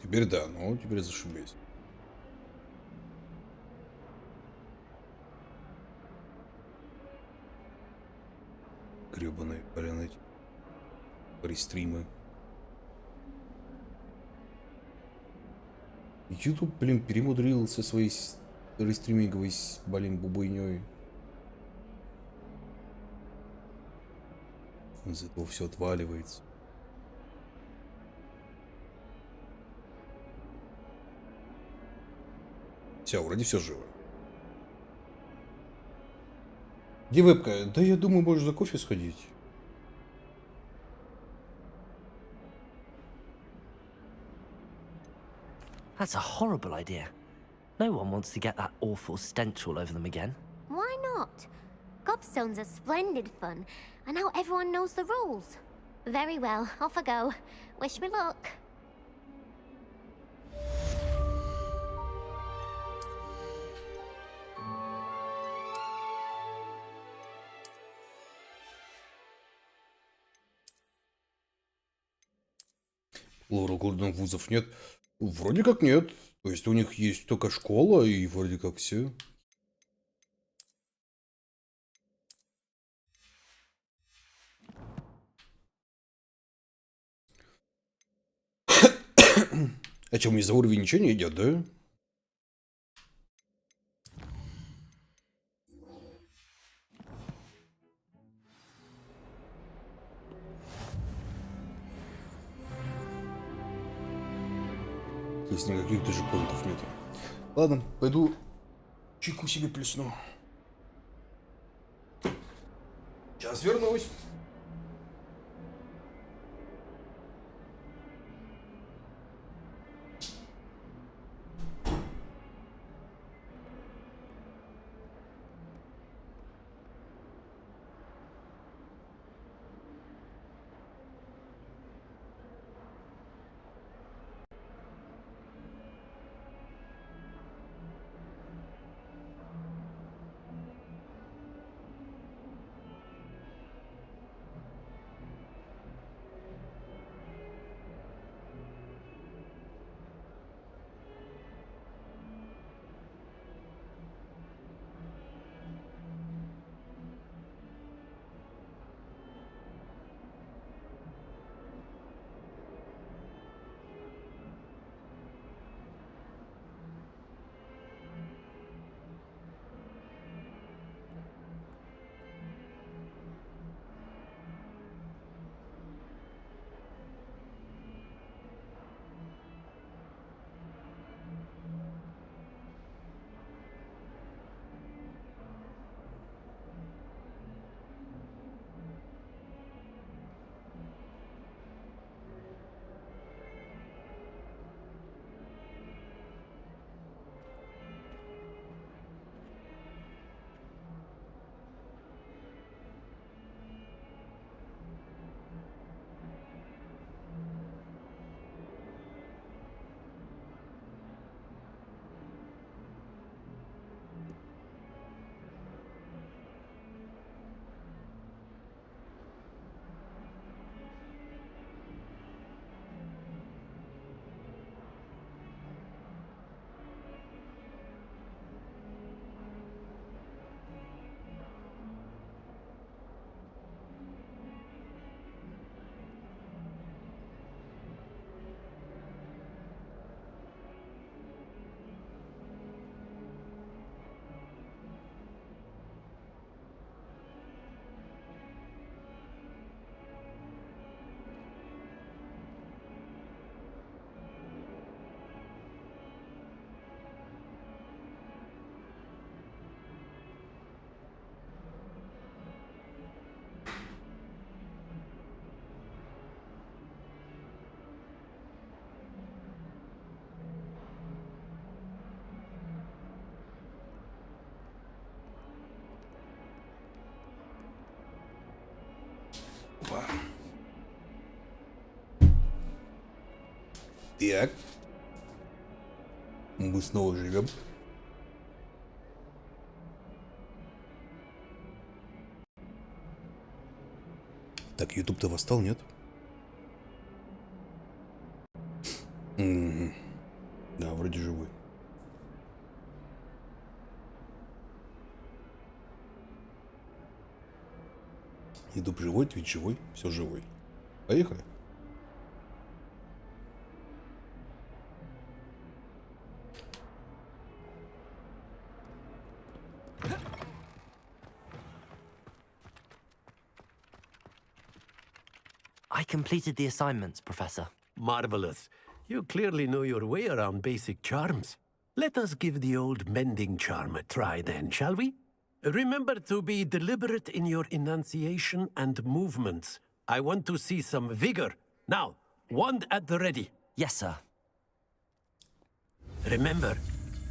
Теперь да, ну теперь зашибись. Гребаные, блин, эти стримы. YouTube, блин, перемудрился своей рестриминговой, блин, бубойней. Из этого все отваливается. Все, вроде все живо. Где вебка? Да я думаю, можешь за кофе сходить. That's a horrible idea. No one wants to get that awful stench all over them again. Why not? Gobstones are splendid fun, and now everyone knows the rules. Very well, off I go. Wish me luck. Лоуру вузов нет. Вроде как нет. То есть у них есть только школа и вроде как все. А чем из-за уровня ничего не идет, да? То есть никаких даже поинтов нет. Ладно, пойду чайку себе плесну. Сейчас вернусь. Опа. Так. Мы снова живем. Так, YouTube-то восстал, нет? Мгм. Да, вроде живой. Ютуб живой, твич живой, все живой. Поехали. I completed the assignments, Professor. Marvelous. You clearly know your way around basic charms. Let us give the old mending charm a try then, shall we? Remember to be deliberate in your enunciation and movements. I want to see some vigor. Now, wand at the ready. Yes, sir. Remember,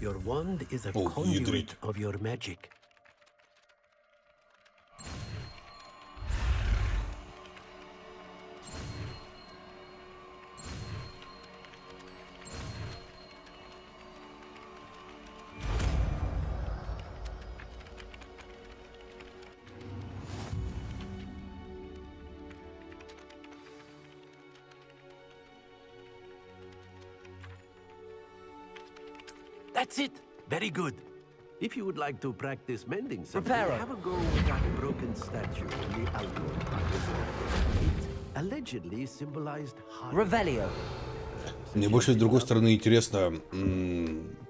your wand is a Oh, you did conduit it. of your magic. That's it. Very good. If you would like to practice mending something, Reparo. have a go with that broken statue in the alcove. It allegedly symbolized harm. Revelio. Мне больше с другой стороны интересно.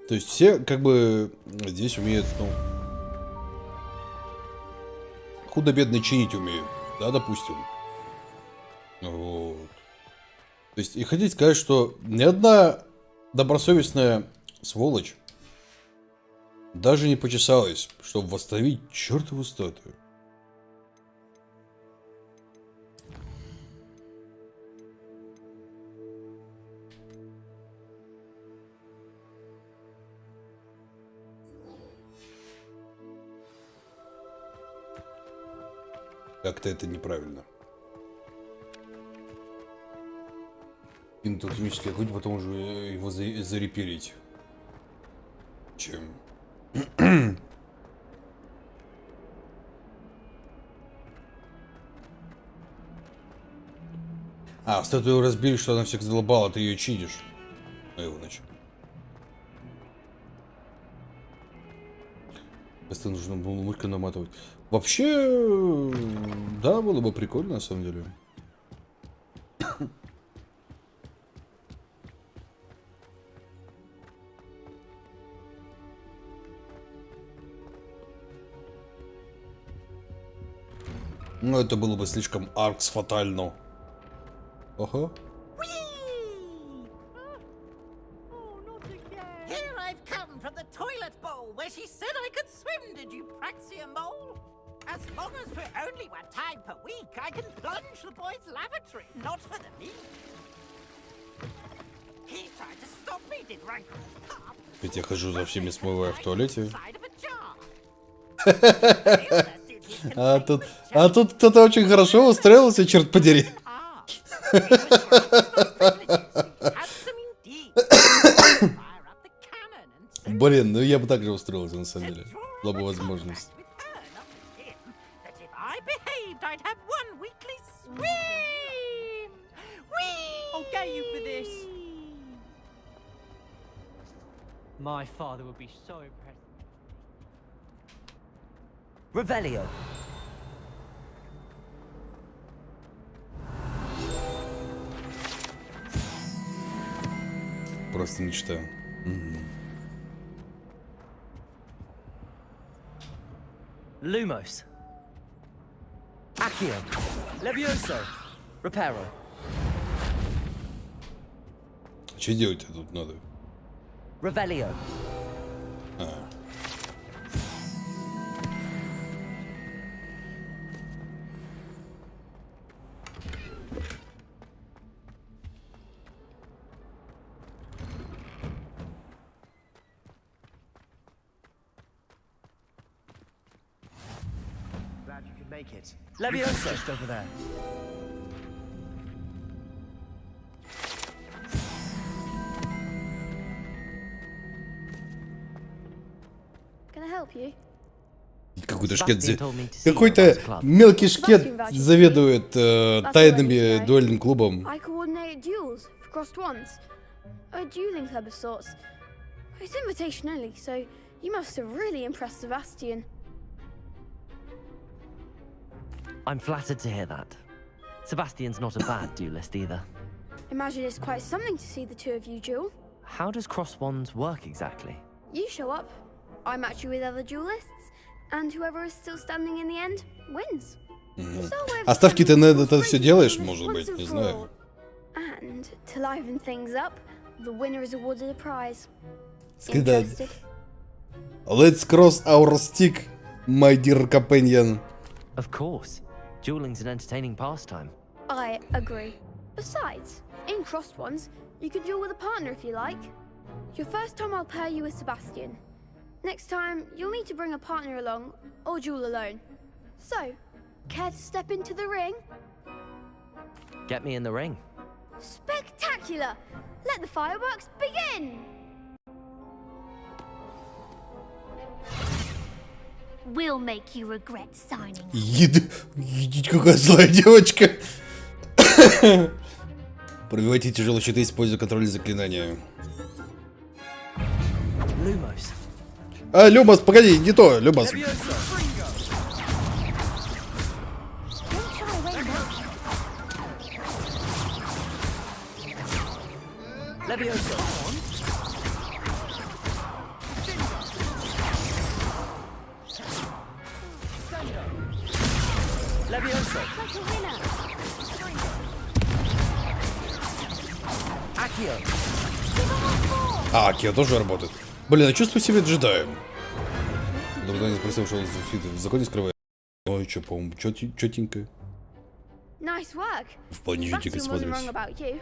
То есть все как бы здесь умеют, ну, худо-бедно чинить умеют, да, допустим. Вот. То есть и хотите сказать, что ни одна добросовестная сволочь даже не почесалась, чтобы восстановить чертову статую. Как-то это неправильно. И тут химический огонь, потом уже его зареперить. Чем? А, статую разбили, что она всех задолбала, ты ее чинишь. Ну его ночь. Постоянно нужно было мышкой наматывать. Вообще, да, было бы прикольно, на самом деле. Ну, это было бы слишком аркс-фатально. Ага. Here I've come from the toilet bowl where she said I could swim, did you praxia mole? As long as for only one time per week, I can plunge the boy's lavatory, not for the meat. He tried to stop me, did rancorous pup. Ведь я хожу за всеми, смывая в туалете. Side of a jar. А тут кто-то очень хорошо устроился, черт подери. Блин, ну я бы так же устроился, на самом деле. Была бы возможность. Okay, you for this. My father would be so impressed. Revelio. Просто мечта. Lumos. Accio. Levioso. Reparo. Что делать тут надо? Revelio. Glad you could make it. Levioso. Just over there. Can I help you? Какой-то шкет, Sebastian told me to see you какой-то about the club. мелкий шкет заведует тайными дуэльным клубом. I coordinate duels for crossed wands. A dueling club of sorts. It's invitation only, so you must have really impressed Sebastian. I'm flattered to hear that. Sebastian's not a bad duelist either. Imagine it's quite something to see the two of you duel. How does cross wands work exactly? You show up, I match you with other duelists, and whoever is still standing in the end wins. So А ставки ты на это все делаешь, может быть, не знаю. And to liven things up, the winner is awarded a prize. Сказать. Interested? Let's cross our stick, my dear companion. Of course. Dueling's an entertaining pastime. I agree. Besides, in crossed ones, you can duel with a partner if you like. Your first time I'll pair you with Sebastian. Next time, you'll need to bring a partner along, or duel alone. So, care to step into the ring? Get me in the ring. Spectacular! Let the fireworks begin! We'll make you regret signing. Едите, какая злая девочка. Пробивайте тяжелые щиты, используя контрольные заклинания. Lumos. А, Люмос, погоди, не то, Люмос. Don't shy away now. Levioso. Levioso. Like a winner. Accio. А, Кио тоже работает. Блин, я чувствую себя джедаем. Добро не спросил, что в законе скрывает. Ой, что, по-моему, чётенько. Nice work. Вполне жутенько Sebastian wasn't wrong смотрится. about you.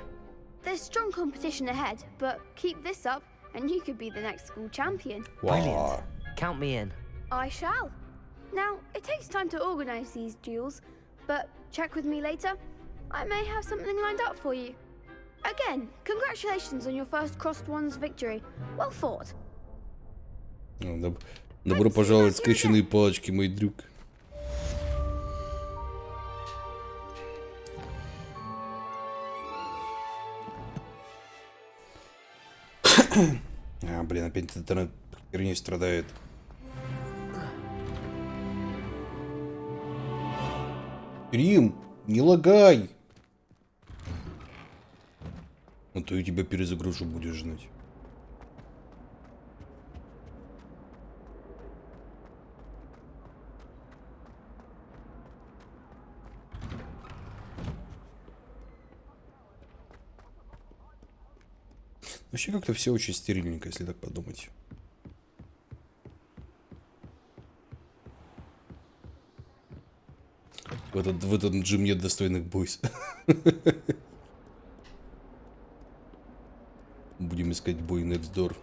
There's strong competition ahead, but keep this up and you could be the next school champion. Вау. Count me in. I shall. Now, it takes time to organize these duels, but check with me later. I may have something lined up for you. Again, congratulations on your first crossed ones victory. Well fought. Добро пожаловать, скрещенные палочки, мой друг. А, блин, опять интернет херней страдает. Рим, не лагай! А то я тебя перезагружу, будешь знать. Вообще как-то все очень стерильненько, если так подумать. В этот джим нет достойных бойс. Будем искать бой next door.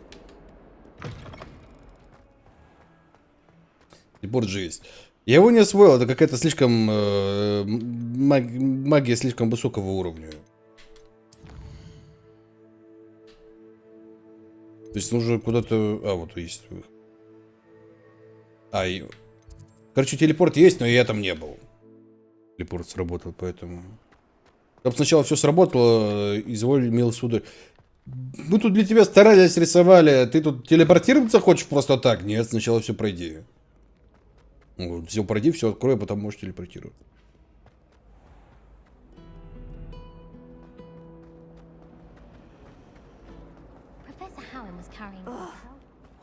Телепорт же есть. Я его не освоил, это какая-то слишком... магия слишком высокого уровня. То есть нужно куда-то... А, вот есть. Короче, телепорт есть, но я там не был. Телепорт сработал, поэтому... Чтобы сначала все сработало, изволь, мил сударь. Мы тут для тебя старались, рисовали. Ты тут телепортироваться хочешь просто так? Нет, сначала все пройди. Вот, все пройди, все открой, а потом можешь телепортировать.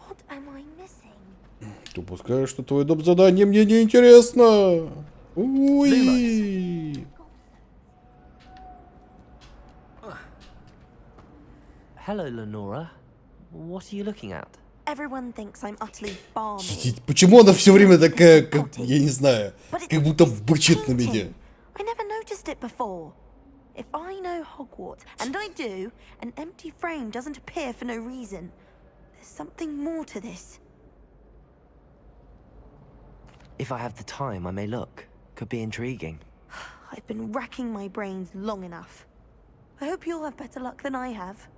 What am I missing? Ты упускаешь, что твое доп. Задание мне не интересно. Уи. Hello, Lenora. What are you looking at? Everyone thinks I'm utterly balmy. Почему она все время такая, как, я не знаю, But it's как будто this бычит на меня? painting. I never noticed it before. If I know Hogwarts, and I do, an empty frame doesn't appear for no reason. There's something more to this. If I have the time, I may look. Could be intriguing. I've been racking my brains long enough. I hope you'll have better luck than I have.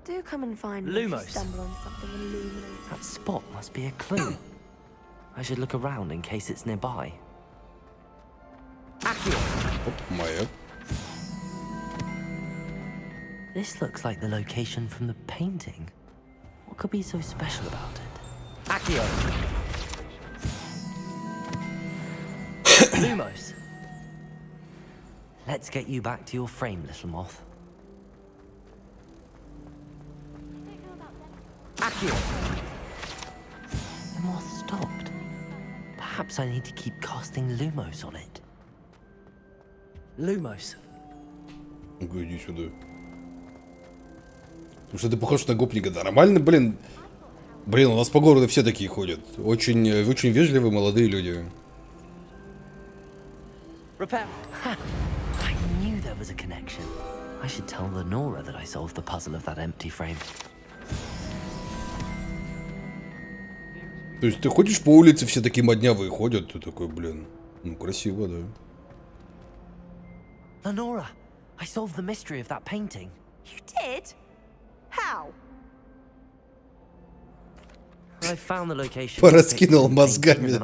Do come and find me if you Lumos. stumble on something illuminating. That spot must be a clue. I should look around in case it's nearby. Accio. Оп, моя. This looks like the location from the painting. What could be so special about it? Accio! Lumos! Let's get you back to your frame, little moth. Accio! The moth stopped. Perhaps I need to keep casting Lumos on it. Lumos. Ну-ка, иди сюда. Потому что ты похож на гопника. Да, нормально, блин. Блин, у нас по городу все такие ходят. Очень вежливые молодые люди. Repair. Ha! I knew there was a connection. I should tell Lenora that I solved the puzzle of that empty frame. То есть ты ходишь по улице, все такие моднявые ходят, ты такой, блин, ну красиво, да. Lenora, I solved the mystery of that painting. You did? How? I found the location. Пораскинул мозгами.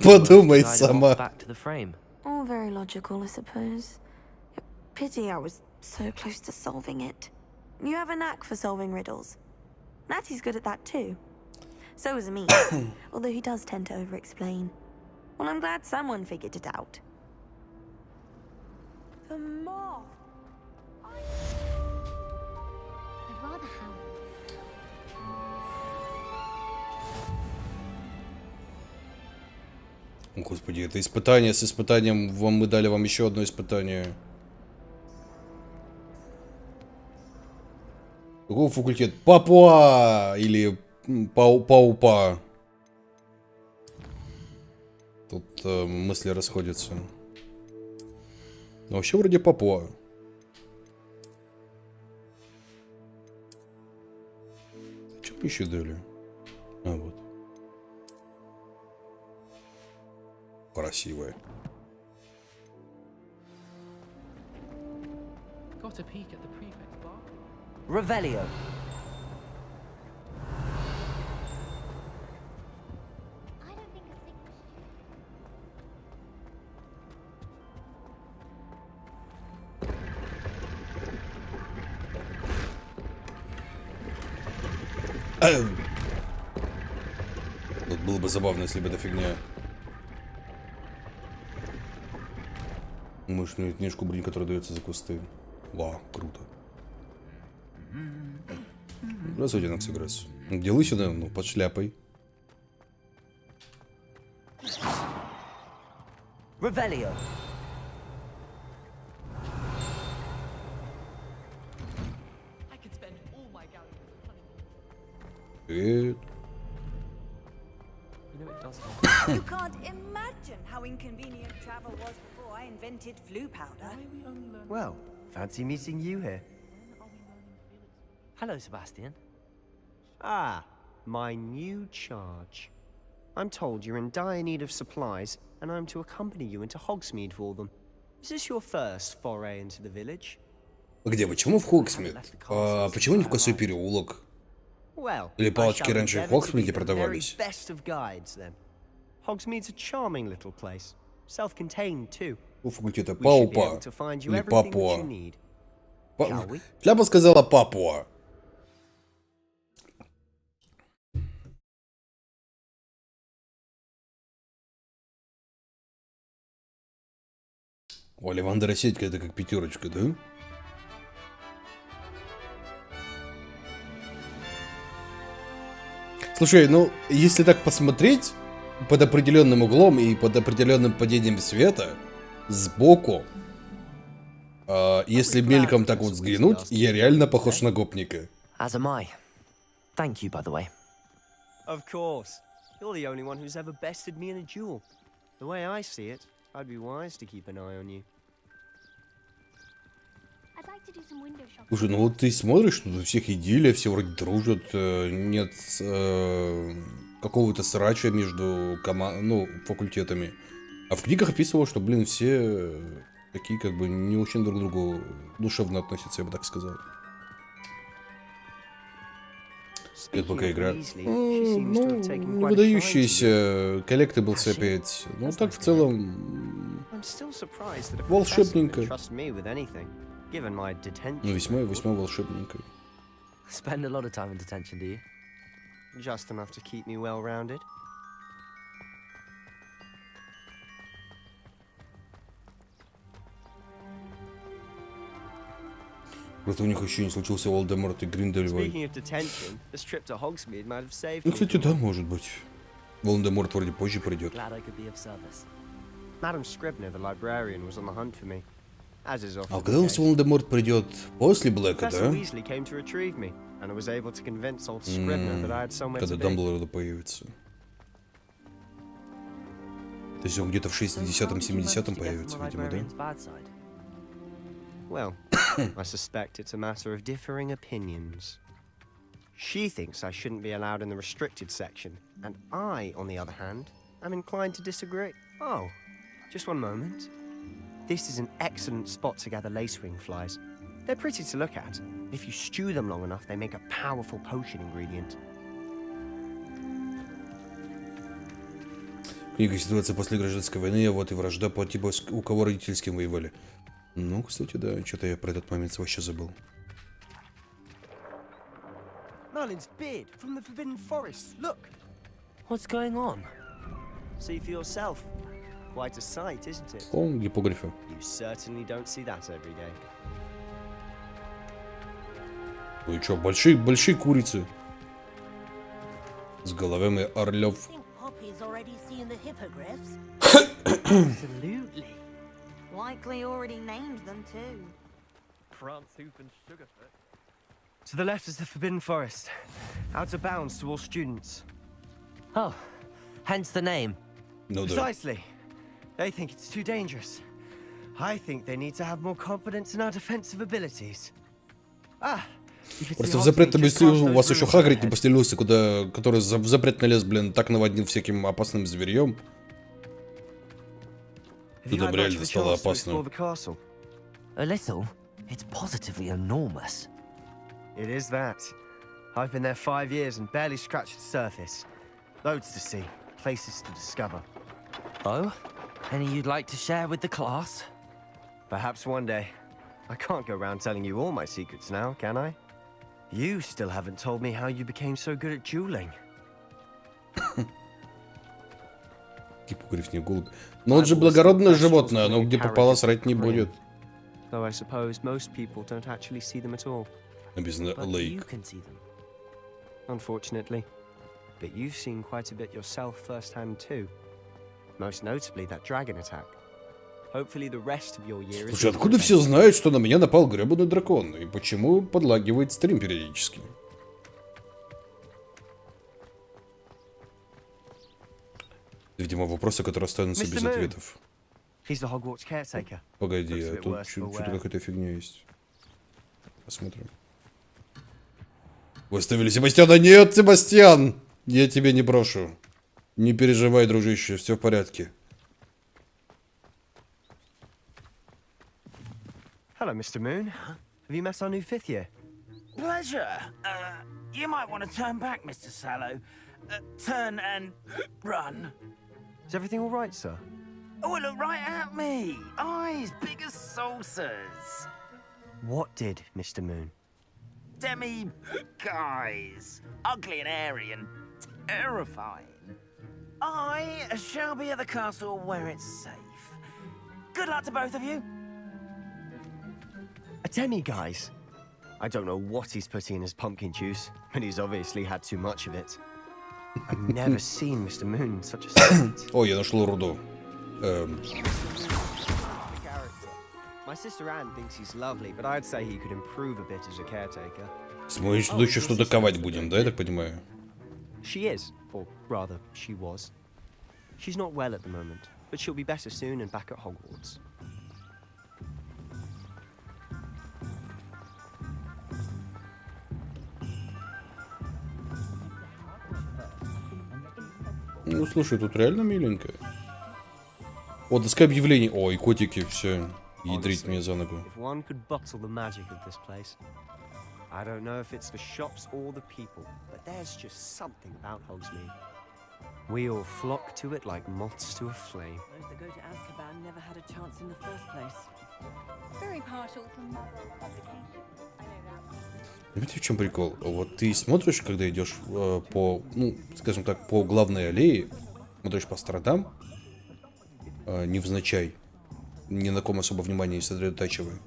Подумай сама. Back to the frame. All very logical, I suppose. Pity I was so close to solving it. You have a knack for solving riddles. Natty's good at that too. So is me, although he does tend to over-explain. Well, I'm glad someone figured it out. The moth! I'd rather have. О, господи, это испытание с испытанием. Мы дали вам еще одно испытание. Какой факультет? Папуа! Или Паупа. Тут мысли расходятся. Но вообще вроде Папуа. Что мы еще дали? А, вот. Красивая. Got a peek at the prefect's bar? Revelio. I don't think a single Тут было бы забавно, если бы эта фигня. Мышную книжку, блин, которая дается за кусты. Вау, круто. Здравствуйте, Наксигресс. Где лысина? Ну, под шляпой. Revelio. I could spend all my galleons of honeymoon. Привет. You know it does help. You can't imagine how inconvenient travel was before I invented flu powder. Well, fancy meeting you here. Hello, Sebastian. Ah, my new charge. I'm told you're in dire need of supplies, and I'm to accompany you into Hogsmeade for them. Is this your first foray into the village? Где? Почему в Хогсмид? Почему не в Косой переулок? Well, Или I палочки shall раньше в endeavour to be Хогсмиде the very продавались? best of guides, then. Hogsmeade's a charming little place, self-contained too. У факультета We should be able Паупа. to find you Или everything that Папуа. you need. Па- Shall we? Шляпа сказала Папуа. О, Левандера сетька, это как пятерочка, да? Слушай, ну, если так посмотреть, под определенным углом и под определенным падением света, сбоку, если мельком так вот взглянуть, я реально похож на гопника. As am I. Thank you, by the way. Of course. You're the only one who's ever bested me in a duel. The way I see it, I'd be wise to keep an eye on you. I'd like to do some window shopping. Слушай, ну вот ты смотришь, что у всех идиллия, все вроде дружат, нет какого-то срача между факультетами. А в книгах описывал, что, блин, все такие как бы не очень друг к другу душевно относятся, я бы так сказал. Это пока игра. Ну, не выдающиеся коллектиблсы опять. Ну, так в целом... Волшебненько. Given my detention. Ну, весьма волшебненько. Spend a lot of time in detention, do you? Just enough to keep me well-rounded. Просто у них еще не случился Волдеморт и гринда. Speaking of detention, this trip to Hogsmeade might have saved Ну, me. кстати, да, может быть. Волдеморт вроде позже придет. Glad I could be of service. Madam Scribner, the librarian, was on the hunt for me, as is often А the когда у нас case. Волдеморт придет? После Блэка, Professor да? Weasley came to retrieve me, and I was able to convince old Scribner that I had somewhere Когда to be. Дамблдор появится. То есть он где-то в 60-м, 70-м появится, видимо, да? Well, I suspect it's a matter of differing opinions. She thinks I shouldn't be allowed in the restricted section, and I, on the other hand, am inclined to disagree. Oh, just one moment. This is an excellent spot to gather lacewing flies. They're pretty to look at. If you stew them long enough, they make a powerful potion ingredient. Книга «Ситуация после гражданской войны», а вот и вражда по типу, у кого родители с кем воевали. Ну, кстати, да, что-то я про этот момент вообще забыл. Merlin's beard from the Forbidden Forest. Look, What's going on? see for yourself. Quite a sight, isn't it? О, гипографа. You certainly don't see that every day. Ну и что, большие курицы. С головами орлев. Poppy's already seen the hippogriffs. Absolutely. Likely already named them too. To the left is the Forbidden Forest. Out of bounds to all students. Oh, hence the name. Ну да. Precisely. They think it's too dangerous. I think they need to have more confidence in our defensive abilities. Ah, you could see Просто в Hogsmeade запретном just лесу past у those вас еще ruins Хагрид не ahead. поселился, который в запретный лес, блин, так наводнил всяким опасным зверьем. Have you Туда had реально much of a стало chance to опасно. explore the castle? A little? It's positively enormous. It is that. I've been there 5 years and barely scratched the surface. Loads to see, places to discover. Oh? Any you'd like to share with the class? Perhaps one day. I can't go around telling you all my secrets now, can I? You still haven't told me how you became so good at dueling. Гипогриф не голубь. Но он же благородное животное, оно где попало срать не будет. Though I suppose most people don't actually see them at all. Обязательно But you лейк. can see them. Unfortunately. But you've seen quite a bit yourself firsthand too. Most notably that dragon attack. Hopefully the rest of your year is... Слушай, откуда все знают, что на меня напал гребаный дракон? И почему подлагивает стрим периодически? Видимо, вопросы, которые останутся без ответов. He's the Hogwarts caretaker. Погоди, Looks a а bit тут worse for что-то wear. какая-то фигня есть. Посмотрим. Вы оставили Себастьяна? Нет, Себастьян! Я тебя не брошу. Не переживай, дружище, все в порядке. Hello, Mr. Moon. Have you met our new fifth year? Pleasure. You might want to turn back, Mr. Sallow. Turn and run. Is everything all right, sir? Oh, look right at me. Eyes big as saucers. What did, Mr. Moon? Demi guys. Ugly and airy and terrifying. I shall be at the castle where it's safe. Good luck to both of you. A demi-guise? I don't know what he's putting in his pumpkin juice, but he's obviously had too much of it. I've never seen Mr. Moon in such a state. О, я нашел руду. My sister Anne thinks he's lovely, but I'd say he could improve a bit as a caretaker. Мы тут еще что-то ковать будем, да, я так понимаю? She is, or rather, she was. She's not well at the moment, but she'll be better soon and back at Hogwarts. Ну, слушай, тут реально миленько. О, доска объявлений. О, и котики, все. Ядрить мне за ногу. If one could bottle the magic of this place. I don't know if it's the shops or the people, but there's just something about Hogsmeade. We all flock to it like moths to a flame. Those that go to Azkaban never had a chance in the first place. Very partial to moral obligation. I know that. Понимаете, в чем прикол? Вот ты смотришь, когда идешь по, ну, скажем так, по главной аллее, смотришь по сторонам, невзначай, ни на ком особо внимания не сосредотачивая.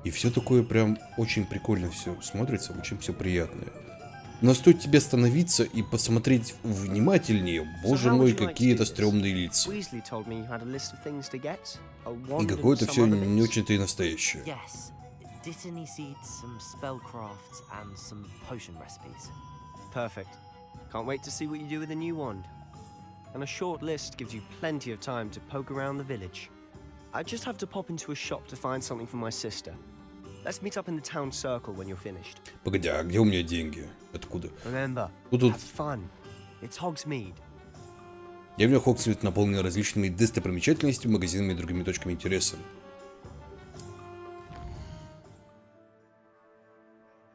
И все такое прям очень прикольно все смотрится, очень все приятное. Но стоит тебе остановиться и посмотреть внимательнее, боже мой, какие это стрёмные лица. И какое-то все не очень-то и настоящее. Yes. Dittany seeds, some spellcrafts, and some potion recipes. Perfect. Can't wait to see what you do with the new wand. And a short list gives you plenty of time to poke around the village. I just have to pop into a shop to find something for my sister. Let's meet up in the town circle when you're finished. Погоди, а где у меня деньги? Откуда? Remember, Ну, тут have fun. It's Hogsmeade. деревня Хогвартс наполнена различными достопримечательностями, магазинами и другими точками интереса.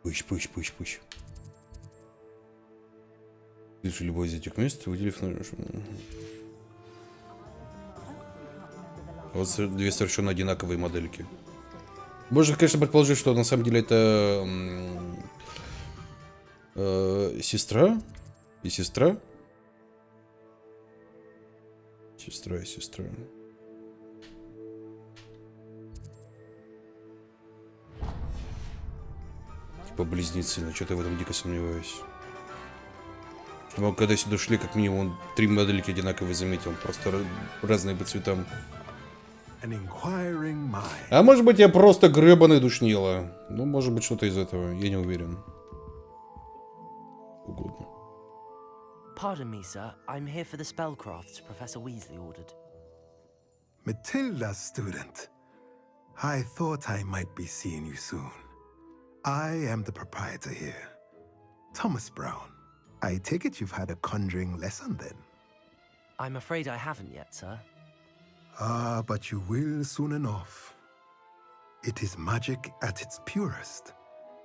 Пыщ. Лишь любой из этих мест, выделив... Вот две совершенно одинаковые модельки. Можно, конечно, предположить, что на самом деле это сестра и сестра. Сестра и сестра. Типа близнецы, но что-то я в этом дико сомневаюсь. Но когда сюда шли, как минимум 3 модельки одинаковые заметил, просто разные по цветам. А может быть, я просто гребаный душнило. Ну, может быть, что-то из этого, я не уверен. Угодно. Pardon me, sir. I'm here for the spellcrafts Professor Weasley ordered. Matilda, student. I thought I might be seeing you soon. I am the proprietor here, Thomas Brown. I take it you've had a conjuring lesson then? I'm afraid I haven't yet, sir. Ah, but you will soon enough. It is magic at its purest,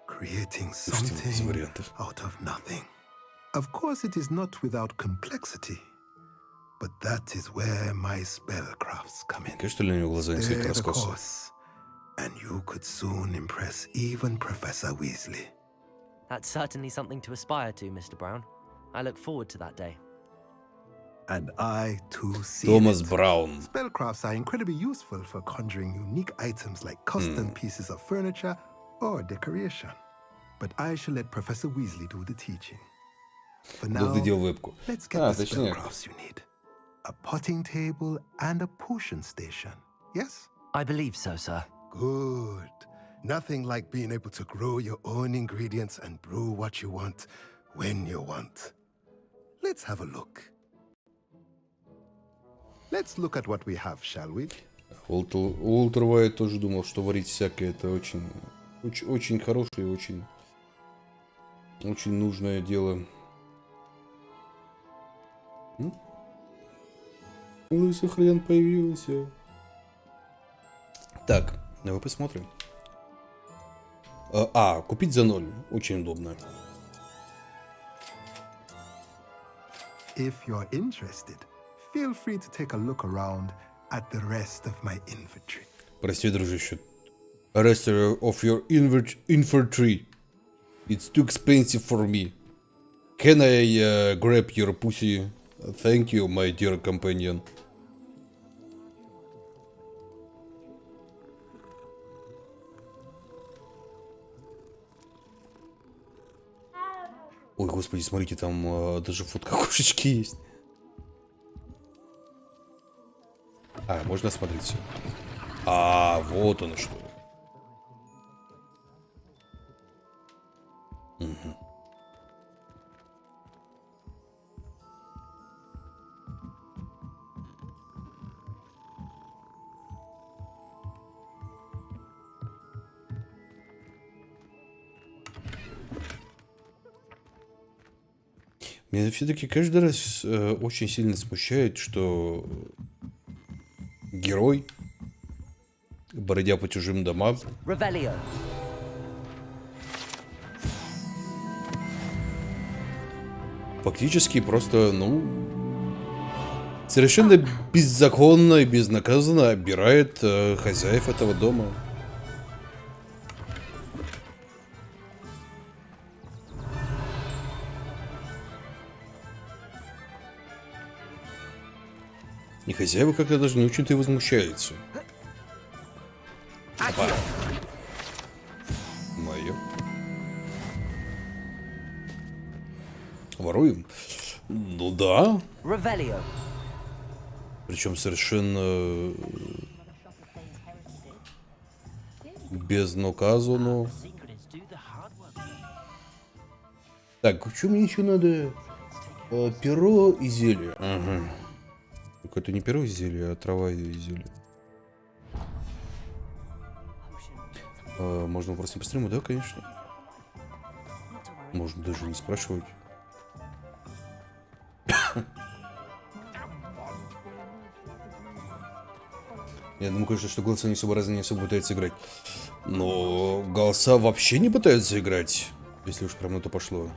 creating something out of nothing. Of course, it is not without complexity, but that is where my spellcrafts come in. They're the course, and you could soon impress even Professor Weasley. That's certainly something to aspire to, Mr. Brown. I look forward to that day. And I too see Thomas it. Brown. Spellcrafts are incredibly useful for conjuring unique items like custom pieces of furniture or decoration. But I shall let Professor Weasley do the teaching. For now, let's get the spellcrafts you need. A potting table and a potion station, yes? I believe so, sir. Good. Nothing like being able to grow your own ingredients and brew what you want when you want. Let's have a look. Let's look at what we have, shall we? Уолтер Уайт тоже думал, что варить всякое это очень хорошее, очень нужное дело. Лысый хрен появился. Так, давай посмотрим. Купить за 0. Очень удобно. If you're interested, feel free to take a look around at the rest of my inventory. Прости, дружище. Rest of your inventory. It's too expensive for me. Can I grab your pussy? Thank you, my dear companion. Ой, господи, смотрите, там даже фотка кошечки есть. Можно осмотреть все. Вот оно что. Угу. Меня все-таки каждый раз очень сильно смущает, что герой, бродя по чужим домам, фактически просто, ну, совершенно беззаконно и безнаказанно обирает хозяев этого дома. И хозяева как-то даже не очень-то и возмущаются. Опа. Моё. Воруем? Ну да. Причем совершенно безнаказанно. Так, что мне еще надо? Перо и зелье. Ага. Только это не перо и зелье, а трава и зелье. Можно просто по стриму, да, конечно. Можно даже не спрашивать. Я думаю, конечно, что голоса не особо разные, не особо пытаются играть. Но голоса вообще не пытаются играть, если уж прям на то пошло.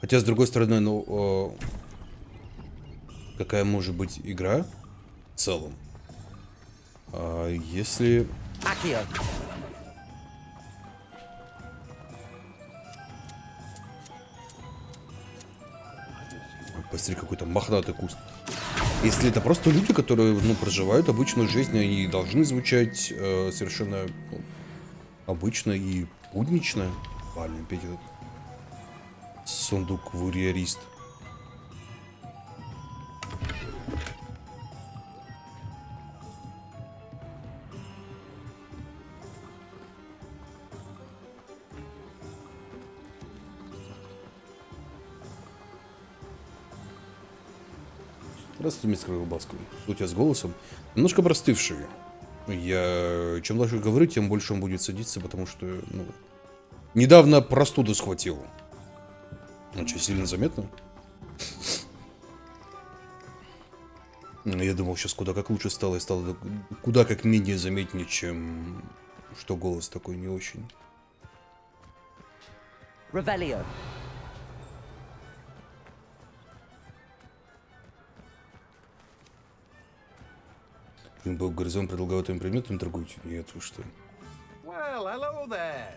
Хотя, с другой стороны, ну... какая может быть игра в целом? Если... Посмотри, какой-то мохнатый куст. Если это просто люди, которые, ну, проживают обычную жизнь, они должны звучать совершенно, ну, обычно и буднично. Правильно, опять этот сундук вурьерист. Здравствуйте, мистер Колбаска. Что у тебя с голосом? Немножко простывший. Я чем дальше говорю, тем больше он будет садиться, потому что, ну, недавно простуду схватил. Очень сильно заметно. Я думал, сейчас куда как лучше стало, и стало куда как менее заметнее, чем что голос такой не очень. Revelio. Был горизонт продолговатым предметом торгуете? Нет, вы что? Well, hello there.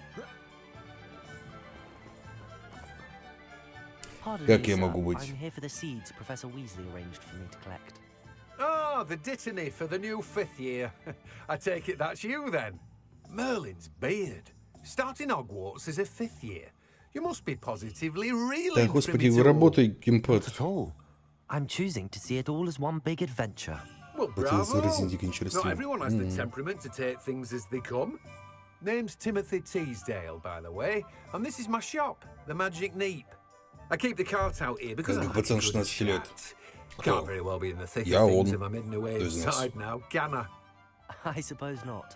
Как я могу быть? Oh, the dittany for the new 5th year. I take it that's you then. Merlin's beard. Starting Hogwarts as a 5th year. You must be positively reeling. Да, господи, вы работаете, геймпад. I'm choosing to see it all as one big adventure. Well, bravo. Not everyone has the temperament to take things as they come. Name's Timothy Teasdale, by the way, and this is my shop, the Magic Neep. I keep the cart out here because I like a good chat. Can't very well be in the thick of things if I'm hidden away inside now, can I? I suppose not.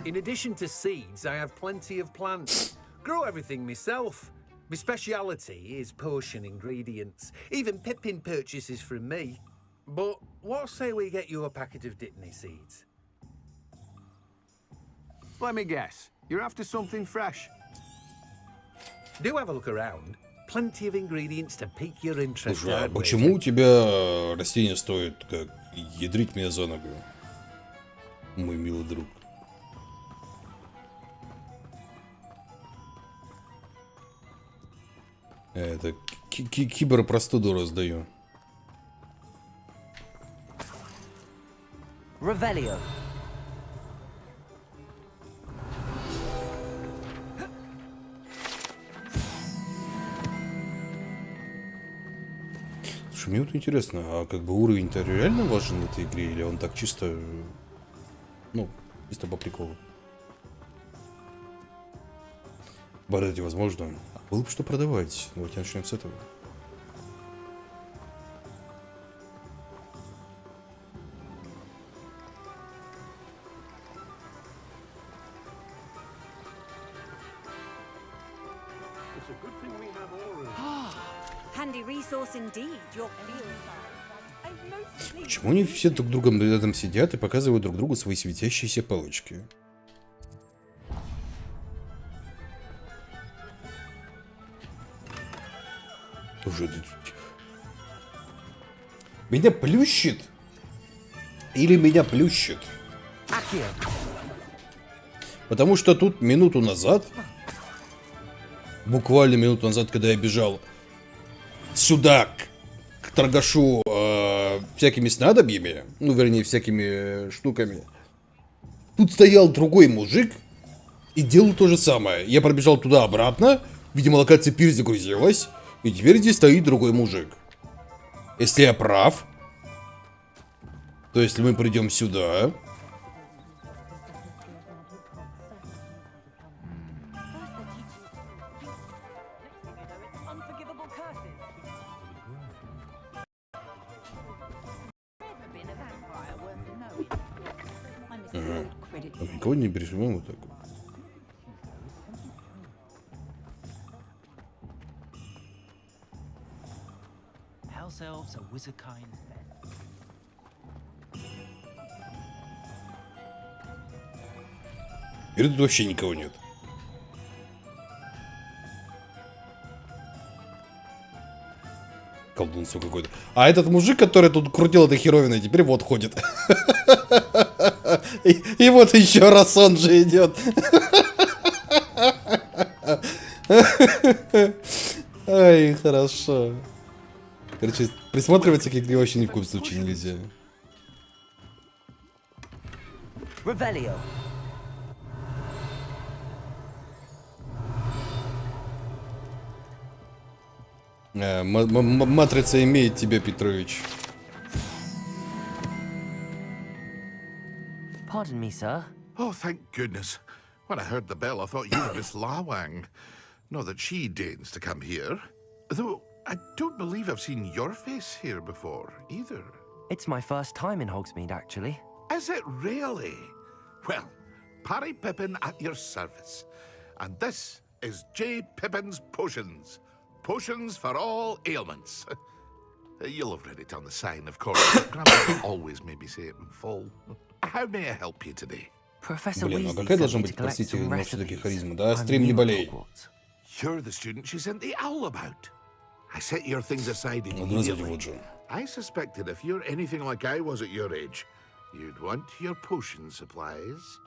In addition to seeds, I have plenty of plants. Grow everything myself. My speciality is potion ingredients. Even Pippin purchases from me. But what say we get you a packet of Dittany seeds? Let me guess. You're after something fresh. Do have a look around. Plenty of ingredients to pique your interest. Слушай, а почему у тебя растение стоит как ядрить меня за ногу, мой милый друг? Это киберпростуду раздаю. Revelio. Слушай, мне вот интересно, а как бы уровень-то реально важен в этой игре, или он так чисто, ну, чисто по приколу? Продать возможно. Было бы что продавать. Давайте начнем с этого. Почему они все друг другом рядом сидят и показывают друг другу свои светящиеся палочки? Меня плющит? Или меня плющит? Потому что тут минуту назад, буквально минуту назад, когда я бежал сюда, к торгашу всякими снадобьями, ну, вернее, всякими штуками, тут стоял другой мужик и делал то же самое. Я пробежал туда-обратно, видимо, локация перезагрузилась, и теперь здесь стоит другой мужик. Если я прав, то если мы придем сюда... Ага. Никого не переживаем вот так вот. И тут вообще никого нет. Колдунство какое-то. А этот мужик, который тут крутил этой херовиной, теперь вот ходит. И вот еще раз он же идет. Ай, хорошо. Короче, присматриваться к игре вообще ни в коем случае нельзя. Матрица имеет тебя, Петрович. Pardon me, sir. Oh, thank goodness. When I heard the bell, I thought you were Miss Lawang. Not that she deigns to come here. Though, I don't believe I've seen your face here before, either. It's my first time in Hogsmeade, actually. Is it really? Well, Parry Pippin at your service. And this is J. Pippin's Potions. Potions for all ailments. You'll have read it on the sign, of course. Grandma always made me say it in full. How may I help you today? Блин, ну какая должна быть, простите, но все-таки харизма, да? Стрим не болей. You're the student she sent the owl about. I set your things aside immediately. I suspected if you're anything like I was at your age, you'd want your potion supplies.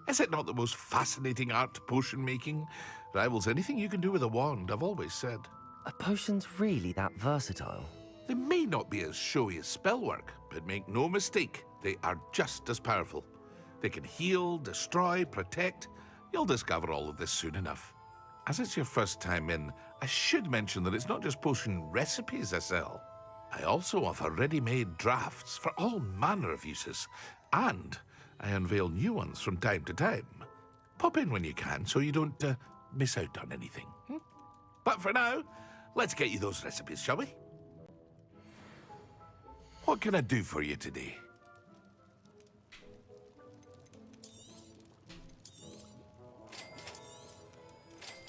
Is it not the most fascinating art, potion making? Rivals anything you can do with a wand, I've always said. Are potions really that versatile? They may not be as showy as spellwork, but make no mistake, they are just as powerful. They can heal, destroy, protect. You'll discover all of this soon enough. As it's your first time in, I should mention that it's not just potion recipes I sell. I also offer ready-made drafts for all manner of uses, and I unveil new ones from time to time. Pop in when you can so you don't miss out on anything. But for now, let's get you those recipes, shall we? What can I do for you today?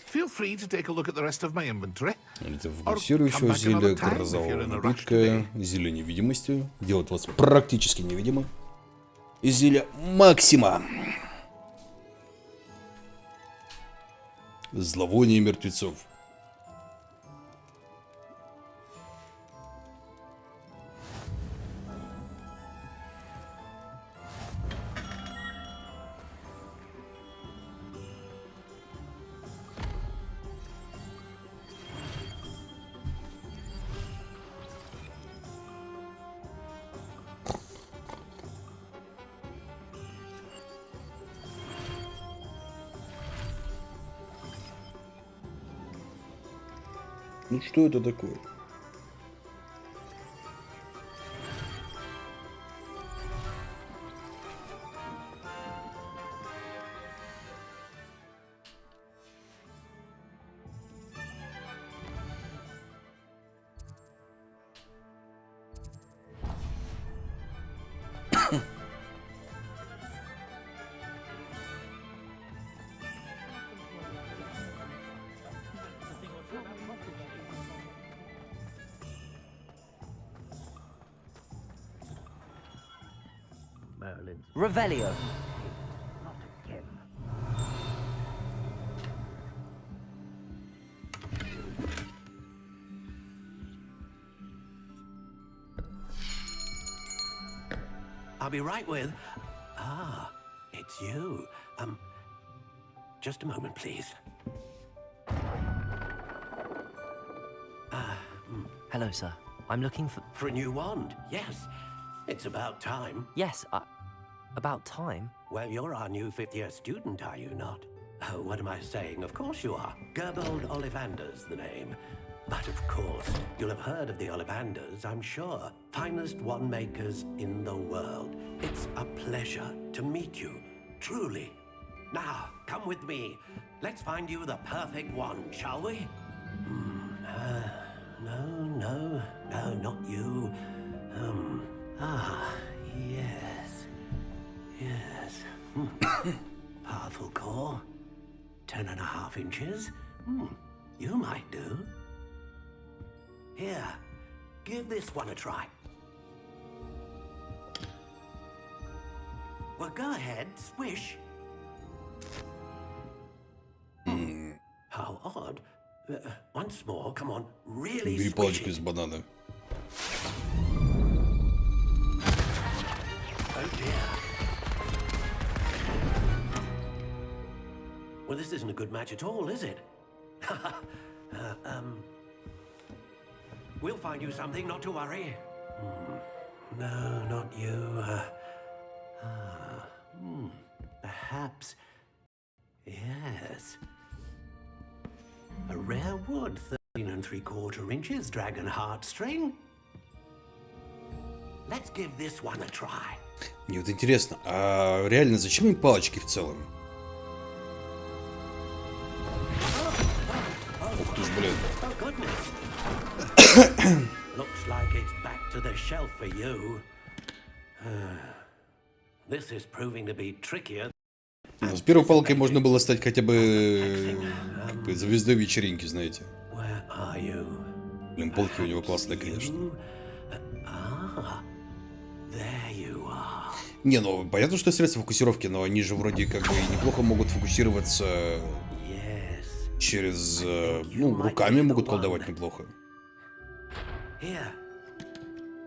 Feel free to take a look at the rest of my inventory. Это фокусирующего зелья, грозового напитка, зелья невидимости, делает вас практически невидимым. И зелья Максима. Зловоние мертвецов. Ну что это такое? Revelio. be right with. Ah, it's you. Just a moment, please. Hello, sir. I'm looking For a new wand, yes. It's about time. Yes, about time? Well, you're our new fifth-year student, are you not? Oh, what am I saying? Of course you are. Gerbold Ollivander's the name. But of course, you'll have heard of the Ollivanders, I'm sure. Finest wand makers in the world. It's a pleasure to meet you, truly. Now, come with me. Let's find you the perfect wand, shall we? No, not you. Yes. Powerful core. 10.5 inches. You might do. Here, give this one a try. Well, go ahead, swish. How odd. Once more, come on, really Бери squish палочку it. из банана. Oh dear. Well, this isn't a good match at all, is it? We'll find you something, not to worry. No, not you. Perhaps. Yes. A rare wood, 13 3/4 inches, dragon heartstring. Let's give this one a try. Мне вот интересно, а реально зачем им палочки в целом? Ух ты ж, блин. Oh, goodness. Looks like it's back to the shelf for you. This is proving to be trickier. Ну, с первой палкой можно было стать хотя бы звездой вечеринки, знаете. Where are you? Блин, палки у него классные, конечно. There you are. Не, ну понятно, что средства фокусировки, но они же вроде как бы неплохо могут фокусироваться через... ну, руками могут колдовать неплохо. Here.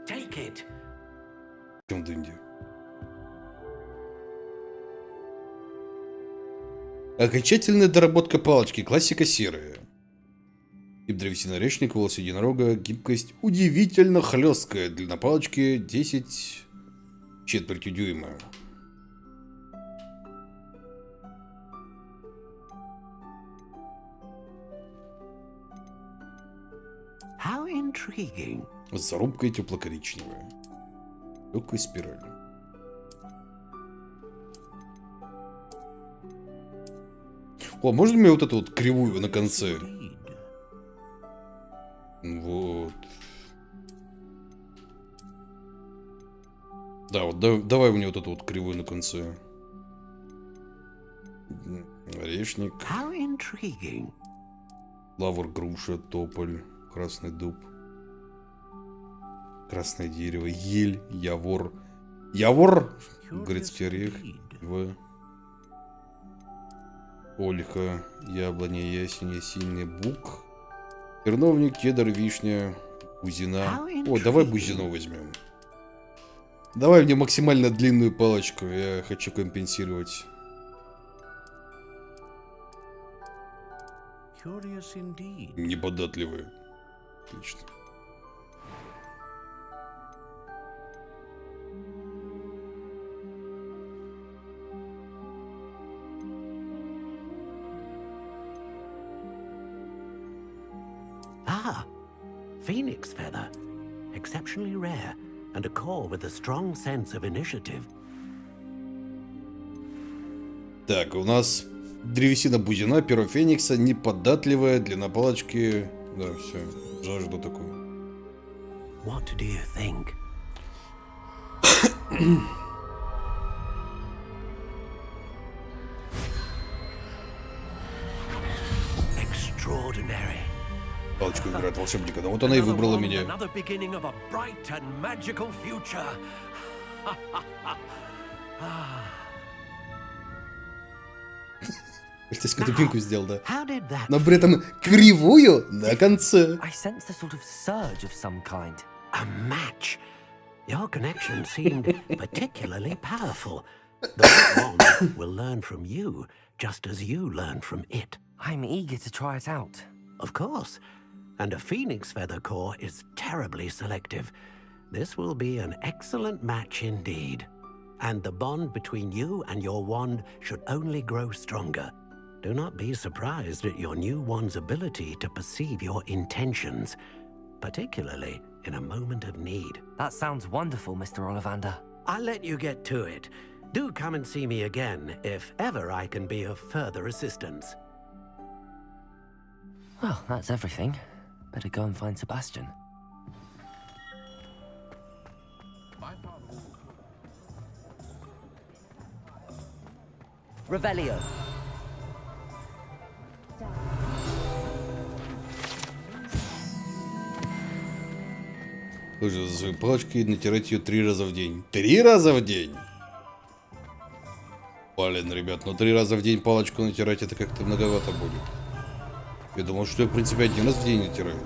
Take it. В чем дынди? Окончательная доработка палочки. Классика серая. Тип древесина речника, волос единорога, гибкость удивительно хлесткая. Длина палочки 10,4 дюйма. How intriguing. Зарубка тепло-коричневая. Легкая спираль. О, можно мне вот эту вот кривую на конце? Вот. Да, вот давай мне вот эту вот кривую на конце. Орешник. Лавр, груша, тополь, красный дуб. Красное дерево, ель, явор. Явор! Грецкий орех. Ольха, яблоня, ясень, сильный бук. Терновник, кедр, вишня, бузина. О, давай бузину возьмем. Давай мне максимально длинную палочку. Я хочу компенсировать. Неподатливые. Отлично. Phoenix feather, exceptionally rare, and a core with a strong sense of initiative. Так, у нас древесина бузина, перо феникса, неподатливая, длина палочки. Да, все, жажду такую. What do you think? Extraordinary. Палочку играет волшебника. Да вот она и выбрала меня. Ты скотупинку сделал, да? Но при этом кривую на конце. I sense a sort of surge of some kind. A match. Your connection seemed particularly powerful. The right one will learn from you, just as you learn from it. I'm eager to try it out. Of course. And a phoenix feather core is terribly selective. This will be an excellent match indeed. And the bond between you and your wand should only grow stronger. Do not be surprised at your new wand's ability to perceive your intentions, particularly in a moment of need. That sounds wonderful, Mr. Ollivander. I'll let you get to it. Do come and see me again if ever I can be of further assistance. Well, that's everything. Better go and find Sebastian. Revelio. Слушай, за своей палочкой натирать ее 3 раза в день. 3 раза в день? Блин, ребят, ну 3 раза в день палочку натирать это как-то многовато будет. Я думал, что я, в принципе, 1 раз в день натираю.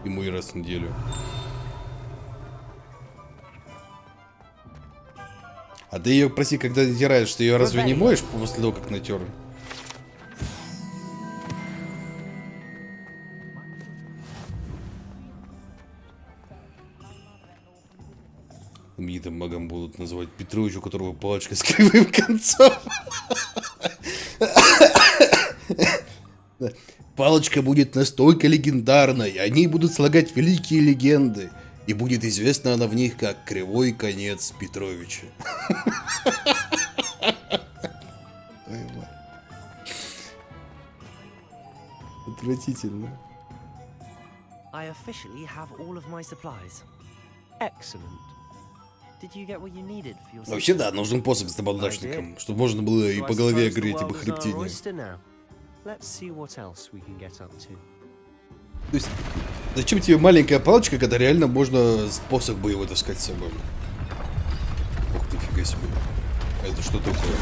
И мой раз в неделю. А ты ее проси, когда натираешь, ты ее разве не моешь после того, как натер? Знаменитым магом будут называть Петровича, у которого палочка с кривым концом. Палочка будет настолько легендарной, они будут слагать великие легенды, и будет известна она в них как кривой конец Петровича. Отвратительно. I officially have all of my supplies. Excellent. Did you get what you needed for your... Вообще да, нужен посох с набалдашником, чтобы можно было и по голове огреть, и по хребтине. То есть, зачем тебе маленькая палочка, когда реально можно посох боевой таскать с собой? Ох, нифига себе. Это что такое?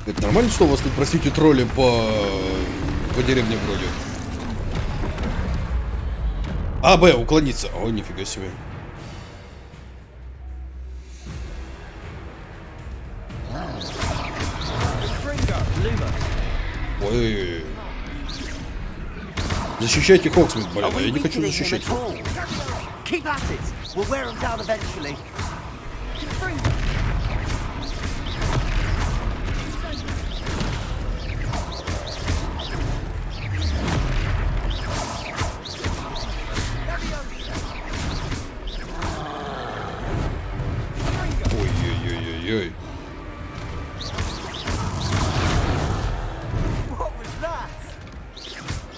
Это нормально, что у вас тут, простите, тролли по деревне вроде? А, Б, уклониться. Ой, нифига себе. Ой. Защищайте Хогсмит, блин, я не хочу защищать. Ой-ой-ой-ой-ой.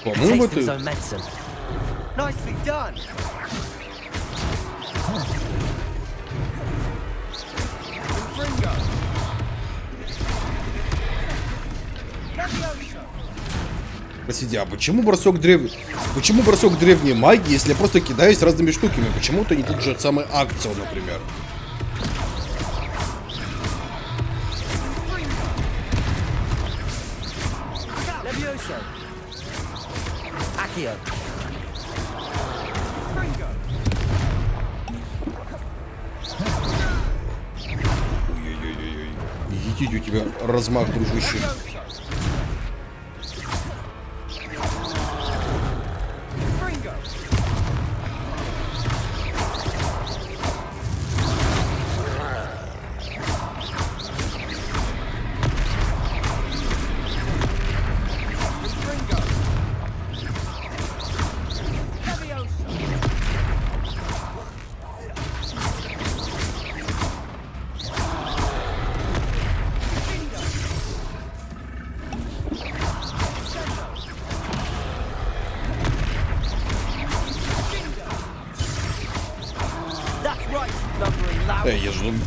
По-моему, это... Простите, а почему бросок древней магии, если я просто кидаюсь разными штуками? Почему-то не тот же самый акцию, например. Ой-ой-ой-ой. Едите, у тебя размах, дружище.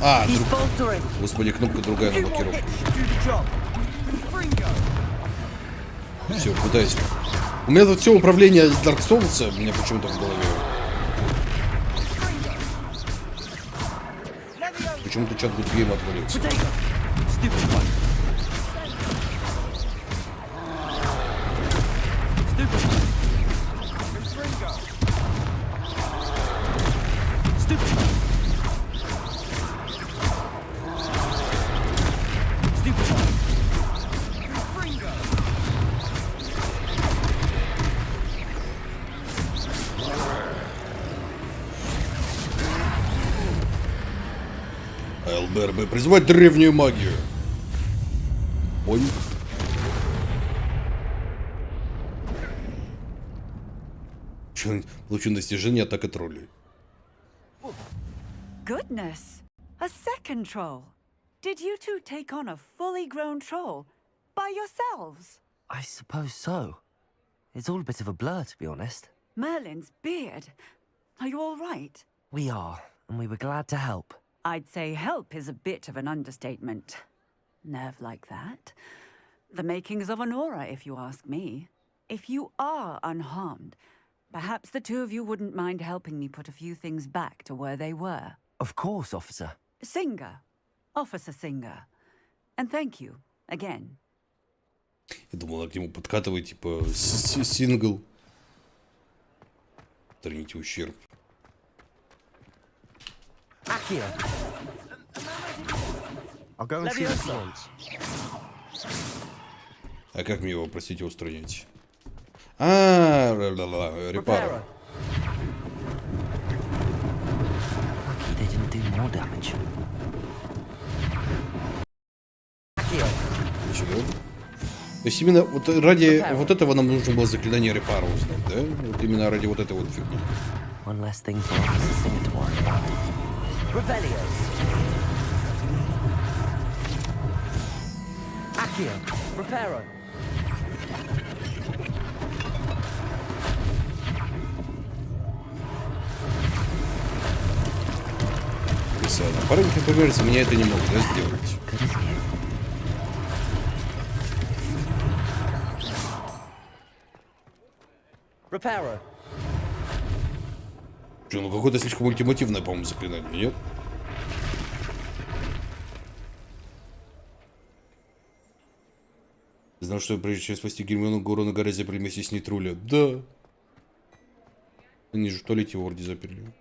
А, господи, кнопка другая на блокировку. Все, пытаюсь. У меня тут все управление Dark Souls, у меня почему-то в голове. Почему-то чат Гудгейм отвалился. ЛБРБ, призывать древнюю магию. Ой. Получу достижение атака троллей. Goodness! A second troll. Did you two take on a fully grown troll by yourselves? I suppose so. It's all a bit of a blur, to be honest. Merlin's beard. Are you all right? We are, and we were glad to help. I'd say help is a bit of an understatement. Nerve like that. The makings of an aura, if you ask me. If you are unharmed, perhaps the two of you wouldn't mind helping me put a few things back to where they were. Of course, officer. Singer. Officer Singer. And thank you, again. Я думал, она к нему подкатывает, типа, сингл. Отторгните ущерб. А как мне его, простите, устранить? Репара. Ничего. То есть именно вот ради вот этого нам нужно было заклинание репара узнать, да? Вот именно ради вот этой вот фигни. One less thing for Officer Singer to worry about. Revelio. Accio. Reparo. Напарник, например, за меня это не мог, да, сделать. Reparo. Что, ну какое-то слишком ультимативное, по-моему, заклинание, нет? Знал, что прежде чем спасти Гермиону, Гору гораздо заперли вместе с ней Труля. Да. Они же в туалете его вроде заперли.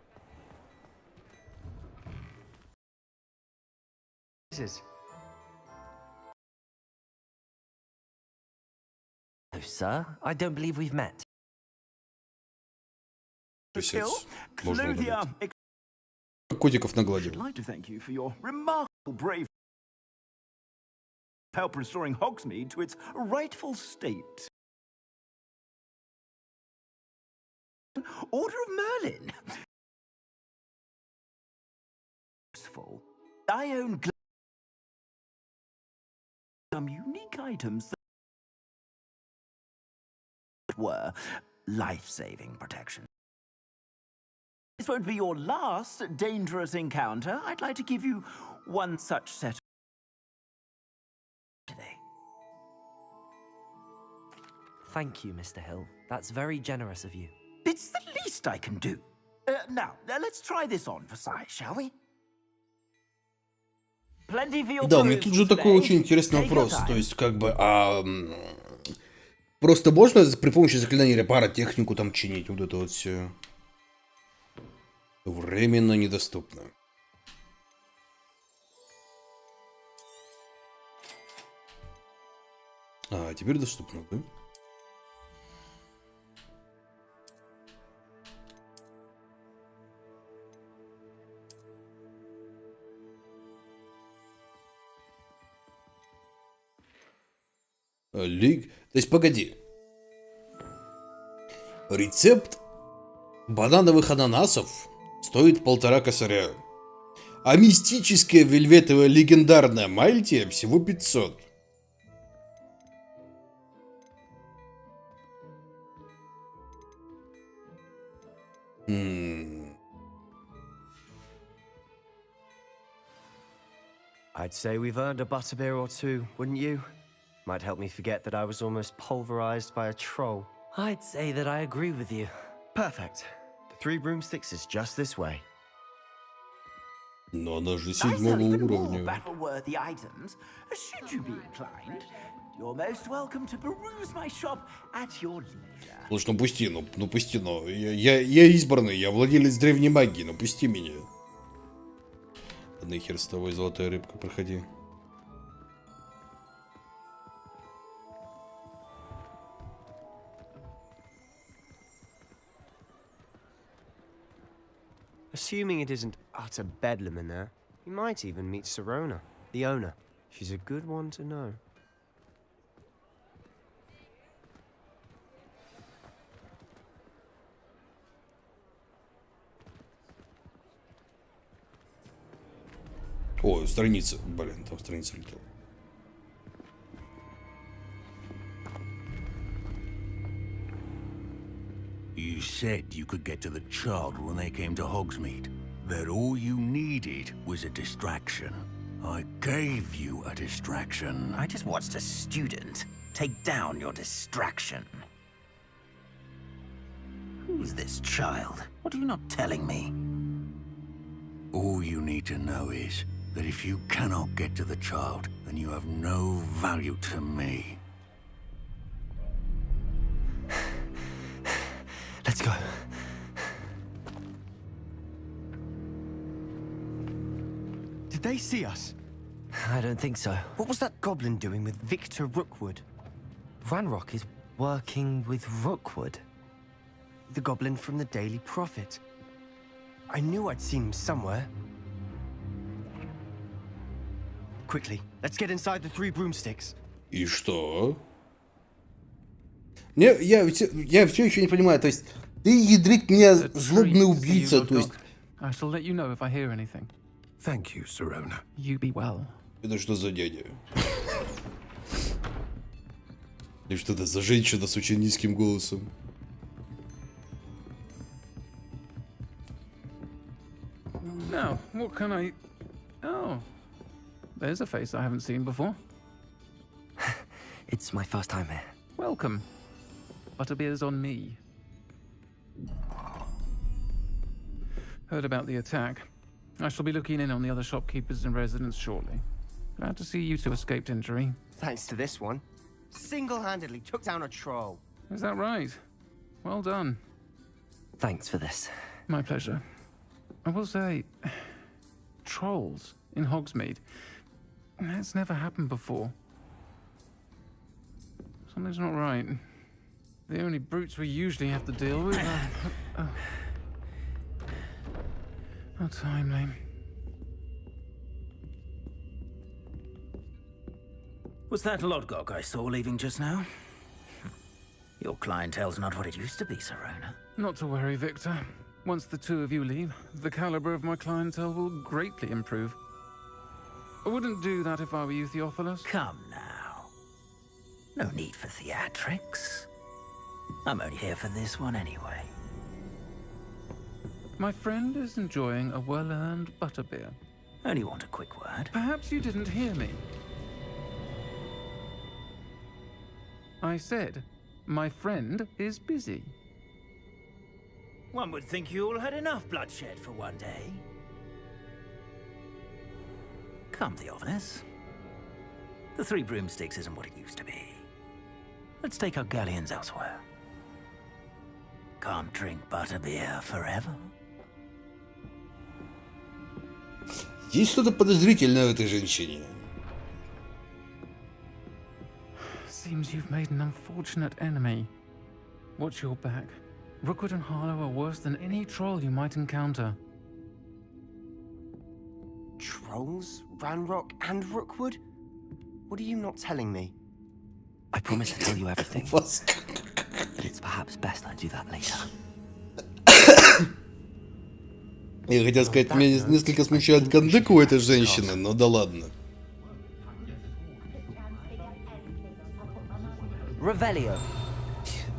No, sir. I don't believe we've met. Котиков нагладил. I'd like to thank you for your remarkable bravery. Help restoring Hogsmeade to its rightful state. Order of Merlin. I own some unique items that were life-saving protection. This won't be your last dangerous encounter. I'd like to give you one such set today. Thank you, Mr. Hill. That's very generous of you. It's the least I can do. Now, let's try this on for size, shall we? Да, у меня тут же такой очень интересный вопрос. То есть, как бы, просто можно при помощи заклинания репара технику там чинить? Вот это вот все. Временно недоступно. А, теперь доступно, да? То есть, погоди. Рецепт банановых ананасов стоит 1,5 косаря. А мистическая вельветовая легендарная мальтия всего 500. I'd say we've earned a butterbeer or two, wouldn't you? Might help me forget that I was almost pulverized by a troll. I'd say that I agree with you. Perfect. The 3 broomsticks is just this way. Но она же I sell 7-го even more уровня. battle-worthy items. Should you be inclined, you're most welcome to peruse my shop at your leisure. Слушай, ну пусти, ну пусти, ну. Я избранный, я владелец древней магии, ну пусти меня. Ладно, хер с тобой, золотая рыбка, проходи. Assuming it isn't utter bedlam in there, you might even meet Sirona, the owner. She's a good one to know. О, страница. Блин, там страница летела. You said you could get to the child when they came to Hogsmeade. That all you needed was a distraction. I gave you a distraction. I just watched a student take down your distraction. Who's this child? What are you not telling me? All you need to know is that if you cannot get to the child, then you have no value to me. Let's go. Did they see us? I don't think so. What was that goblin doing with Victor Rookwood? Ranrock is working with Rookwood. The goblin from the Daily Prophet. I knew I'd seen him somewhere. Quickly, let's get inside the 3 broomsticks. И что? Я все еще не понимаю, то есть ты ядрит меня злобный убийца, то есть... I shall let you know if I hear anything. Thank you, Sirona. You be well. Это что за дядя? И что это за женщина с очень низким голосом? Now, what can I... Oh, there's a face I haven't seen before. It's my first time here. Welcome. Butterbeer's on me. Heard about the attack. I shall be looking in on the other shopkeepers and residents shortly. Glad to see you two escaped injury. Thanks to this one. Single-handedly took down a troll. Is that right? Well done. Thanks for this. My pleasure. I will say, trolls in Hogsmeade. That's never happened before. Something's not right. The only brutes we usually have to deal with are... How timely. Was that Lodgok I saw leaving just now? Your clientele's not what it used to be, Sirona. Not to worry, Victor. Once the 2 of you leave, the caliber of my clientele will greatly improve. I wouldn't do that if I were you, Theophilus. Come now. No need for theatrics. I'm only here for this one anyway. My friend is enjoying a well-earned butterbeer. Only want a quick word. Perhaps you didn't hear me. I said, my friend is busy. One would think you all had enough bloodshed for one day. Come, Theophilus. The 3 broomsticks isn't what it used to be. Let's take our galleons elsewhere. Can't drink butterbeer forever. Есть что-то подозрительное в этой женщине. Seems you've made an unfortunate enemy. Watch your back. Rookwood and Harlow are worse than any troll you might encounter. Trolls? Ranrock and Rookwood? What are you not telling me? I promise to tell you everything. But it's perhaps best I do that later. Я хотел сказать, меня несколько смущает кандык у этой женщины, но да ладно.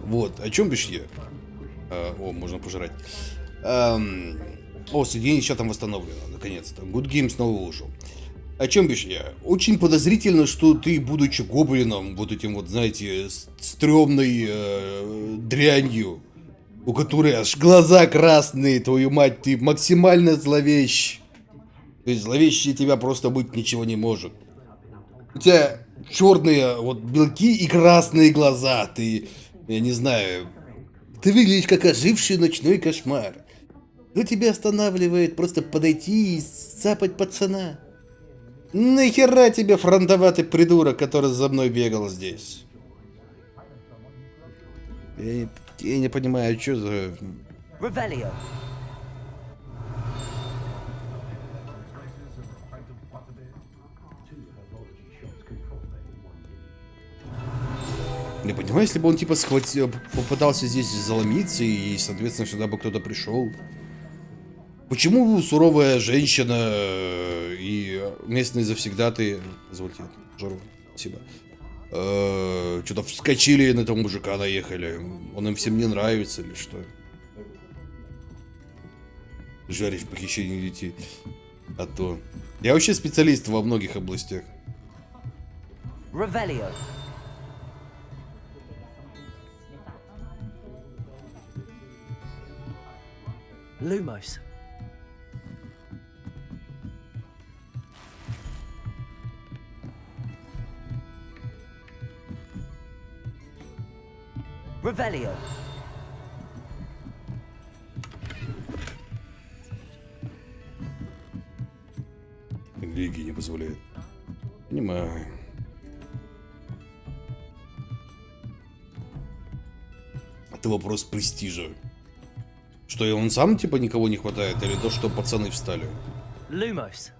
Вот, о чем бишь я? О, можно пожрать. О, соединение сейчас там восстановлено, наконец-то. Good Game снова ушел. О чем бишь я? Очень подозрительно, что ты, будучи гоблином, вот этим вот, знаете, стрёмной дрянью, у которой аж глаза красные, твою мать, ты максимально зловещ. То есть зловещее тебя просто быть ничего не может. У тебя черные вот белки и красные глаза, ты, я не знаю, ты выглядишь как оживший ночной кошмар. Что тебя останавливает просто подойти и сцапать пацана? Нахера тебе фронтоватый придурок, который за мной бегал здесь? Я не понимаю, что за... Revelio. Не понимаю, если бы он типа схватил, попытался здесь заломиться и, соответственно, сюда бы кто-то пришел. Почему суровая женщина и местные завсегдаты, позвольте, жару, спасибо, что-то вскочили на этого мужика, наехали. Он им всем не нравится или что? Жаришь похищение детей. А то. Я вообще специалист во многих областях. Revelio. Lumos. Revelio. Лиги не позволяет. Понимаю. Это вопрос престижа. Что, и он сам, типа, никого не хватает? Или то, что пацаны встали? Lumos.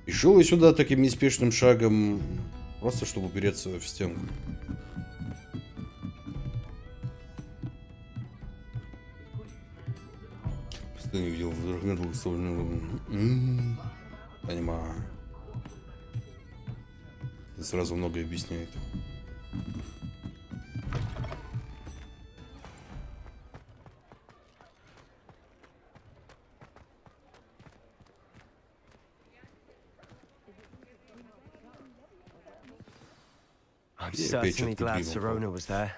И шел я сюда таким неспешным шагом, просто чтобы упереться в стенку. Просто не видел фрагмент выставленного. Понимаю. Это сразу многое объясняет. I'm certainly glad Serona was there.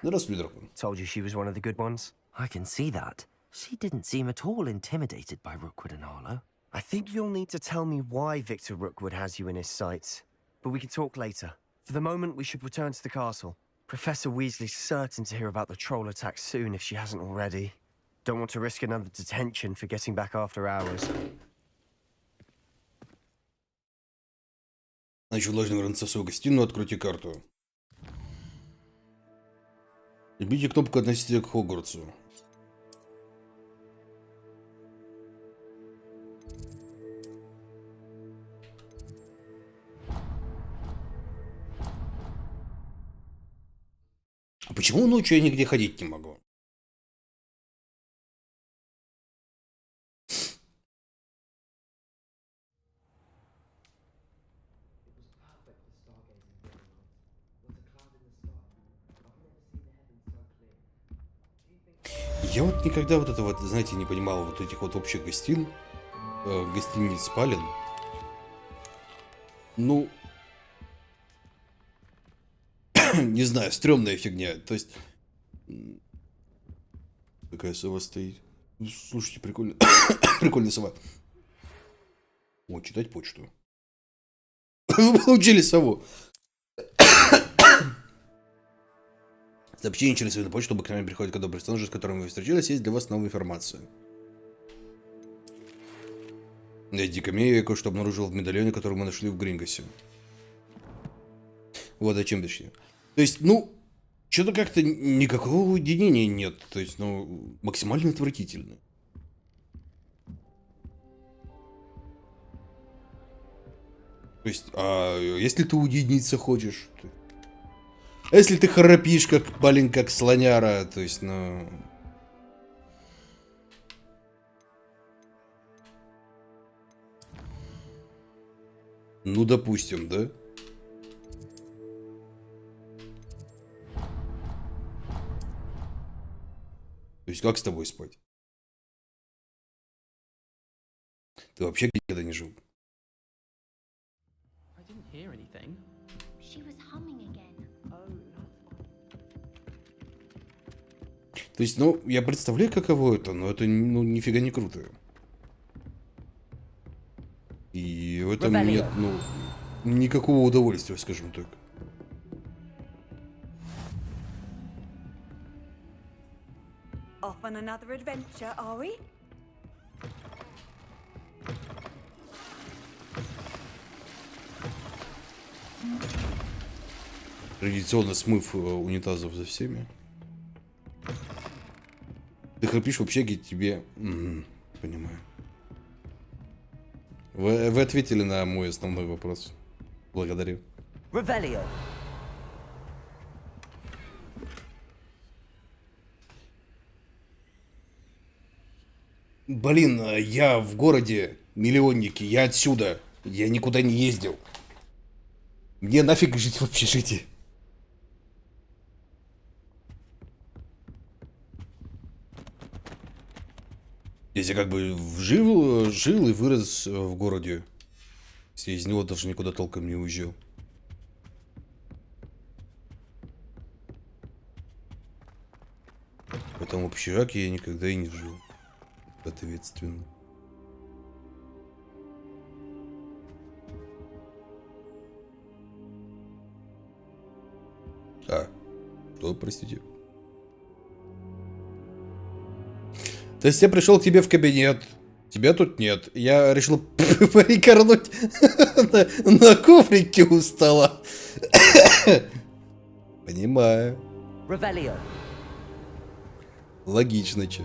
Told you she was one of the good ones. I can see that. She didn't seem at all intimidated by Rookwood and Harlow. I think you'll need to tell me why Victor Rookwood has you in his sights. But we can talk later. For the moment, we should return to the castle. Professor Weasley's certain to hear about the troll attack soon if she hasn't already. Don't want to risk another detention for getting back after hours. Значит, должен вернуться в свою гостиную, откройте карту. Набейте кнопку «Относитесь к Хогвартсу». А почему ночью я нигде ходить не могу? Я вот никогда вот это вот, знаете, не понимал вот этих вот общих гостиниц, спален. Ну, не знаю, стрёмная фигня. То есть, такая сова стоит. Слушайте, прикольно. Прикольная сова. О, читать почту. Вы получили сову. Сообщение через свою почту обыкновенно приходит к доброму персонажу, с которым вы встречались, есть для вас новая информация. Я дикомею кое-что обнаружил в медальоне, который мы нашли в Грингосе. Вот зачем точнее. То есть, ну, что-то как-то никакого уединения нет. То есть, ну, максимально отвратительно. То есть, а если ты уединиться хочешь... А если ты храпишь, как, блин, как слоняра, то есть, ну... Ну, допустим, да? То есть как с тобой спать? Ты вообще никогда не жил? I didn't hear anything. She was humming again. То есть, ну, я представляю, каково это, но это, ну, нифига не круто. И в этом нет, ну, никакого удовольствия, скажем так. Off on another adventure, are we? Традиционно смыв унитазов за всеми. Ты храпишь в общаге, тебе... понимаю. Вы ответили на мой основной вопрос. Благодарю. Revelio. Блин, я в городе, миллионники, я отсюда. Я никуда не ездил. Мне нафиг жить в общежитии. Если как бы жил и вырос в городе. Если из него даже никуда толком не уезжал. Поэтому в общежаке я никогда и не жил. Ответственно. Что, простите? То есть я пришел к тебе в кабинет, тебя тут нет. Я решил прикорнуть на коврике у стола. Понимаю. Revelio. Логично, че.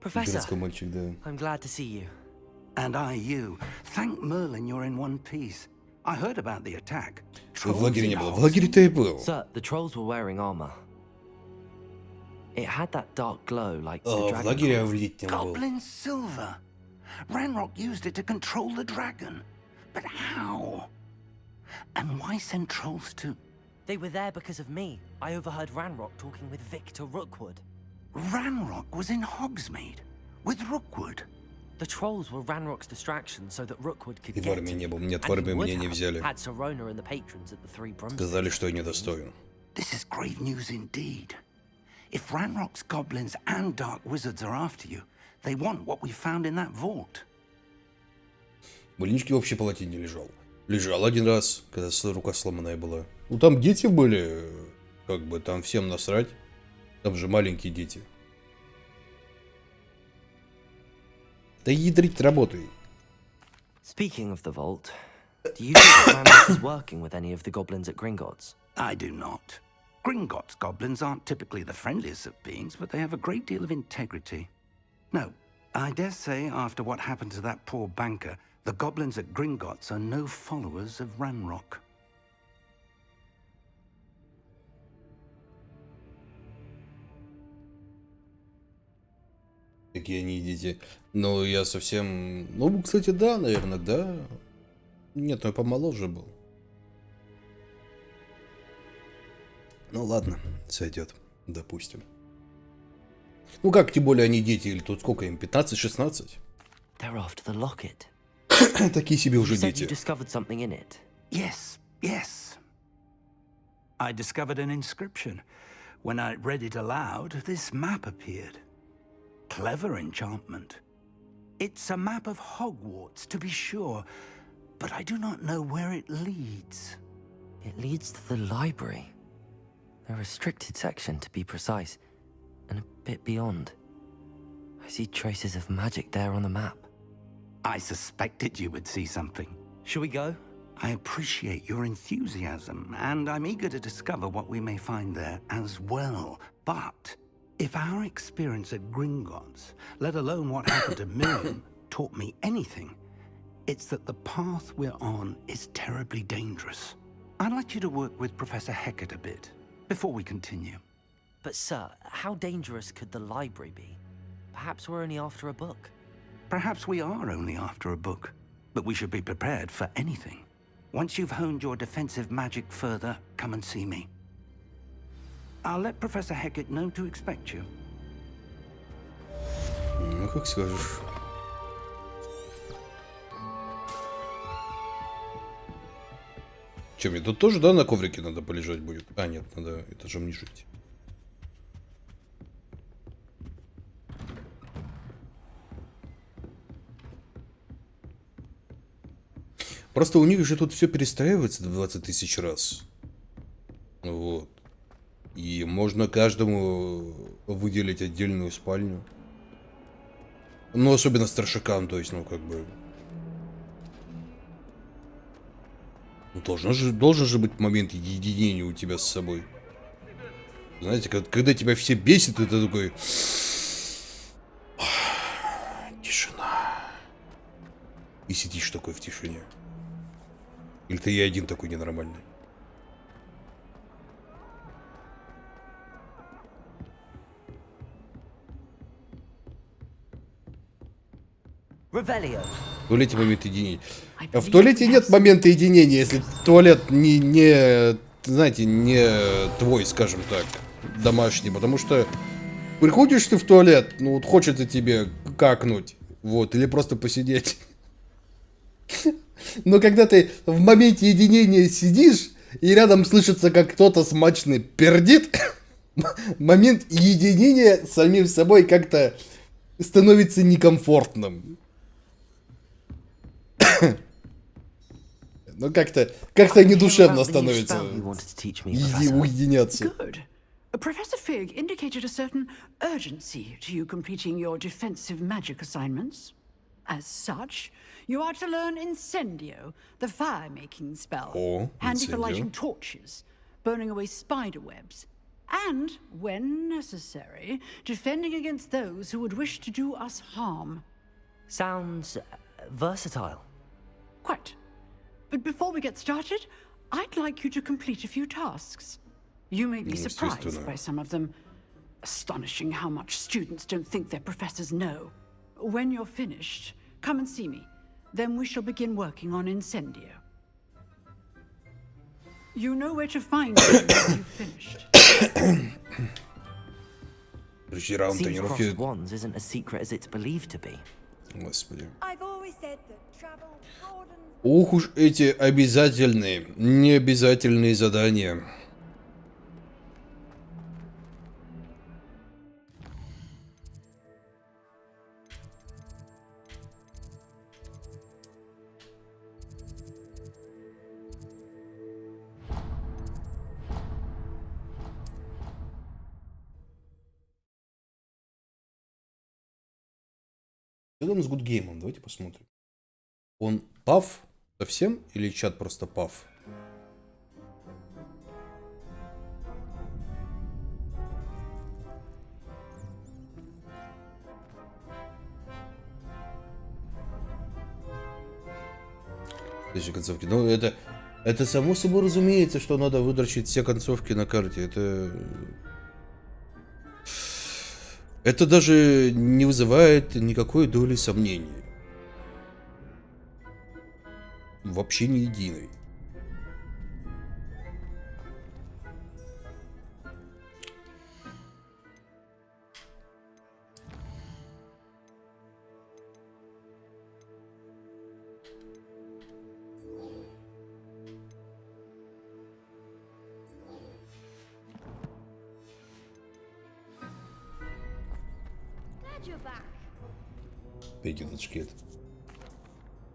Professor, Мальчик, да. I'm glad to see you. And I you. Thank Merlin you're in one piece. I heard about the attack. В лагере не было. В лагере-то и был. Sir, the trolls were wearing armor. It had that dark glow like the В dragon. лагере я влить не был. Goblin silver. Ranrock used it to control the dragon. But how? And why send trolls to... They were there because of me. I overheard Ranrock talking with Victor Rookwood. Ranrock was in Hogsmeade with Rookwood. The trolls were Ranrock's distraction so that Rookwood could Ты в get армии to не был. me. Нет, в And he армию would меня не have взяли. had Sirona and the patrons at the Three Broomsticks. Сказали, что я недостоин. This is grave news indeed. If Ranrock's goblins and dark wizards are after you, they want what we found in that vault. Больнички в общей палате не лежал. Лежал один раз, когда рука сломанная была. Ну там дети были, как бы там всем насрать. Там же маленькие дети. Да ядрить работай. Speaking of the vault, do you think Ranrock is working with any of the goblins at Gringotts? I do not. Gringotts goblins aren't typically the friendliest of beings, but they have a great deal of integrity. No, I dare say after what happened to that poor banker, the goblins at Gringotts are no followers of Ranrock. Такие они дети. Ну, я совсем... Ну, кстати, да, наверное, да. Нет, я помоложе был. Ну, ладно, сойдет. Допустим. Ну, как, тем более, они дети, или тут сколько им, 15-16? They're after the locket. Такие себе уже You said дети. you discovered something in it. Yes, yes. I discovered an inscription. When I read it aloud, this map appeared. Clever enchantment. It's a map of Hogwarts, to be sure, but I do not know where it leads. It leads to the library. A restricted section, to be precise, and a bit beyond. I see traces of magic there on the map. I suspected you would see something. Shall we go? I appreciate your enthusiasm, and I'm eager to discover what we may find there as well. But if our experience at Gringotts, let alone what happened to Miriam, taught me anything, it's that the path we're on is terribly dangerous. I'd like you to work with Professor Hecat a bit before we continue. But sir, how dangerous could the library be? Perhaps we're only after a book. Perhaps we are only after a book, but we should be prepared for anything. Once you've honed your defensive magic further, come and see me. I'll let Professor Hecat know to expect you. Ну, как скажешь. Че, мне тут тоже, да, на коврике надо полежать будет? А, нет, надо этажом ниже идти. Просто у них же тут все перестраивается 20 тысяч раз. Вот. И можно каждому выделить отдельную спальню. Ну, особенно старшакам, то есть, ну, как бы... Ну, должен же быть момент единения у тебя с собой. Знаете, когда тебя все бесит, это такой... Тишина. И сидишь такой в тишине. Или ты я один такой ненормальный? В туалете момент единения. В туалете нет момента единения, если туалет не знаете, не твой, скажем так, домашний. Потому что приходишь ты в туалет, ну вот хочется тебе какнуть, вот, или просто посидеть. Но когда ты в моменте единения сидишь, и рядом слышится, как кто-то смачно пердит, момент единения с самим собой как-то становится некомфортным. Ну как-то недушевно становится уединяться. Professor Fig indicated a certain urgency to you completing your defensive magic assignments. As such, you are to learn Incendio, the fire-making spell, handy for lighting torches, burning away spider webs, and, when necessary, defending against those who would wish to do us harm. Sounds versatile. Quite. But before we get started, I'd like you to complete a few tasks. You may be surprised by some of them. Astonishing how much students don't think their professors know. When you're finished, come and see me. Then we shall begin working on Incendio. You know where to find me when you've finished. Seems crossed wands isn't as secret as it's believed to be. Господи. Ох уж эти обязательные, необязательные задания. Что там с гудгеймом? Давайте посмотрим. Он пав совсем или чат просто пав? Следующие концовки. Ну, это само собой разумеется, что надо выдрочить все концовки на карте. Это даже не вызывает никакой доли сомнений. Вообще ни единой.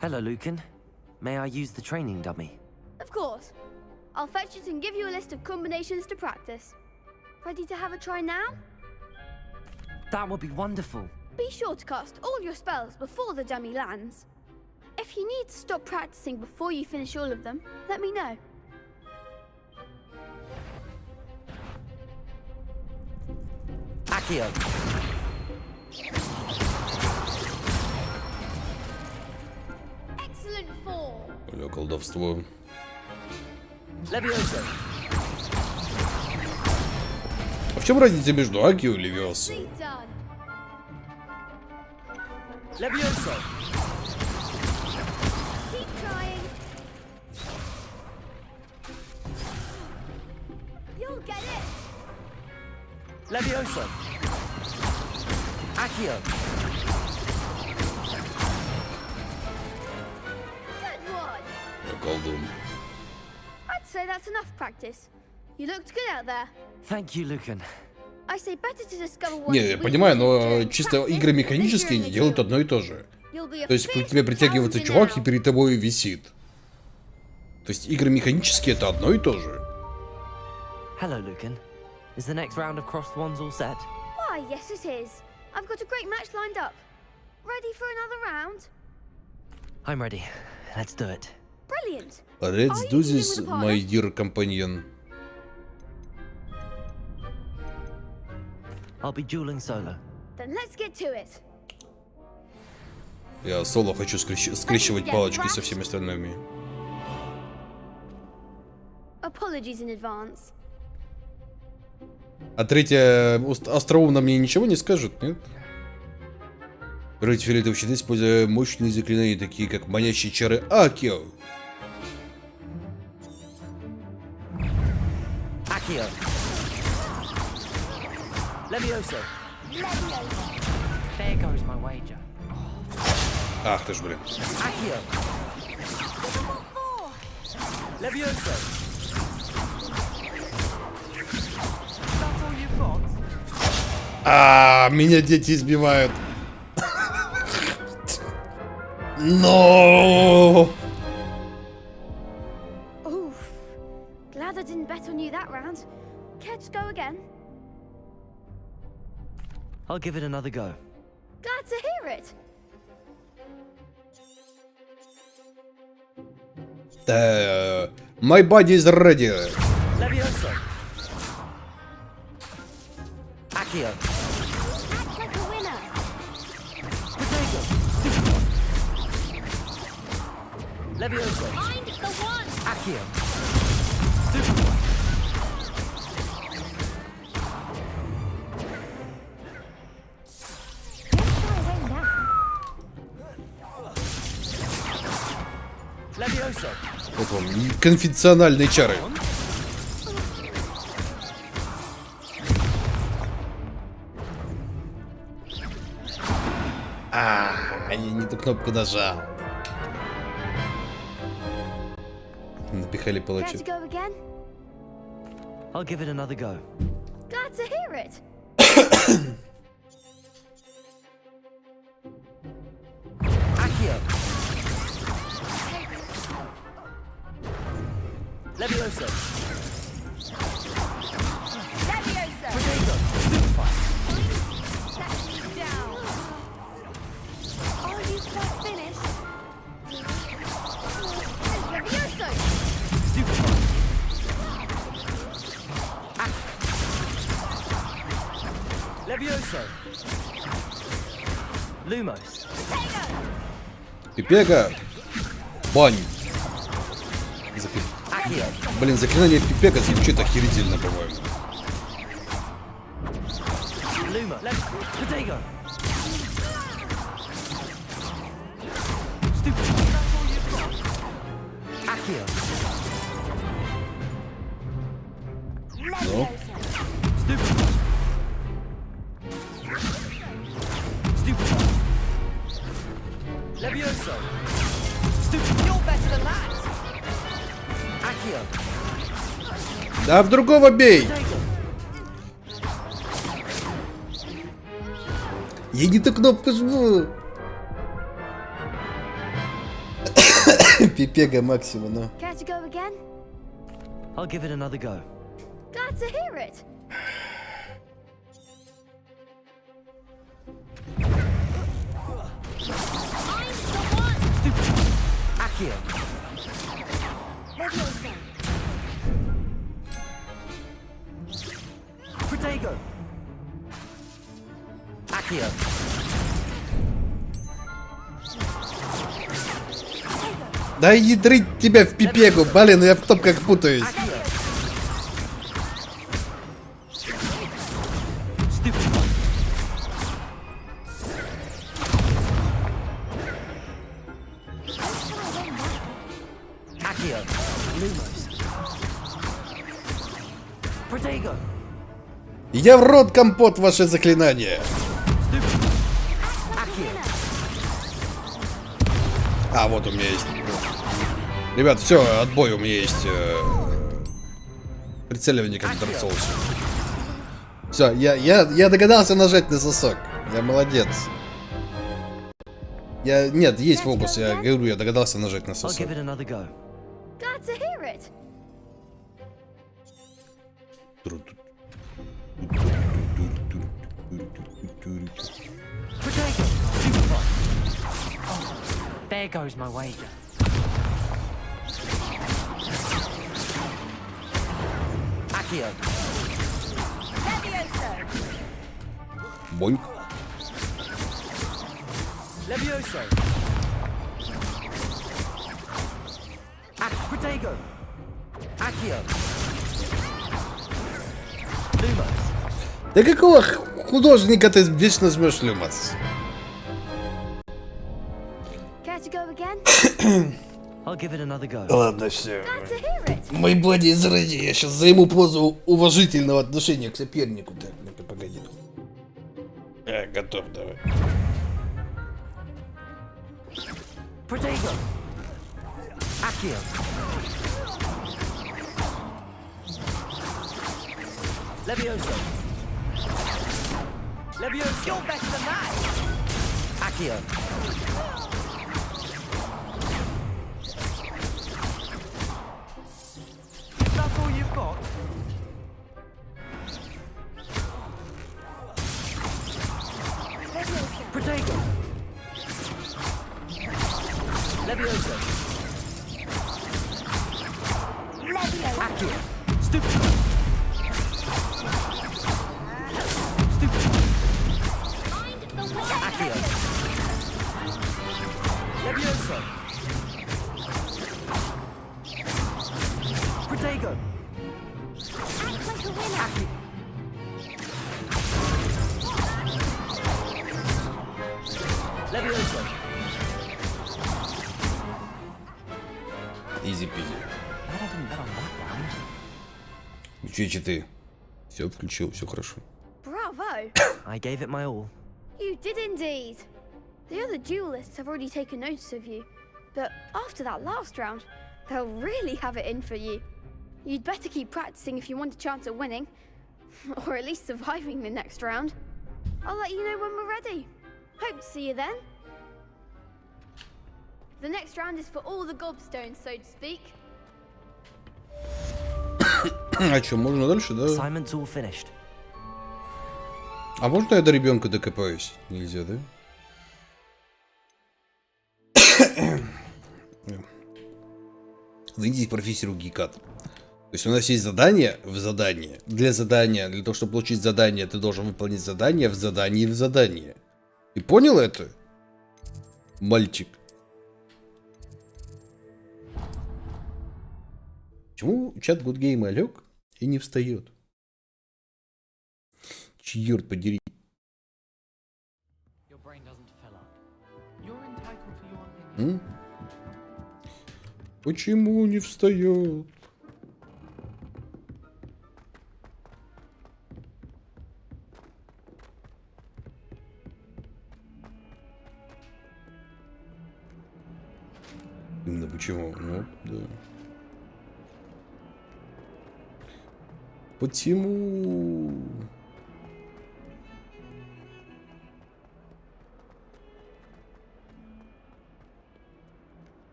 Hello, Lucan. May I use the training dummy? Of course. I'll fetch it and give you a list of combinations to practice. Ready to have a try now? That would be wonderful. Be sure to cast all your spells before the dummy lands. If you need to stop practicing before you finish all of them, let me know. Accio. Excellent form. Бля, колдовство. Levioso. А в чем разница между Акио и Левиосо? Levioso. Keep trying. You'll get it. Levioso. Accio. Good one. Колдун. I'd say that's enough practice. You looked good out there. Thank you, Lucan. I say better to discover what Не, я понимаю, но чисто игры механические не делают одно и то же. То есть к тебе притягивается чувак и перед тобой висит. То есть игры механические это одно и то же. Hello, Lucan. Is the next round of crossed wands all set? Why, yes it is. I've got a great match lined up. Ready for another round? I'm ready. Let's do it. Brilliant. Let's do this, my dear companion. I'll be dueling solo. Then let's get to it. Я соло хочу скрещивать палочки со всеми остальными. Apologies in advance. А третья остроумно мне ничего не скажет, нет? Играть фиолетовый щит, используя мощные заклинания, такие как манящие чары Акио. Accio. Levioso. There goes my wager. Ах ты ж, блин. Accio. Levioso. That's all you've got? Меня дети избивают. Но. Oof. Glad I didn't bet on you that round. Care to go again? I'll give it another go. Glad to hear it. My body is ready. Levioso. Accio. Act like a winner. Potato. Levioso. Find the one. Accio. Levioso. Вот вам конфиденциальные чары. Я не ту кнопку нажал. Напихали Care палачи. to go again? I'll give it another go. Glad to hear it. Accio. Levioso. Levioso. Potato. Stupefy. Down. Are you quite finished? Levioso. Stupefy. Levioso. Lumos. Пипега. Бань. Accio. Блин, заклинание Пипега звучит охерительно, по-моему. Luma. Potato. Stupefy. Accio. Ну. Stupefy. Stupefy. Levioso. Stupefy. You're better than that. Accio. Да в другого бей! Potato. Я не ту кнопку жму. Пипега максимум, ну. Care to go again? I'll give it another go. Glad to hear it. Accio. Levioso. Potato. Accio. Да ядрить тебя в Пипегу, блин, я в кнопках путаюсь. Я в рот компот ваше заклинание. А, вот у меня есть. Ребят, все, отбой, у меня есть прицеливание как в Dark Souls. Все, я догадался нажать на сосок. Я молодец. Нет, есть фокус, я говорю, я догадался нажать на сосок. Glad to hear it. There goes my wager. Accio. Boink. Levioso. Protego. Accio. Lumos. Да какого художника ты вечно жмешь, Люмас? Care to go again? I'll give it another go. Ладно, все. Glad to hear it. Мой боди из ради. Я сейчас займу позу уважительного отношения к сопернику. Так, ну-ка, погоди. Готов, давай. Protego. Accio. Levioso. Levioso. You're better than that. Accio. That's all you've got? Protego. Levioso. Accio. Stupid. Stupid. Accio. Levioso. Protego. Accio. Levioso. Изи пизи. Включи ты. Все включил, все хорошо. Bravo. I gave it my all. You did indeed. The other duelists have already taken notice of you, but after that last round, they'll really have it in for you. You'd better keep practicing if you want a chance at winning, or at least surviving the next round. I'll let you know when we're ready. Hope to see you then. The next round is for all the gobstones, so to speak. А что, можно дальше, да? Assignment's all finished. А можно я до ребенка докопаюсь? Нельзя, да? Зайдите к профессору Гикат. То есть у нас есть задание в задании. Для того, чтобы получить задание, ты должен выполнить задание в задании в задании. Ты понял это? Мальчик. Почему чат Гудгейма лег и не встает? Черт подери. Почему не встает? Именно почему? Ну, да. Почему?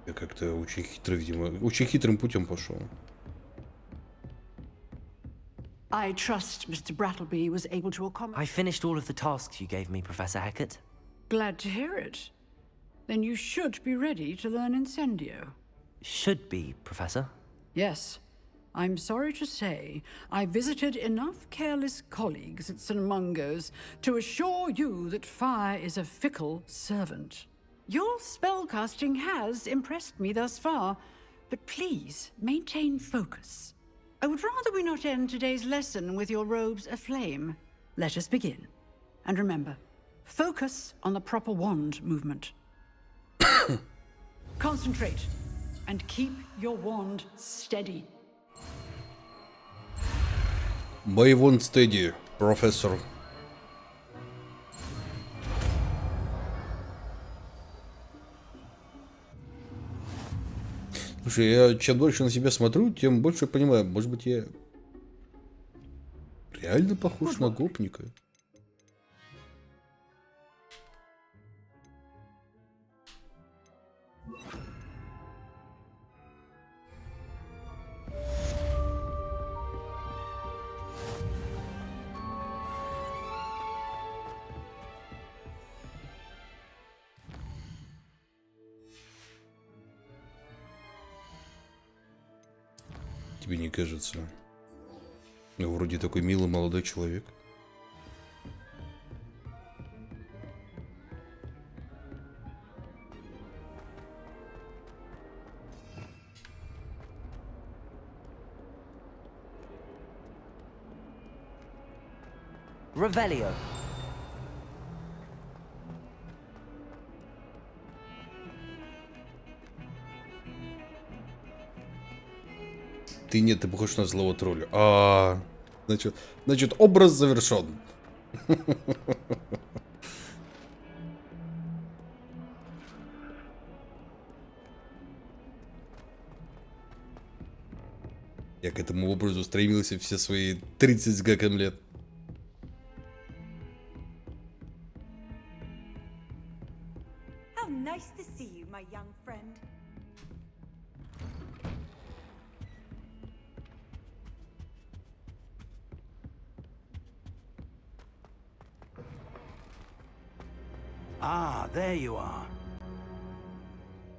Я как-то очень хитро, видимо, очень хитрым путем пошел. I trust Mr. Brattleby was able to accommodate. I finished all of the tasks you gave me, Professor Hackett. Glad to hear it. Then you should be ready to learn Incendio. Should be, Professor. Yes. I'm sorry to say, I visited enough careless colleagues at St. Mungo's to assure you that fire is a fickle servant. Your spellcasting has impressed me thus far, but please maintain focus. I would rather we not end today's lesson with your robes aflame. Let us begin. And remember, focus on the proper wand movement. Concentrate and keep your wand steady. My wand steady, профессор. Слушай, я чем дольше на себя смотрю, тем больше понимаю, может быть, я реально похож на гопника. Тебе не кажется? Ну, вроде такой милый молодой человек. Revelio. Ты нет, ты похож на злого тролля. Значит, образ завершен. Я к этому образу стремился все свои 30 с гаком лет. How nice to see you, my young friend. Ah, there you are.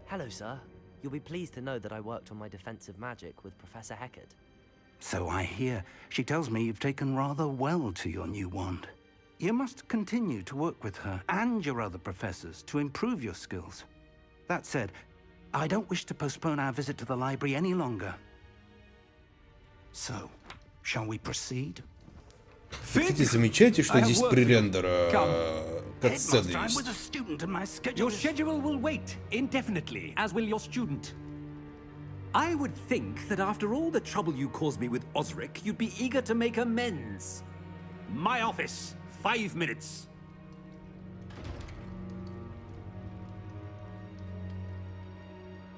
Hello, sir. You'll be pleased to know that I worked on my defensive magic with Professor Heckard. So I hear. She tells me you've taken rather well to your new wand. You must continue to work with her and your other professors to improve your skills. That said, I don't wish to postpone our visit to the library any longer. So, shall we proceed? Кстати, замечайте, что здесь пререндера катсцены есть. Your schedule will wait indefinitely, as will your student. I would think that after all the trouble you caused me with Osric, you'd be eager to make amends. My office, 5 minutes.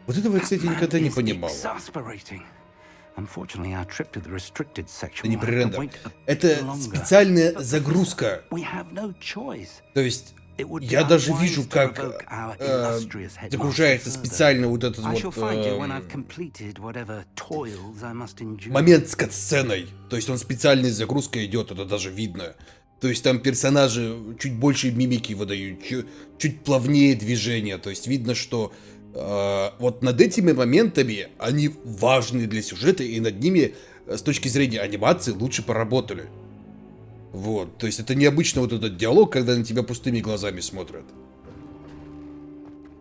Вот этого я, кстати, никогда не понимал. Это не пререндер. Это специальная загрузка. То есть я даже вижу, как загружается специально вот этот вот момент с катсценой. То есть он специальной загрузкой идет, это даже видно. То есть там персонажи чуть больше мимики выдают, чуть плавнее движения. То есть видно, что вот над этими моментами они важны для сюжета, и над ними с точки зрения анимации лучше поработали. Вот, то есть это необычно вот этот диалог, когда на тебя пустыми глазами смотрят.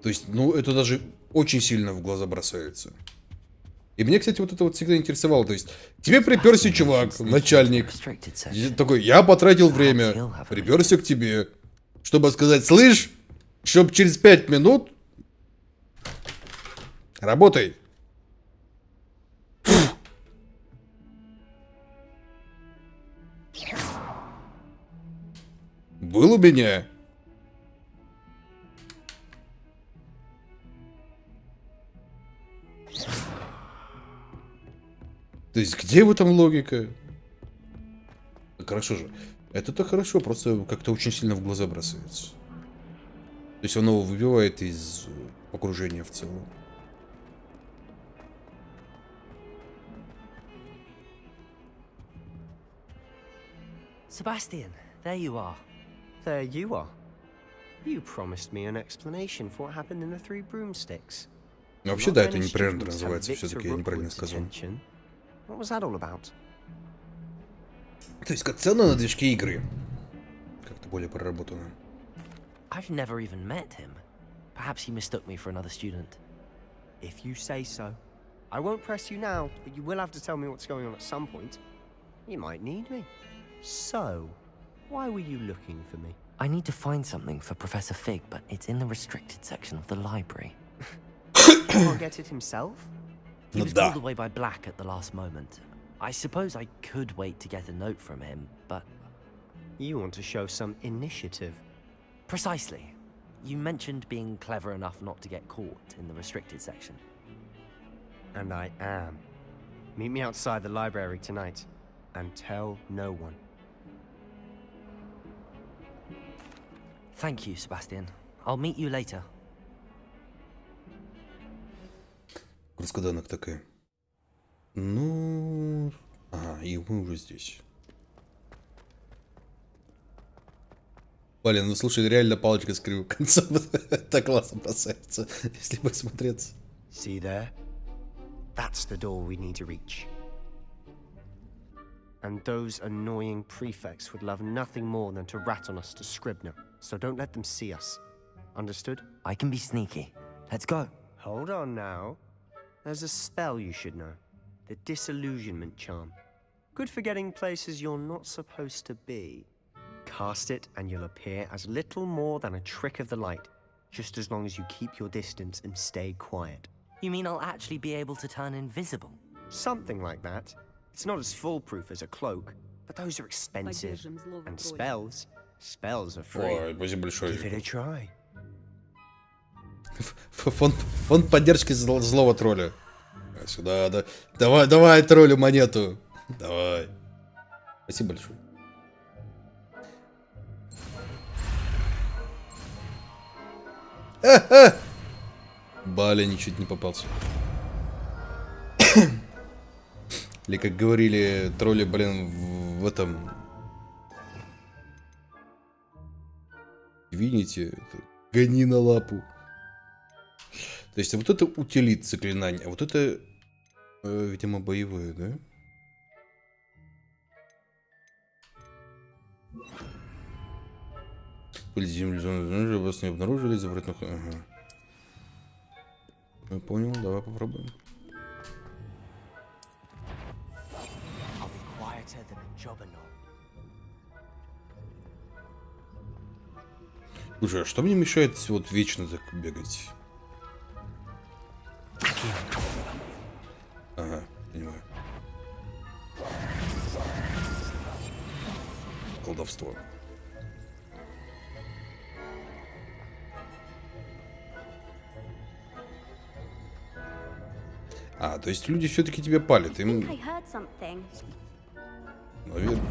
То есть, ну, это даже очень сильно в глаза бросается. И меня, кстати, вот это вот всегда интересовало. То есть, тебе приперся чувак, начальник. Такой, я потратил время, приперся к тебе, чтобы сказать, слышь, чтоб через 5 минут работай. Был у меня. То есть, где в этом логика? Хорошо же. Это-то хорошо, просто как-то очень сильно в глаза бросается. То есть, оно выбивает из окружения в целом. Sebastian, there you are. There you are. You promised me an explanation for what happened in the Three Broomsticks. Вообще, да, это не пререндер называется, все-таки я неправильно сказал. What was that all about? То есть, катсцена на движке игры. Как-то более проработана. I've never even met him. Perhaps he mistook me for another student. If you say so. I won't press you now, but you will have to tell me what's going on at some point. You might need me. So, why were you looking for me? I need to find something for Professor Fig, but it's in the restricted section of the library. Can't get it himself? He was called away by Black at the last moment. I suppose I could wait to get a note from him, but... You want to show some initiative. Precisely. You mentioned being clever enough not to get caught in the restricted section. And I am. Meet me outside the library tonight, and tell no one. Thank you, Sebastian. I'll meet you later. Раскаданок такая. Ну... Ага, и мы уже здесь. Блин, ну слушай, реально палочка с кривым концом. Это классно бросается, если посмотреться. See there? That's the door we need to reach. And those annoying prefects would love nothing more than to rat on us to Scribner. So don't let them see us. Understood? I can be sneaky. Let's go. Hold on now. There's a spell you should know. The disillusionment charm. Good for getting places you're not supposed to be. Cast it and you'll appear as little more than a trick of the light. Just as long as you keep your distance and stay quiet. You mean I'll actually be able to turn invisible? Something like that. It's not as foolproof as a cloak, but those are expensive. And spells are free. Ой, спасибо большое. Give it a try. Фонд поддержки злого тролля. Сюда, да. Давай троллю монету. Давай. Спасибо большое. Баля ничуть не попался. Или как говорили тролли, блин, в этом... Видите? Гони на лапу. То есть вот это утилит заклинание, а вот это, видимо, боевое, да? Землю вас не обнаружили, забрать на... Ага. Я понял, давай попробуем. Слушай, а что мне мешает вот вечно так бегать? Ага, понимаю. Колдовство. А, то есть люди все-таки тебя палят. Им... Наверное.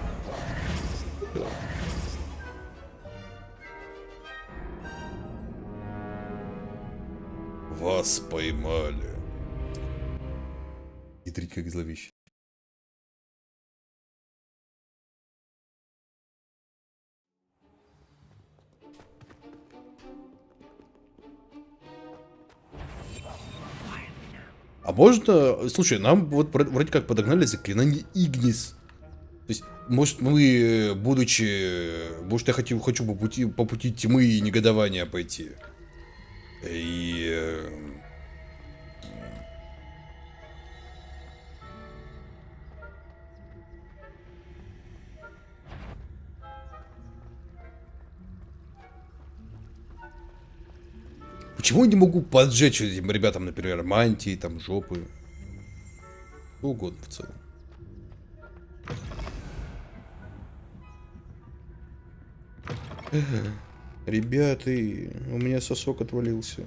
Вас поймали. Хитрить как зловеще. А можно... Слушай, нам вот вроде как подогнали заклинание Игнис. То есть, может, мы, будучи... Может, я хочу по пути тьмы и негодования пойти. И... Почему я не могу поджечь этим ребятам, например, мантии, там, жопы? Что угодно в целом. Ребята, у меня сосок отвалился.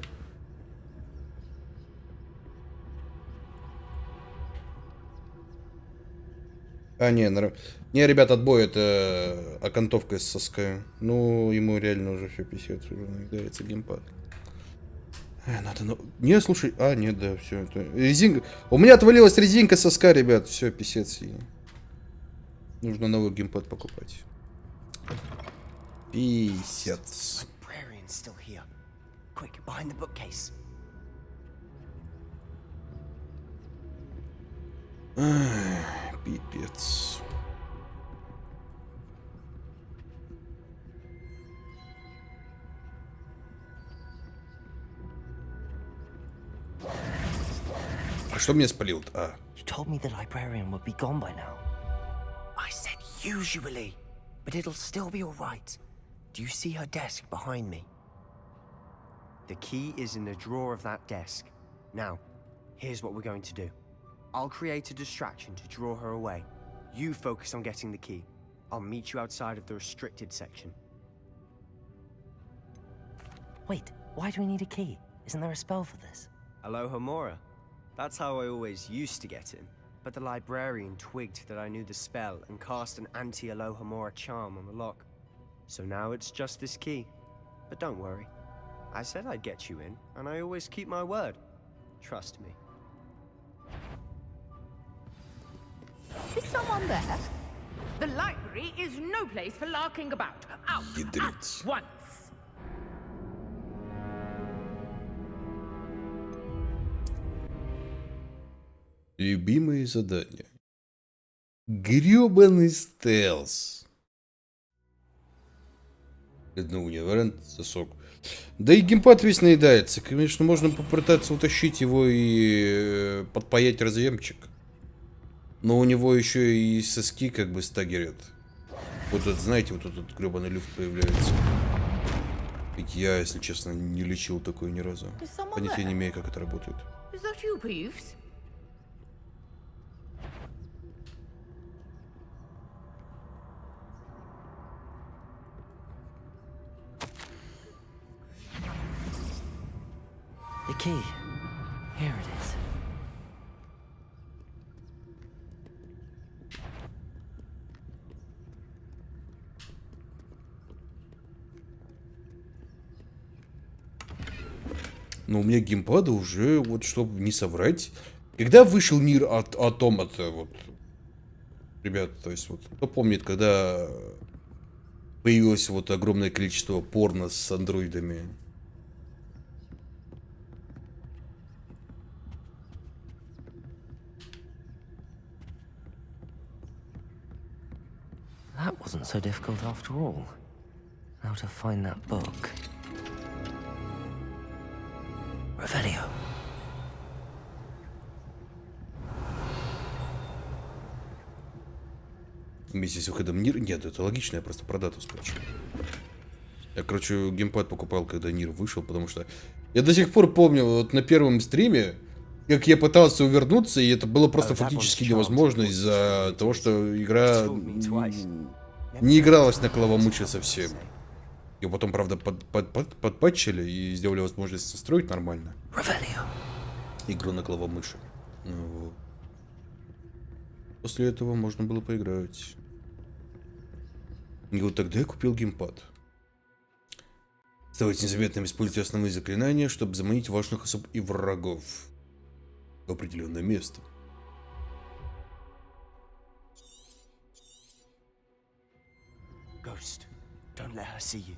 А, не, ребят, отбой, это окантовка с соска. Ну, ему реально уже все писец, уже наедается геймпад. Надо, не, слушай, нет, да, все, это резинка. У меня отвалилась резинка соска, ребят, все, писец. Нужно новый геймпад покупать. Писец. Пипец. А что меня спалил? You told me the librarian would be gone by now. I said usually, but it'll still be all right. Do you see her desk behind me? The key is in the drawer of that desk. Now, here's what we're going to do. I'll create a distraction to draw her away. You focus on getting the key. I'll meet you outside of the restricted section. Wait, why do we need a key? Isn't there a spell for this? Alohomora. That's how I always used to get in. But the librarian twigged that I knew the spell and cast an anti-Alohomora charm on the lock. So now it's just this key. But don't worry. I said I'd get you in, and I always keep my word. Trust me. Is someone there? The library is no place for larking about. Out at once. Любимые задания. Грёбаный стелс. Новый вариант, сосок. Да и геймпад весь наедается. Конечно, можно попытаться утащить его и подпаять разъемчик. Но у него еще и соски как бы стагерят. Вот это, знаете, вот этот грёбаный люфт появляется. Ведь я, если честно, не лечил такое ни разу. Понятия не имею, как это работает. The key. Here it is. Но у меня геймпада уже, вот чтобы не соврать. Когда вышел Нир Automata, вот, ребят, то есть, вот, кто помнит, когда появилось вот огромное количество порно с андроидами? That wasn't so difficult after all. Now to find that book. Revelio. Вместе с выходом Нир... Нет, это логично, я просто про дату спрашиваю. Я, короче, геймпад покупал, когда Нир вышел, потому что... Я до сих пор помню, вот на первом стриме, как я пытался увернуться, и это было просто фактически невозможно из-за того, что игра не игралась на клавомыши совсем. Ее потом, правда, подпатчили и сделали возможность настроить нормально игру на клавомыши. Вот. После этого можно было поиграть. И вот тогда я купил геймпад. Оставайтесь незаметным, используйте основные заклинания, чтобы заманить важных особ и врагов в определенное место. Ghost, don't let her see you.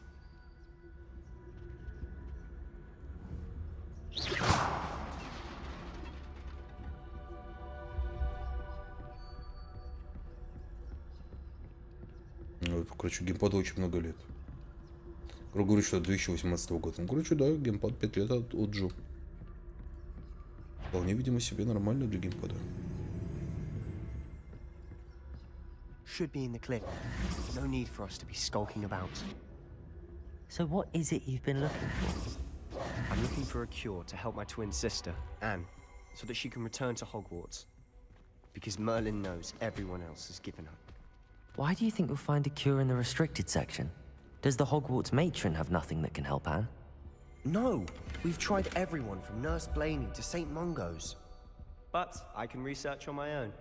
Вот, короче, геймпаду очень много лет. Говорю, что 2018 года. Ну, короче, да, геймпад 5 лет от Джо. Вполне, видимо, себе нормально для геймпада. Should be in the clip. No need for us to be skulking about. So what is it you've been looking for? I'm looking for a cure to help my twin sister, Anne, so that she can return to Hogwarts. Because Merlin knows everyone else has given up. Why do you think you'll find a cure in the restricted section? Does the Hogwarts matron have nothing that can help Anne? No! We've tried everyone from Nurse Blaney to St. Mungo's. But I can research on my own.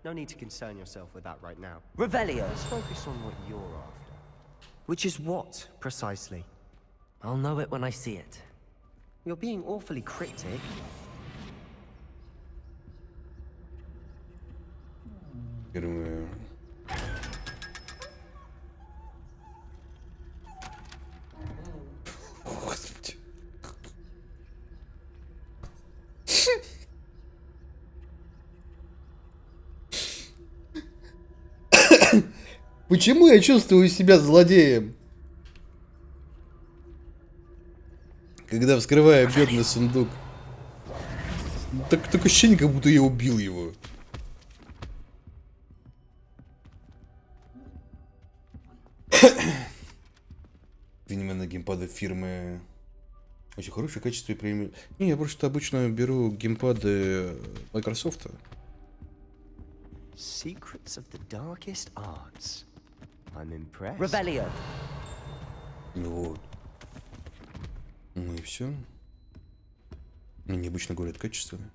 No need to concern yourself with that right now. Revelio! Let's focus on what you're after. Which is what, precisely? I'll know it when I see it. You're being awfully cryptic. Господи. Почему я чувствую себя злодеем, когда вскрываю бедный сундук? Такое ощущение, как будто я убил его. современные геймпады фирмы очень хорошее качество и премиум. Не, я просто обычно беру геймпады Microsoft. Secrets of the darkest arts. I'm impressed. Revelio. Вот. Ну и все. Они обычно говорят качественно.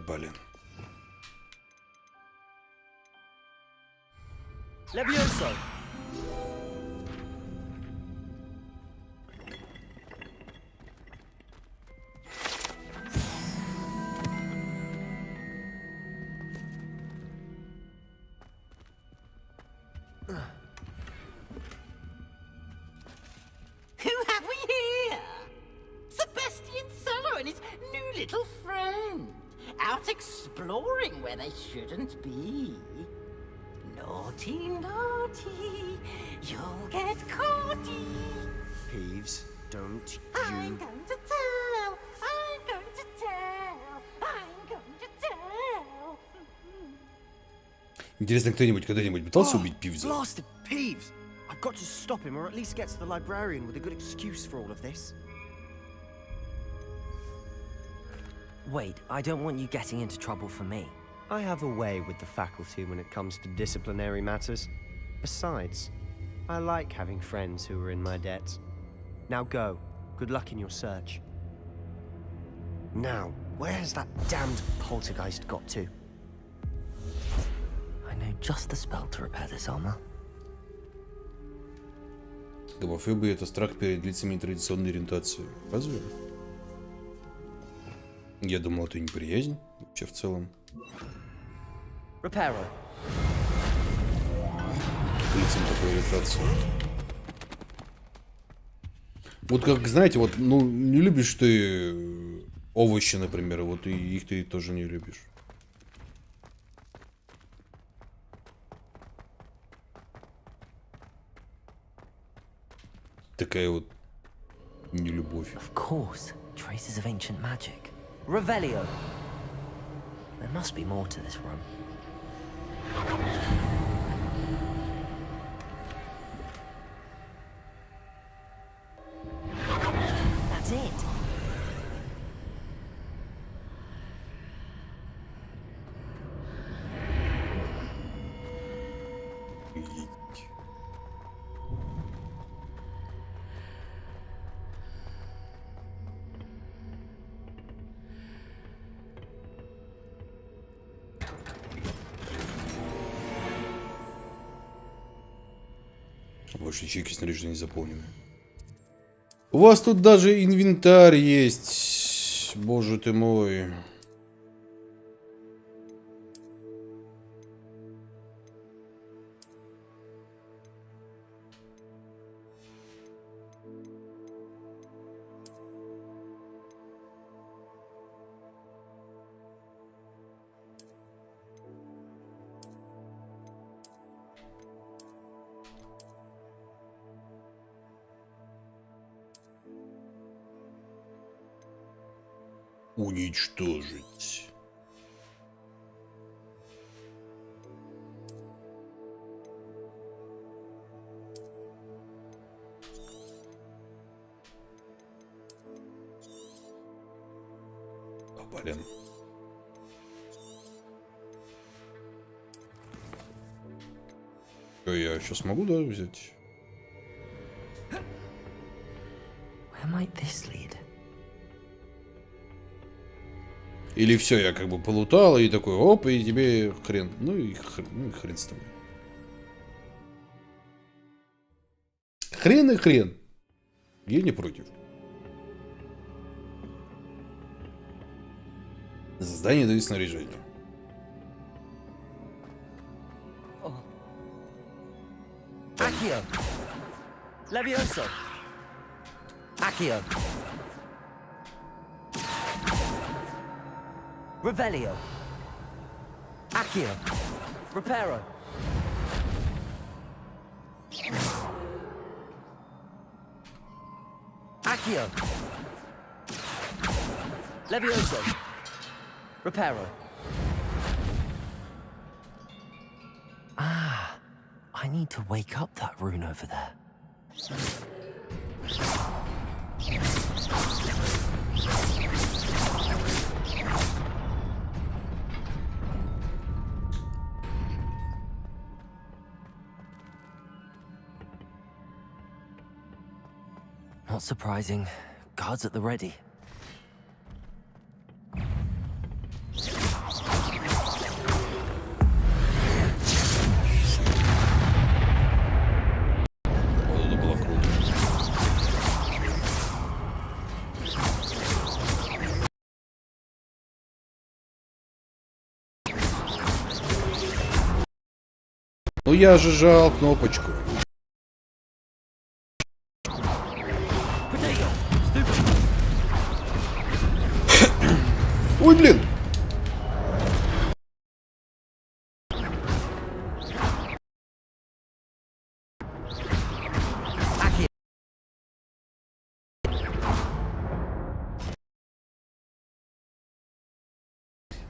Блин. Levioso. Who have we here? Sebastian Solo and his new little friend. Out exploring where they shouldn't be. Naughty, naughty, you'll get caughty. Peeves, don't I'm you... going to tell, I'm going to tell, I'm going to tell. Интересно, кто-нибудь когда-нибудь пытался убить Пивза? Blasted Peeves! I've got to stop him, or at least get to the librarian with a good excuse for all of this. Wait, I don't want you getting into trouble for me. I have a way with the faculty when it comes to disciplinary matters. Besides, I like having friends who are in my debt. Now go. Good luck in your search. Now, where's that damned poltergeist got to? I know just the spell to repair this armor. Гомофобия — это страх перед лицами нетрадиционной ориентации. Разве? Я думал, это неприязнь вообще в целом. Reparo. К лицам такой ориентации. Вот как, знаете, вот, ну, не любишь ты овощи, например, вот и их ты тоже не любишь. Такая вот нелюбовь. Of course, traces of ancient magic. Revelio. There must be more to this room. That's it. Ваши ячейки снаряжения заполнены. У вас тут даже инвентарь есть. Боже ты мой. Уничтожить. Блин. Что, я сейчас могу, да, взять? Where might this lead? Или все, я как бы полутал и такой, оп, и тебе хрен. Ну и хрен с тобой. Хрен и хрен. Я не против. Задание дают снаряжение. Accio. Levioso. Accio. Revelio. Accio. Reparo. Accio. Levioso. Reparo. Ah, I need to wake up that rune over there. Not surprising. Guards at the ready. Ну я же жал кнопочку. Ой, блин!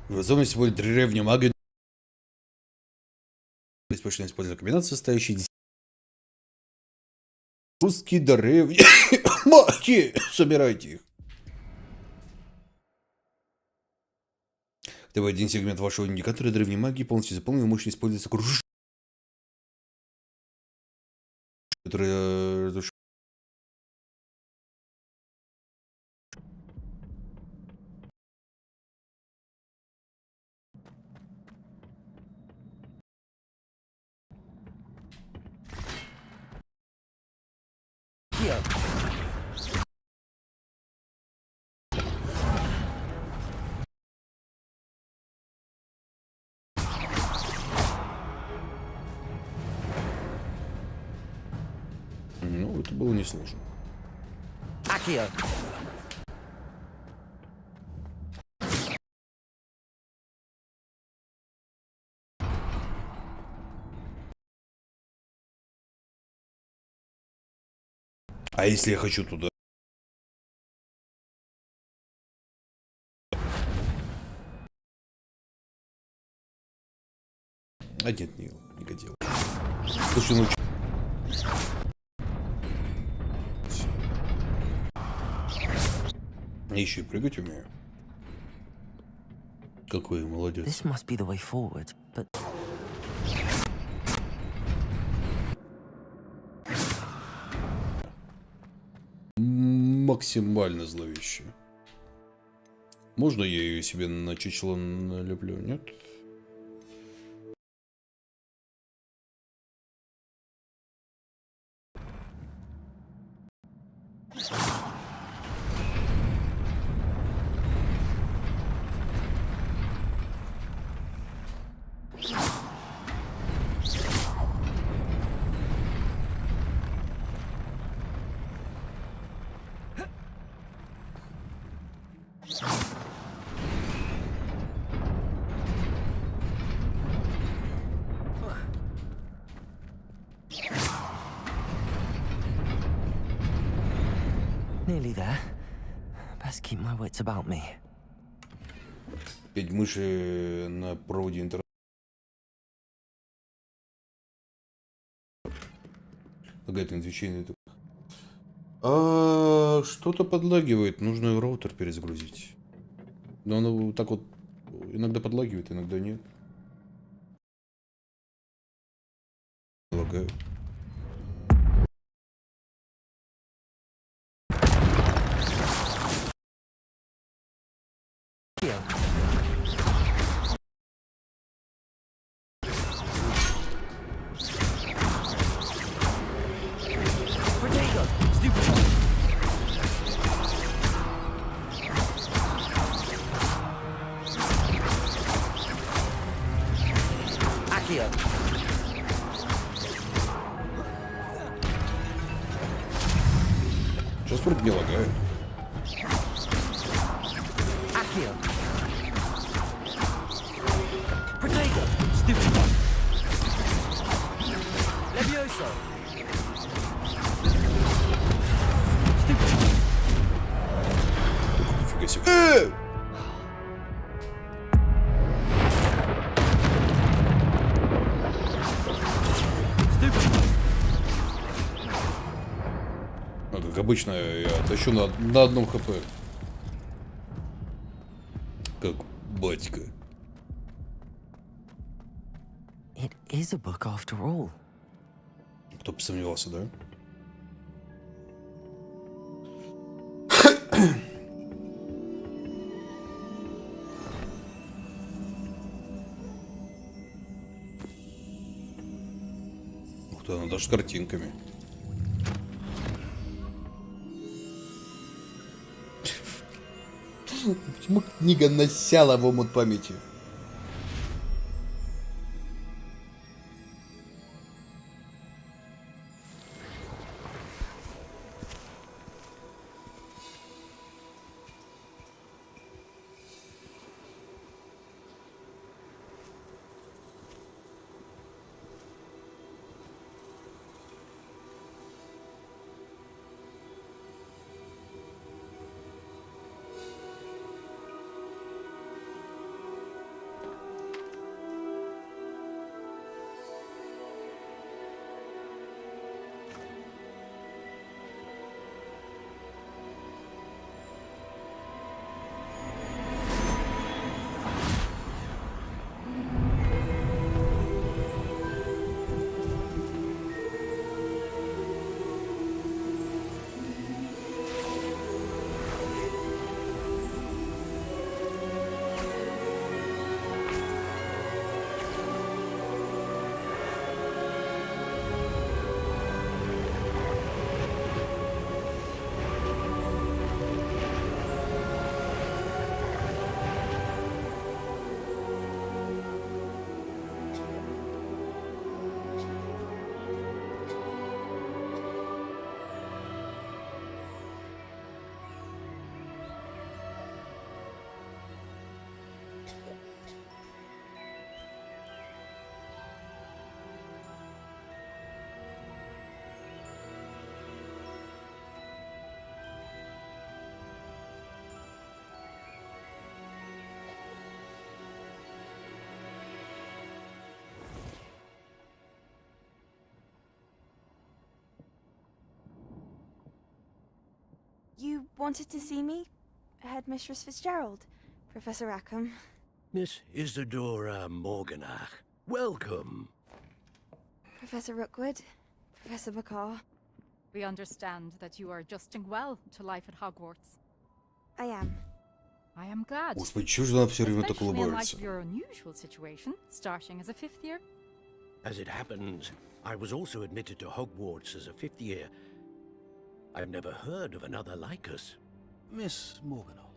Возможность использовать древнюю магию. Беспечно использовать комбинацию, состоящей из русские древние маги. Собирайте их. Хотя бы один сегмент вашего индикатора древней магии полностью заполнен, вы можете использовать окружение, которое Ну, это было несложно. А если я хочу туда? А нет, не годилось. Слушай, ну... Я еще и прыгать умею. Какой молодец. This must be the way forward, but... Максимально зловеще. Можно я ее себе на чучело налеплю, нет? Nearly there. Best keep my wits about me. 5 мыши на проводе интернета. Лагает изучение. Что-то подлагивает. Нужно роутер перезагрузить. Но оно так вот иногда подлагивает, иногда нет. Лагаю. Сейчас вроде не лагает. Нифига себе. обычно я тащу на одном хп. Как батька. It is a book after all. Кто бы сомневался, да? Ух ты, она даже с картинками. Почему книга насяла в омут памяти? You wanted to see me? Headmistress Fitzgerald, Professor Rackham. Miss Isadora Morganach, welcome. Professor Rookwood, Professor Bakar. We understand that you are adjusting well to life at Hogwarts. I am. I am glad. Господи, чего же она все время так Especially in light улыбается? of your unusual situation, starting as a 5th year. As it happens, I was also admitted to Hogwarts as a 5th year. I've never heard of another like us. Miss Morganock,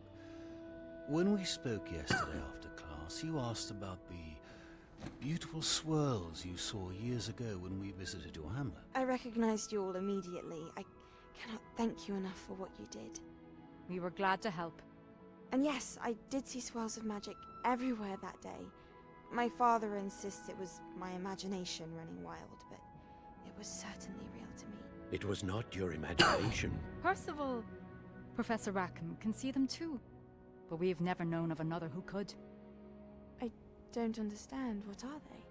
when we spoke yesterday after class, you asked about the beautiful swirls you saw years ago when we visited your hamlet. I recognized you all immediately. I cannot thank you enough for what you did. We were glad to help. And yes, I did see swirls of magic everywhere that day. My father insists it was my imagination running wild, but it was certainly real to me. It was not your imagination. Percival, Professor Rackham can see them too, but we've never known of another who could. I don't understand. What are they?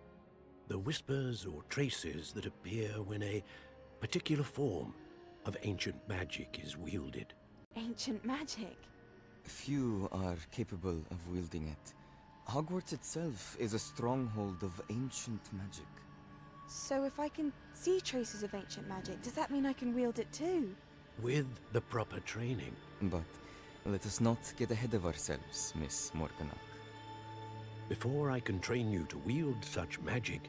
The whispers or traces that appear when a particular form of ancient magic is wielded. Ancient magic? Few are capable of wielding it. Hogwarts itself is a stronghold of ancient magic. So if I can see traces of ancient magic, does that mean I can wield it too? With the proper training. But let us not get ahead of ourselves, Miss Morganock. Before I can train you to wield such magic,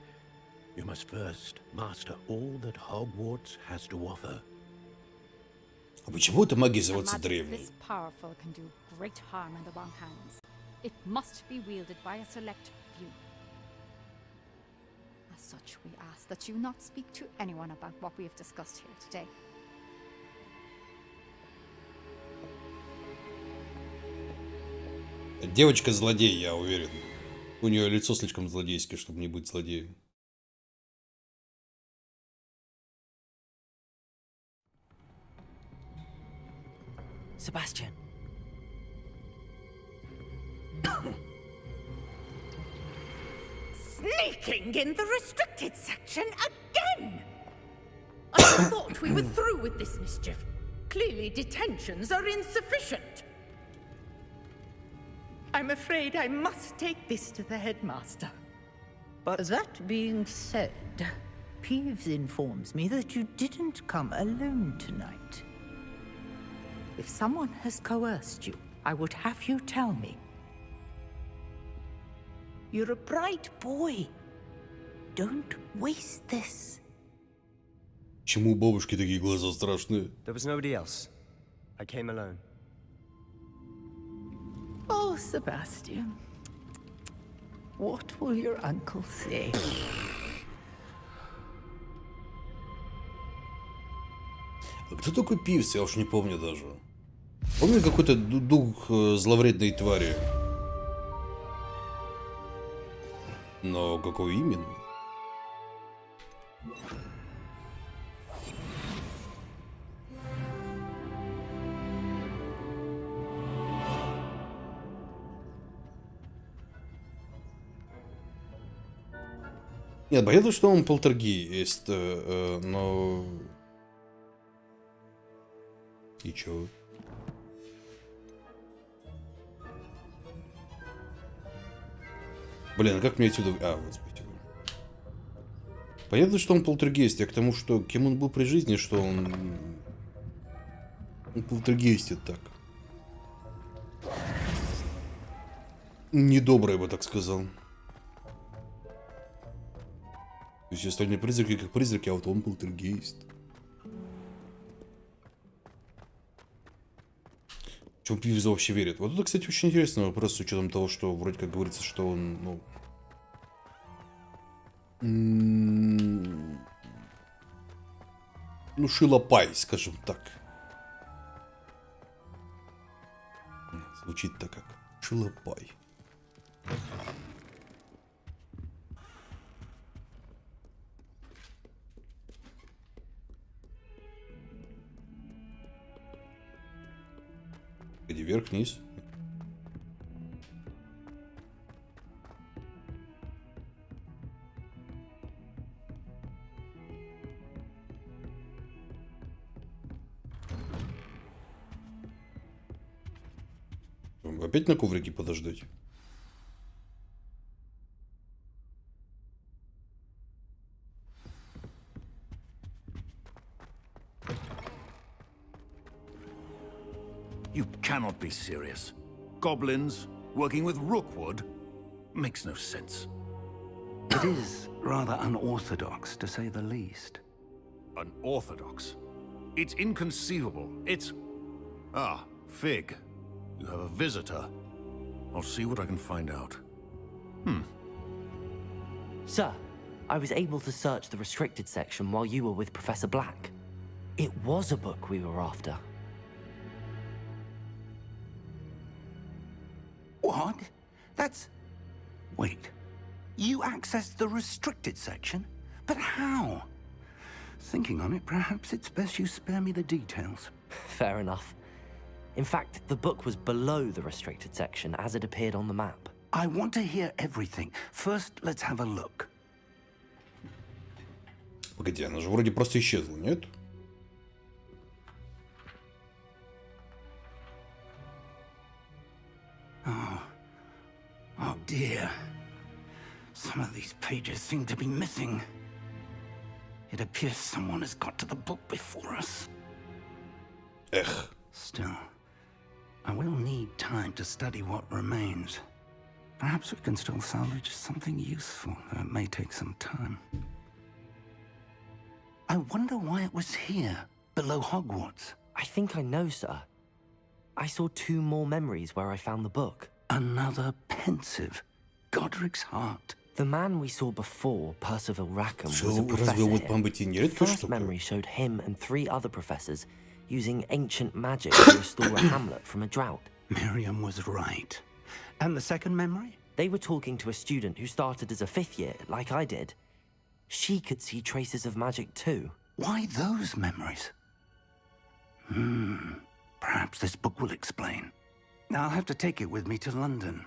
you must first master all that Hogwarts has to offer. А почему эта магия A зовется magic древней? this powerful can do great harm in the wrong hands. It must be wielded by a select few. As such, we ask that you not speak to anyone about what we have discussed here today. Девочка-злодей, я уверен. У нее лицо слишком злодейское, чтобы не быть злодеем. Sebastian. Sneaking in the restricted section again! I thought we were through with this mischief. Clearly, detentions are insufficient. I'm afraid I must take this to the headmaster. But that being said, Peeves informs me that you didn't come alone tonight. If someone has coerced you, I would have you tell me. You're a bright boy. Don't waste this. Почему у бабушки такие глаза страшные? There was nobody else. I came alone. Oh, Sebastian. What will your uncle say? А кто такой Пивс? Я уж не помню даже. Помню какой-то дух зловредной твари. Но какой именно? Нет, понятно, что он полтергейст, но... И чё? Блин, а как мне отсюда... А, вот, спасибо. Понятно, что он полтергейст, а к тому, что кем он был при жизни, что он... Он полтергейстит так. Недобро, я бы так сказал. То есть остальные призраки как призраки, а вот он полтергейст. В чем Пивз вообще верит? Вот это, кстати, очень интересный вопрос, с учетом того, что вроде как говорится, что он, ну, шилопай, скажем так. Звучит так как шилопай. Где вверх-вниз? Опять на коврике подождать? You cannot be serious. Goblins working with rookwood makes no sense. It is rather unorthodox, to say the least. Unorthodox? It's inconceivable. It's... Ah, Fig. You have a visitor. I'll see what I can find out. Sir, I was able to search the restricted section while you were with Professor Black. It was a book we were after. What? That's... Wait. You accessed the restricted section? But how? Thinking on it, perhaps it's best you spare me the details. Fair enough. In fact, the book was below the restricted section as it appeared on the map. I want to hear everything. First, let's have a look. Погоди, она же вроде просто исчезла, нет? Oh dear. Some of these pages seem to be missing. It appears someone has got to the book before us. Эх. Still, I will need time to study what remains. Perhaps we can still salvage something useful, though it may take some time. I wonder why it was here, below Hogwarts. I think I know, sir. I saw 2 more memories where I found the book. Another pensive. Godric's heart. The man we saw before, Percival Rackham, Что, was a разве вот professor быть и не here. редко First штука? memory showed him and 3 other professors using ancient magic to restore a hamlet from a drought. Miriam was right. And the second memory? They were talking to a student who started as a 5th year, like I did. She could see traces of magic too. Why those memories? Perhaps this book will explain. I'll have to take it with me to London.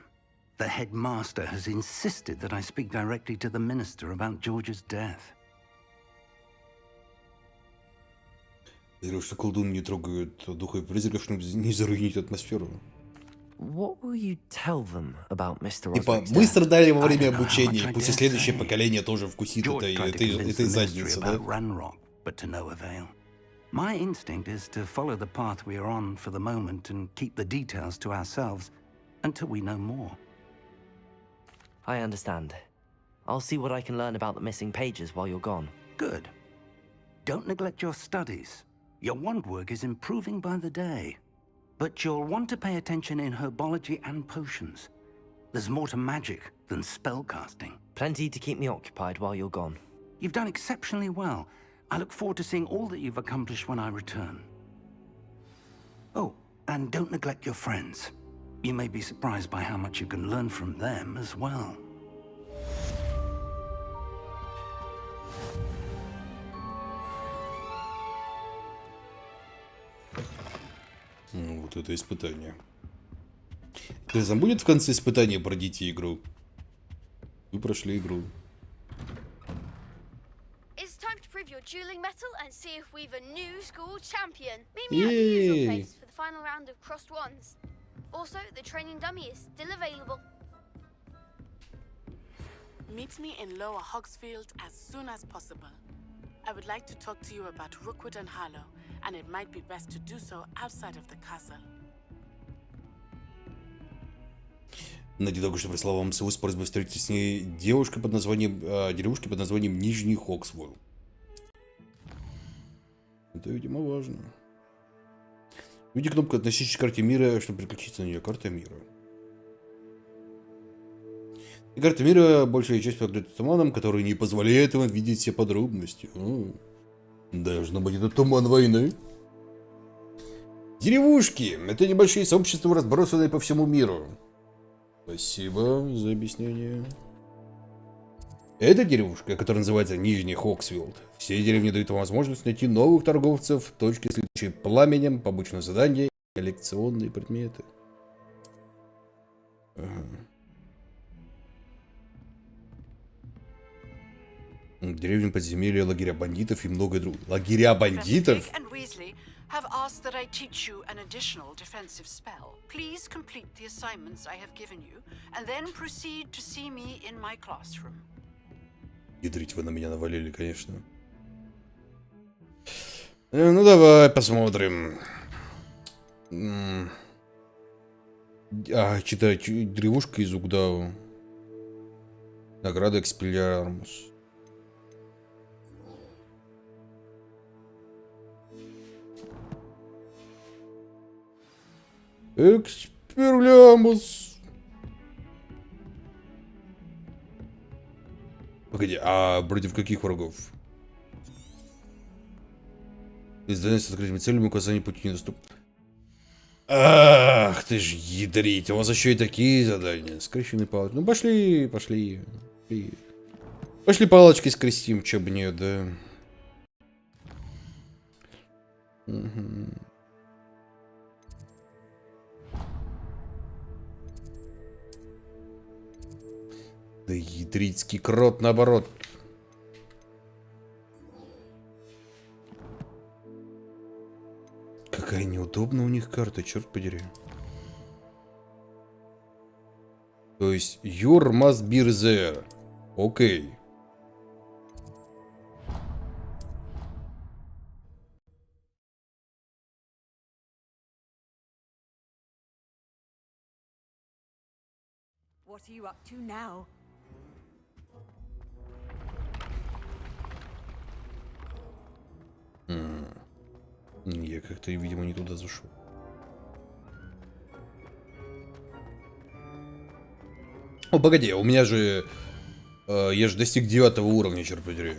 The headmaster has insisted that I speak directly to the minister about George's death. Я говорю, что колдун не трогают духов и призраков, чтобы не заруинить атмосферу. What will you tell them about Mr. Типа, Osrick's мы death? страдали во время обучения, и пусть и следующее поколение тоже вкусит этой задницы, да? But to no avail. My instinct is to follow the path we are on for the moment and keep the details to ourselves until we know more. I understand. I'll see what I can learn about the missing pages while you're gone. Good. Don't neglect your studies. Your wand work is improving by the day. But you'll want to pay attention in herbology and potions. There's more to magic than spellcasting. Plenty to keep me occupied while you're gone. You've done exceptionally well. I look forward to seeing all that you've accomplished when I return. Oh, and don't neglect your friends. You may be surprised by how much you can learn from them as well. Ну, вот это испытание. Интересно, будет в конце испытания пройдите игру? Вы прошли игру. It's time to prove your dueling mettle and see if we've a new school champion. Meet me at the usual place for the final round of crossed wands. Also, the training dummy is still available. Meet me in Lower Hogsfield as soon as possible. I would like to talk to you about Rookwood and Harlow, and it might be best to do so outside of the castle. Нади только что прислала вам ссылку с просьбой встретиться с ней девушкой под названием, деревушки под названием Нижний Хогсвилл. Это, видимо, важно. Видите кнопку, относящуюся к карте мира, чтобы переключиться на нее. Карта мира. И карта мира большая часть покрыта туманом, который не позволяет вам видеть все подробности. Должно быть, это туман войны. Деревушки. Это небольшие сообщества, разбросанные по всему миру. Спасибо за объяснение. Это деревушка, которая называется Нижний Хогсвилл. Все деревни дают вам возможность найти новых торговцев, точки, следующие пламенем, побочные задания, коллекционные предметы. Ага. Деревня, подземелья, лагеря бандитов и многое другое. Лагеря бандитов? Have asked that I teach you an additional defensive spell. Please complete the assignments I have given you, and then proceed to see me in my classroom. Ядрить, вы на меня навалили, конечно. Ну давай посмотрим. Читай, древушка из Угдау. Награда Экспеллиармус. Эксперлямус. Погоди, а против каких врагов? Издание с открытыми целями, указание пути недоступно. Ах, ты ж ядрить, у вас еще и такие задания. Скрещенные палочки. Ну пошли. Пошли палочки скрестим, че бы нет, да. Угу. Да ядрицкий крот наоборот. Какая неудобная у них карта, черт подери. То есть, your must be there. Окей. What are you up to now? Я как-то, видимо, не туда зашел. О, погоди, у меня же... я же достиг 9 уровня, черт подери.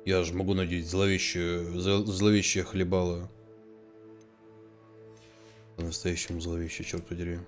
Я же могу надеть зловещее хлебало. По-настоящему зловещее, черт подери.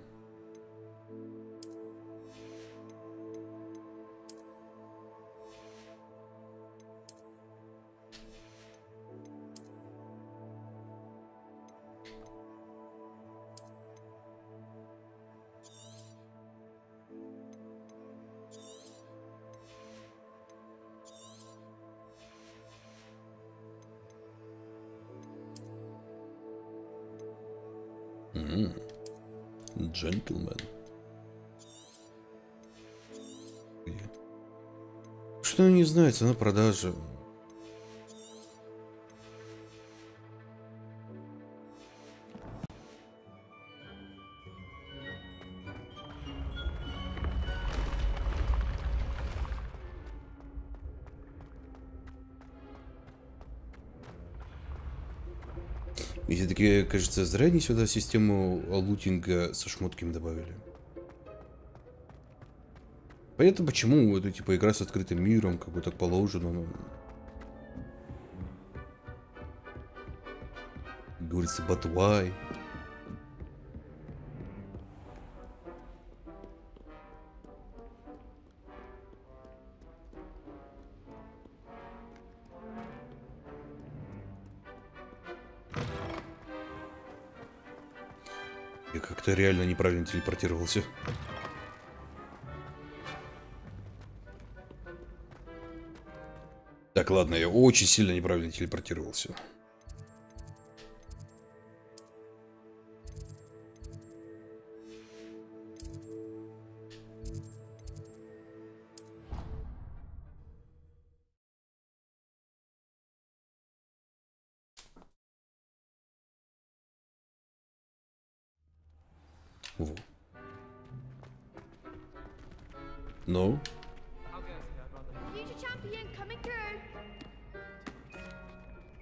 Джентльмен. Что не знаю, цена продажи. И все-таки, кажется, зря они сюда систему лутинга со шмотками добавили. Понятно, почему это типа игра с открытым миром, как бы так положено. Но... Говорится, but why? Я как-то реально неправильно телепортировался. Так, ладно, я очень сильно неправильно телепортировался. Во. Ну?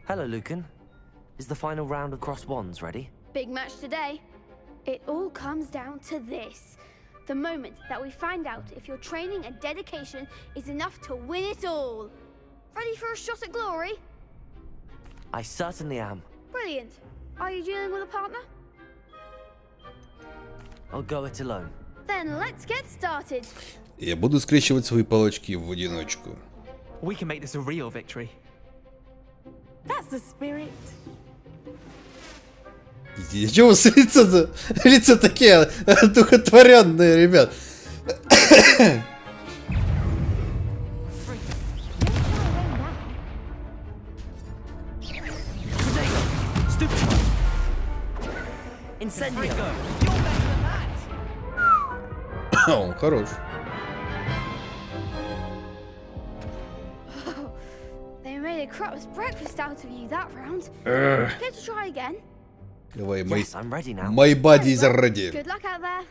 Hello, Lucan. Is the final round of cross wands ready? Big match today. It all comes down to this. The moment that we find out if your training and dedication is enough to win it all. Ready for a shot at glory? I certainly am. Brilliant. Are you dealing with a partner? I'll go it alone. Then let's get started. Я буду скрещивать свои палочки в одиночку. We can make this a real victory. That's the spirit. Чего у вас лица-то? Лица такие одухотворенные, ребят. Incendio. Он хорош. They made a crap's breakfast out of you that round. Care to try again? Давай, Yes, I'm ready now. my body is ready. Good luck out there.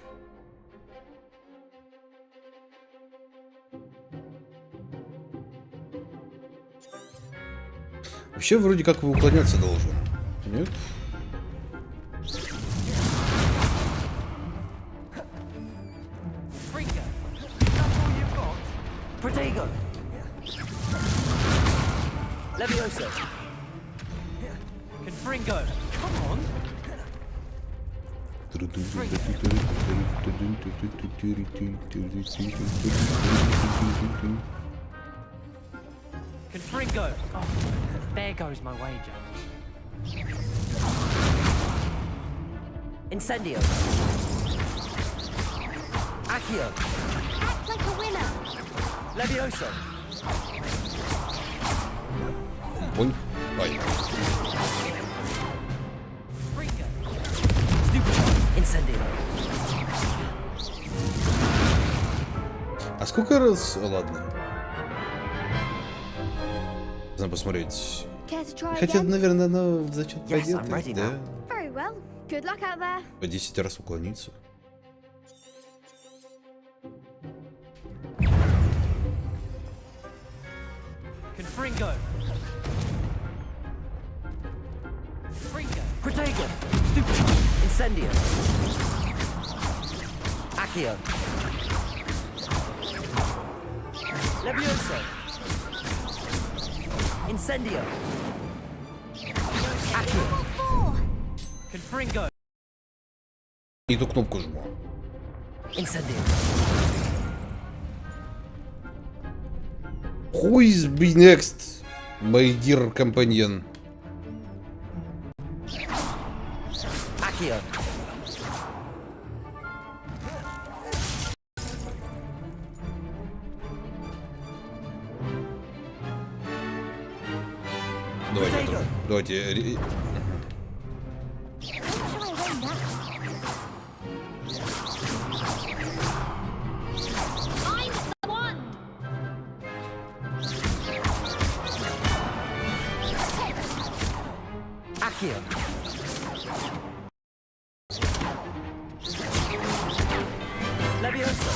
Вообще, вроде как вы уклоняться должен. Нет? Protego. Levioso. Confringo. Come on. Confringo. Oh, there goes my wager. Incendio. Accio. Act like a winner. Levioso. Ой. Ой. Incendio. А сколько раз... Ладно. Нужно посмотреть. Care to try Хотя, again? наверное, она в зачет Yes, пойдет. I'm ready Да. now. Very well. Good luck out there. По 10 раз уклониться. Confringo. Protego. Incendio. Accio. Levioso. Incendio. Accio. Confringo. И эту кнопку жму. Incendio. Who is be next, my dear companion? Accio. Давайте. Давайте. How shall I win that? Accio. Levioso.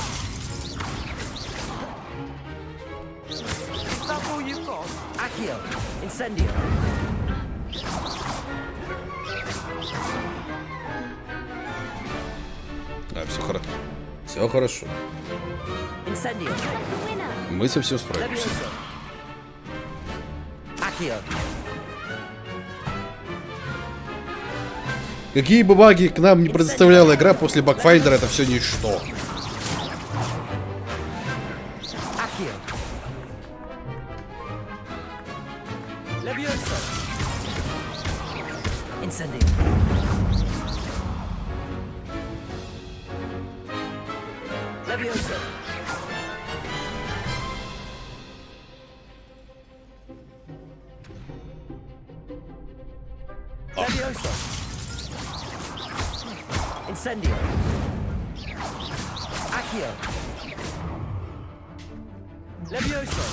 Is that all you've got? Accio. Incendio. Все хорошо. Все хорошо. Incendio. Мы со всем справимся. Accio. Какие бы баги к нам не предоставляла игра, после багфайндера это все ничто. Accio. Levioso. Incendio. Levioso. Levioso. Incendio. Accio. Levioso.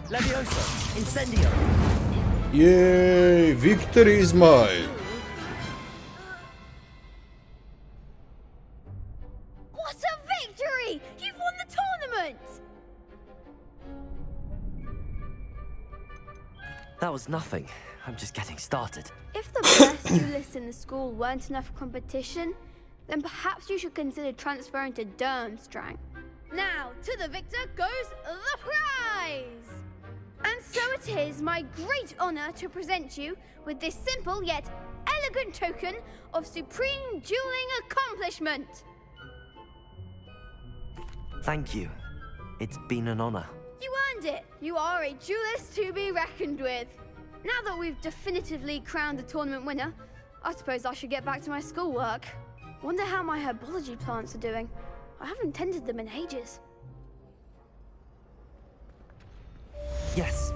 Levioso. Incendio. Yay! Victory is mine! What a victory! You've won the tournament! That was nothing. I'm just getting started. If the best duelists in the school weren't enough competition, then perhaps you should consider transferring to Durmstrang. Now, to the victor goes the prize! And so it is my great honor to present you with this simple yet elegant token of supreme dueling accomplishment. Thank you. It's been an honor. You earned it. You are a duelist to be reckoned with. Now that we've definitively crowned the tournament winner, I suppose I should get back to my schoolwork. Wonder how my herbology plants are doing. I haven't tended them in ages. Yes.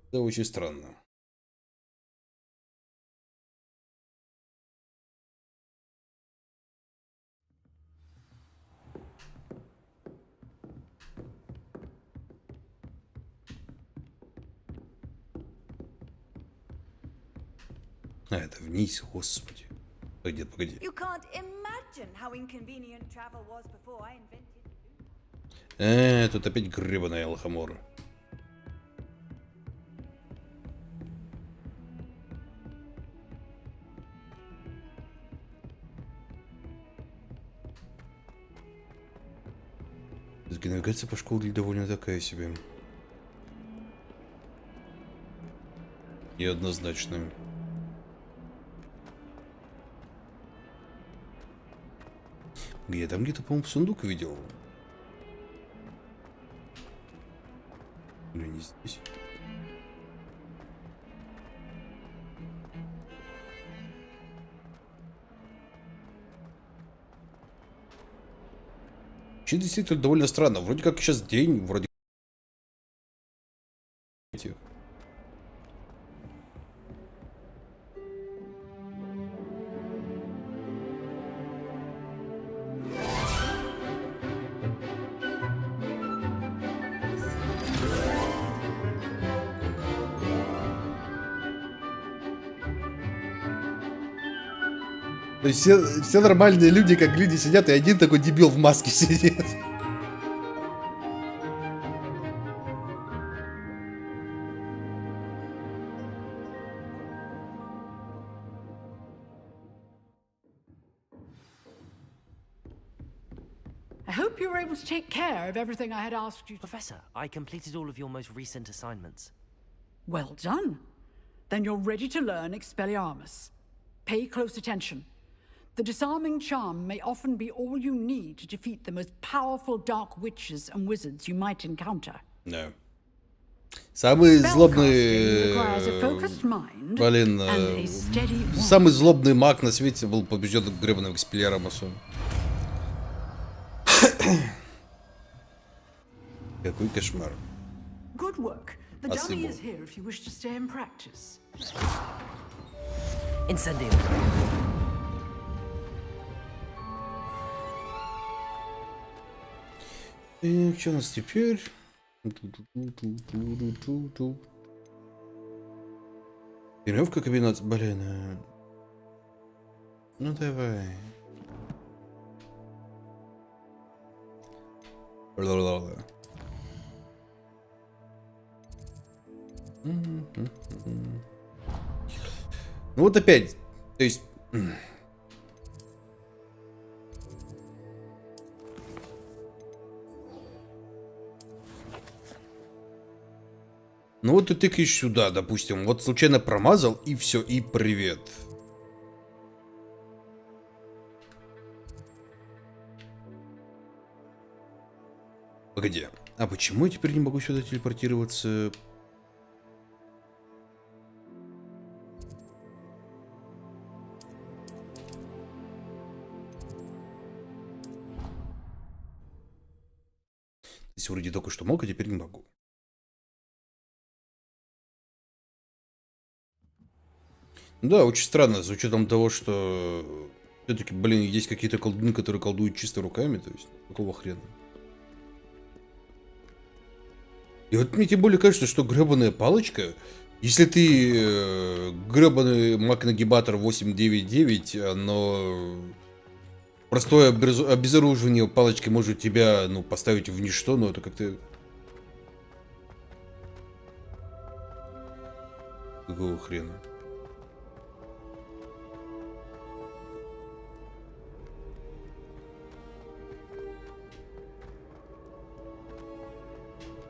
Это очень странно. А, это вниз, господи. Погоди, погоди. You can't imagine how inconvenient travel was before I invented. Тут опять гребаная лохомора. Все-таки навигация по школе довольно такая себе. Неоднозначная. Я там где-то, по-моему, сундук видел. Или не здесь? Вообще, действительно, довольно странно. Вроде как сейчас день, вроде... То есть все нормальные люди, как люди, сидят, и один такой дебил в маске сидит. I hope you were able to take care of everything I had asked you to. Professor, I completed all of your most recent assignments. Well done. Then you're ready to learn Expelliarmus. Pay close attention. The disarming charm may often be all you need to defeat the most powerful dark witches and wizards you might encounter. Да. Самый злобный... Блин, самый злобный маг на свете был побежден гребаным экспеллиармусом. Какой кошмар. Good work. The dummy is here if you wish to stay and practice. Incendio. И что у нас теперь? Веревка комбинация. Блин. Ну давай. Ну вот опять, то есть... Ну вот ты тыкаешь сюда, допустим, вот случайно промазал, и все, и привет. Погоди, а почему я теперь не могу сюда телепортироваться? Если вроде только что мог, а теперь не могу. Да, очень странно, с учетом того, что все-таки, блин, есть какие-то колдуны, которые колдуют чисто руками, то есть, какого хрена? И вот мне тем более кажется, что гребаная палочка, если ты гребаный маг-нагибатор 899, но простое обезоруживание палочки может тебя, ну, поставить в ничто, но это как-то... Какого хрена?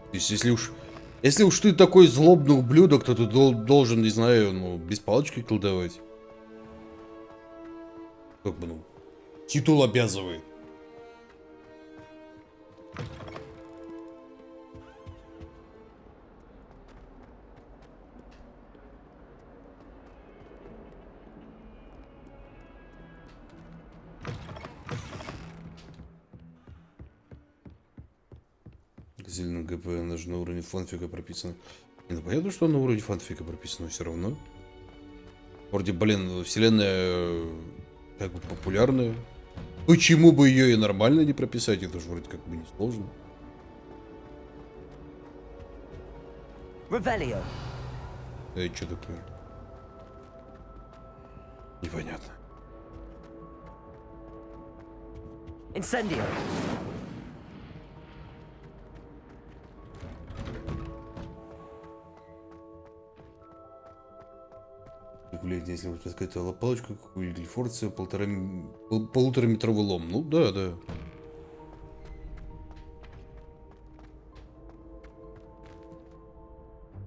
То есть, если уж ты такой злобный ублюдок, то ты должен, не знаю, ну, без палочки колдовать. Как бы, ну, титул обязывает. Зеленым ГП даже на уровне фанфика прописано. Ну, понятно, что на уровне фанфика прописано, все равно. Вроде, блин, вселенная как бы популярная. Почему бы ее и нормально не прописать? Это же вроде как бы не сложно. Revelio. Это что такое? Непонятно. Incendio. Блин, если вот какая-то палочка, или форция, полутораметровый лом. Ну да, да.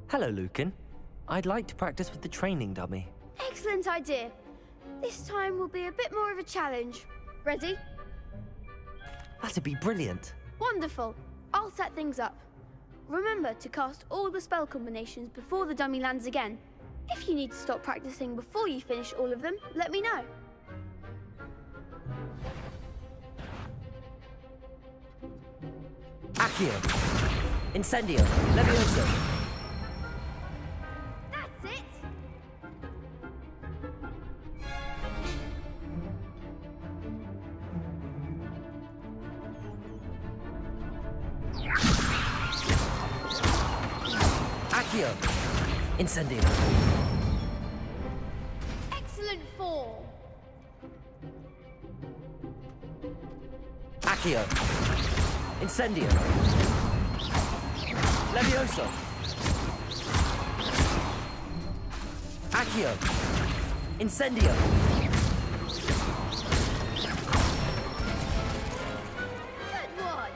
Hello, Lucan. I'd like to practice with the training dummy. Excellent idea. This time will be a bit more of a challenge. Ready? That'd be brilliant. Wonderful. I'll set things up. Remember to cast all the spell combinations before the dummy lands again. If you need to stop practicing before you finish all of them, let me know. Accio. Incendio. Levioso. That's it! Accio. Incendio. Excellent form. Accio. Incendio. Levioso. Accio. Incendio. Good one.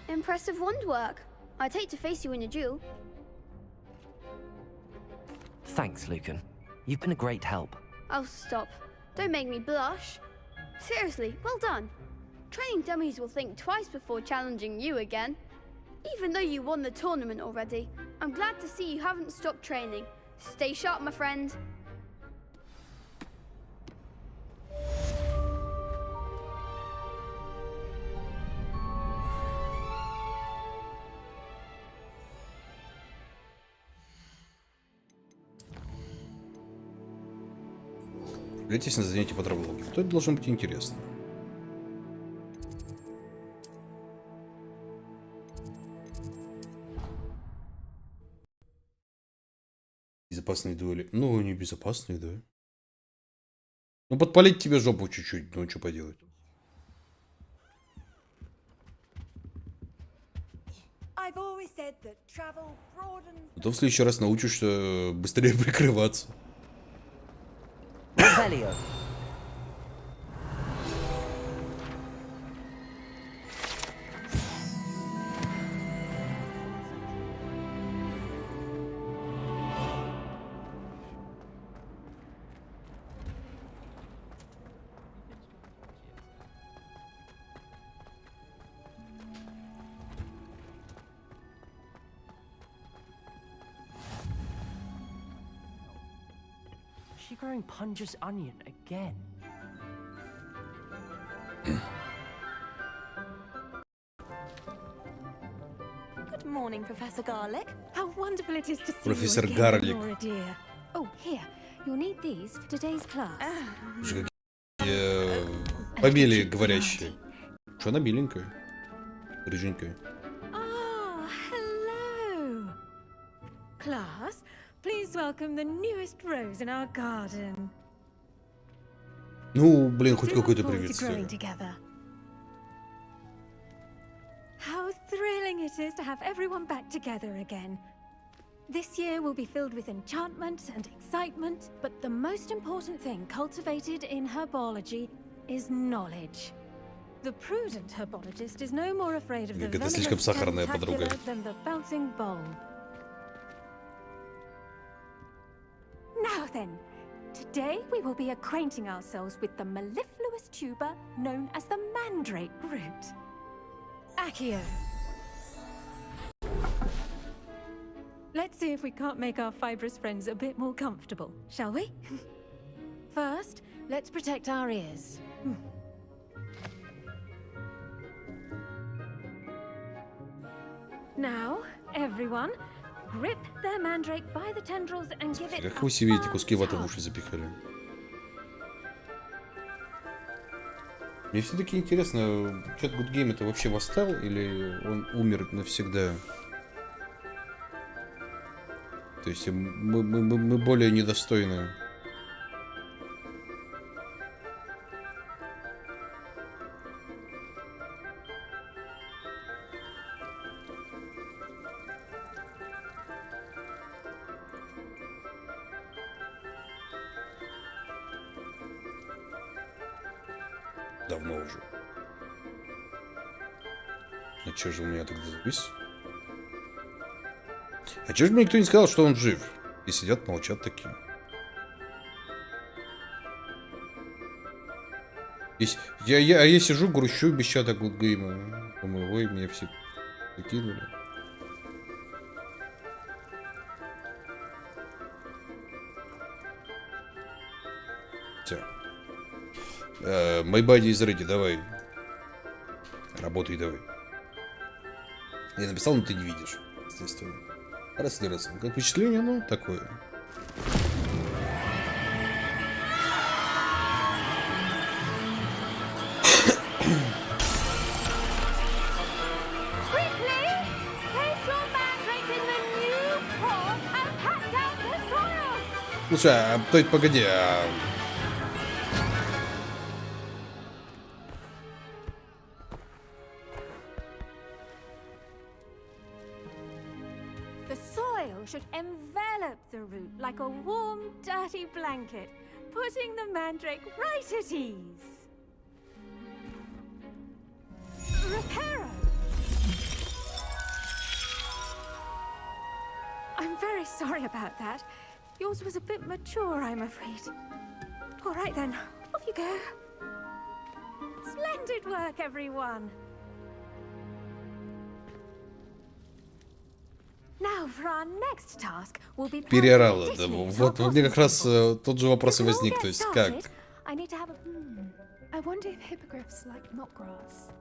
Impressive wand work. I'd hate to face you in a duel. Thanks, Lucan. You've been a great help. Oh, stop. Don't make me blush. Seriously, well done. Training dummies will think twice before challenging you again. Even though you won the tournament already, I'm glad to see you haven't stopped training. Stay sharp, my friend. Глядитесь на занятия по травологии. То это должно быть интересно. Безопасные дуэли. Ну, они безопасные, да. Ну, подпалить тебе жопу чуть-чуть. Ну, что поделать. А то в следующий раз научишься быстрее прикрываться. She growing Punja's onion again? Good morning, Professor Garlic. How wonderful it is to see Professor you again, Garlic. Laura dear. Oh, here. You'll need these for today's class. Фамилии говорящие. Что она миленькая? Рыженькая. Oh, hello. Class, please welcome the newest rose in our garden. Ну, блин, хоть какое-то приветствие. How thrilling it is to have everyone back together again. This year will be filled with enchantment and excitement, but the most important thing cultivated in herbology is knowledge. The prudent herbologist is no more afraid of the venomous tentacular than the bouncing bulb. Now then, today we will be acquainting ourselves with the mellifluous tuber known as the mandrake root. Accio. Let's see if we can't make our fibrous friends a bit more comfortable, shall we? First, let's protect our ears. Now, everyone, grip their mandrake by the tendrils and give it Как вы себе эти куски ваты в уши запихали? Мне все-таки интересно, чат Good Game это вообще восстал или он умер навсегда? То есть мы более недостойны. Давно уже. А чё же у меня тогда завис? А чё же мне никто не сказал, что он жив? И сидят, молчат такие. Я сижу, грущу без чата Good Game. Думаю, ой, меня все покинули. Все. My body is ready, давай. Работай, давай. Я написал, но ты не видишь, естественно. Раз. Как впечатление, ну, такое. Слушай, а то есть погоди, The soil should envelop the root like a warm, dirty blanket, putting the mandrake right at ease. Reparo! I'm very sorry about that. Yours was a bit mature, I'm afraid. All right then, go. Splendid work, everyone. Now for our next task, we'll be Переорала. Да, вот мне как раз тот же вопрос и возник. То есть как? I need to have a... I wonder if hippogriffs like knotgrass.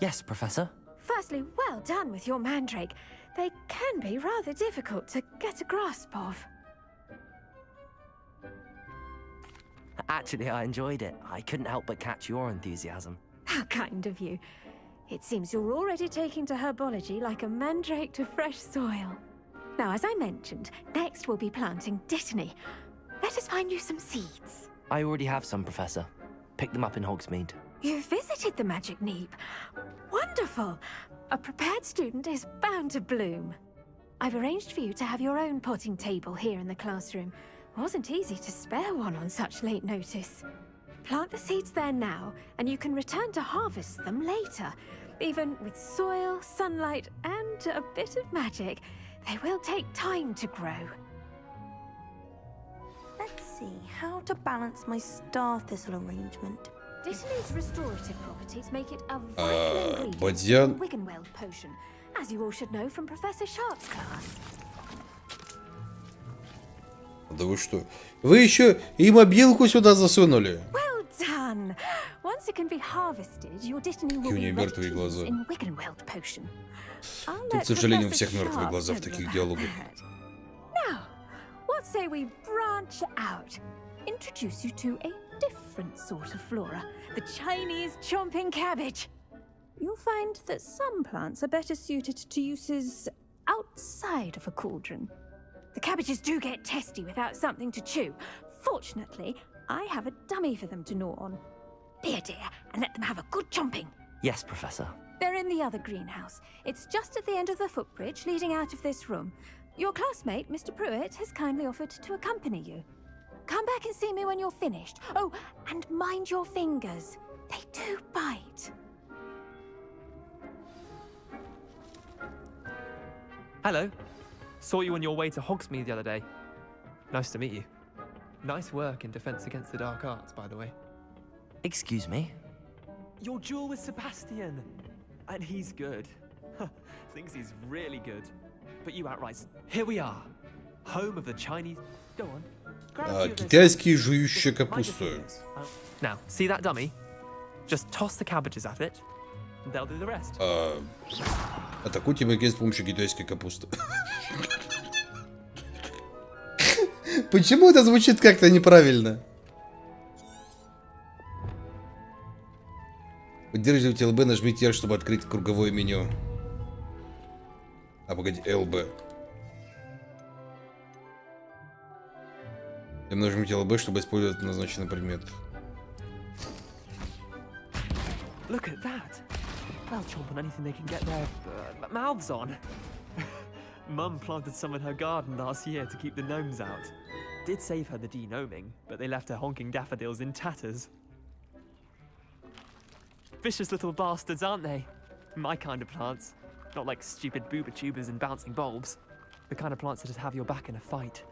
Yes, Professor. Firstly, well done with your mandrake. They can be rather difficult to get a grasp of. Actually, I enjoyed it. I couldn't help but catch your enthusiasm. How kind of you. It seems you're already taking to herbology like a mandrake to fresh soil. Now, as I mentioned, next we'll be planting dittany. Let us find you some seeds. I already have some, Professor. Picked them up in Hogsmeade. You visited the Magic Neep. Wonderful. A prepared student is bound to bloom. I've arranged for you to have your own potting table here in the classroom. Wasn't easy to spare one on such late notice. Plant the seeds there now, and you can return to harvest them later. Even with soil, sunlight, and a bit of magic, they will take time to grow. Let's see, how to balance my star thistle arrangement. Dittany's restorative properties make it a vital ingredient Бадьян. in the Wiggenweld potion, as you all should know from Professor Sharp's class. Да вы что? Вы еще и мобилку сюда засунули? Well done. Once it can be harvested, your dittany will Какие у be нее ready мертвые to use глаза. in Wiggenweld potion. I'll Тут, let к сожалению, у Professor всех мертвые Sharp глаза в handle таких that диалогах. part. Now, what say we branch out? Introduce you to a different sort of flora, the Chinese chomping cabbage. You'll find that some plants are better suited to uses outside of a cauldron. The cabbages do get testy without something to chew. Fortunately, I have a dummy for them to gnaw on. Be a dear and let them have a good chomping. Yes, Professor. They're in the other greenhouse. It's just at the end of the footbridge leading out of this room. Your classmate, Mr. Pruitt, has kindly offered to accompany you. Come back and see me when you're finished. Oh, and mind your fingers. They do bite. Hello. Saw you on your way to Hogsmeade the other day. Nice to meet you. Nice work in Defense Against the Dark Arts, by the way. Excuse me? Your duel with Sebastian. And he's good. Thinks he's really good. But you outright. Here we are. Home of the Chinese... Go on. Китайские жующие капусту. Now, see that dummy? Just toss the cabbages at it. And they'll do the rest. Атакуйте магазин с помощью китайской капусты. Почему это звучит как-то неправильно? Поддерживайте ЛБ, нажмите R, чтобы открыть круговое меню. А погоди, ЛБ. И нажмите ЛБ, чтобы использовать назначенный предмет. Look at that. They'll chomp on anything they can get their mouths on. Mum planted some in her garden last year to keep the gnomes out. Did save her the de-gnoming, but they left her honking daffodils in tatters. Vicious little bastards, aren't they? My kind of plants. Not like stupid booba tubers and bouncing bulbs. The kind of plants that'd have your back in a fight.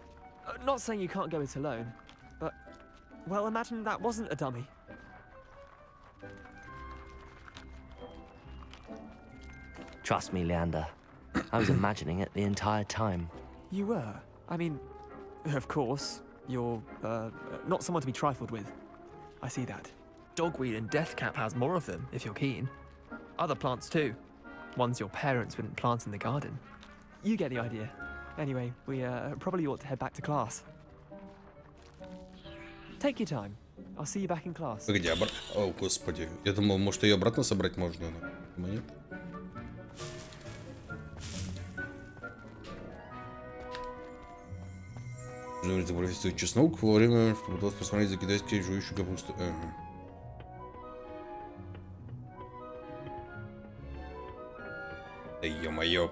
Not saying you can't go it alone, but... Well, imagine that wasn't a dummy. Trust me, Leander. I was imagining it the entire time. You were? I mean, of course, you're, not someone to be trifled with. I see that. Dogweed and deathcap has more of them, if you're keen. Other plants too. Ones your parents wouldn't plant in the garden. You get the idea. Anyway, we probably ought to head back to class. Take your time. I'll see you back in class. Погоди, О, господи. Я думал, может, ее обратно собрать можно, но нет. Нужно изобразить чеснок во время, чтобы удалось посмотреть за китайской жующей капустой. Да ё-моё.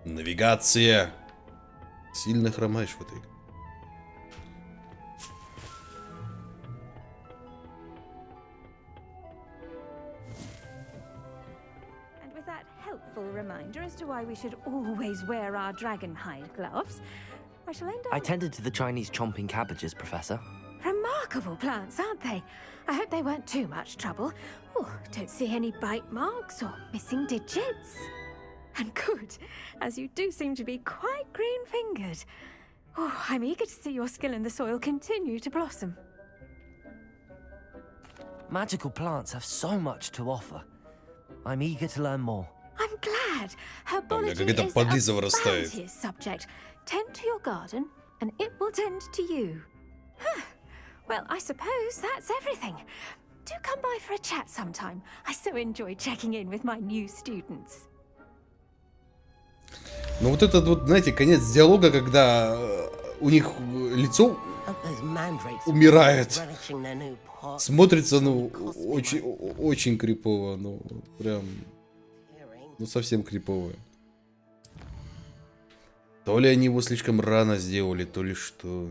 Навигация. Сильно хромаешь в этой. And with that helpful reminder as to why we should always wear our dragon hide gloves, I shall end up... I tended to the Chinese chomping cabbages, Professor. Remarkable. remarkable plants, aren't they? I hope they weren't too much trouble. Oh, don't see any bite marks or missing digits. And good, as you do seem to be quite green-fingered. Oh, I'm eager to see your skill in the soil continue to blossom. Magical plants have so much to offer. I'm eager to learn more. I'm glad. Herbology какая-то is подлиза a вырастает. bounteous subject. Tend to your garden, and it will tend to you. Huh. Well, I suppose that's everything. Do come by for a chat sometime. I so enjoy checking in with my new students. Ну вот этот вот, знаете, конец диалога, когда у них лицо умирает. Смотрится, ну, очень крипово, ну, прям, ну, совсем крипово. То ли они его слишком рано сделали, то ли что.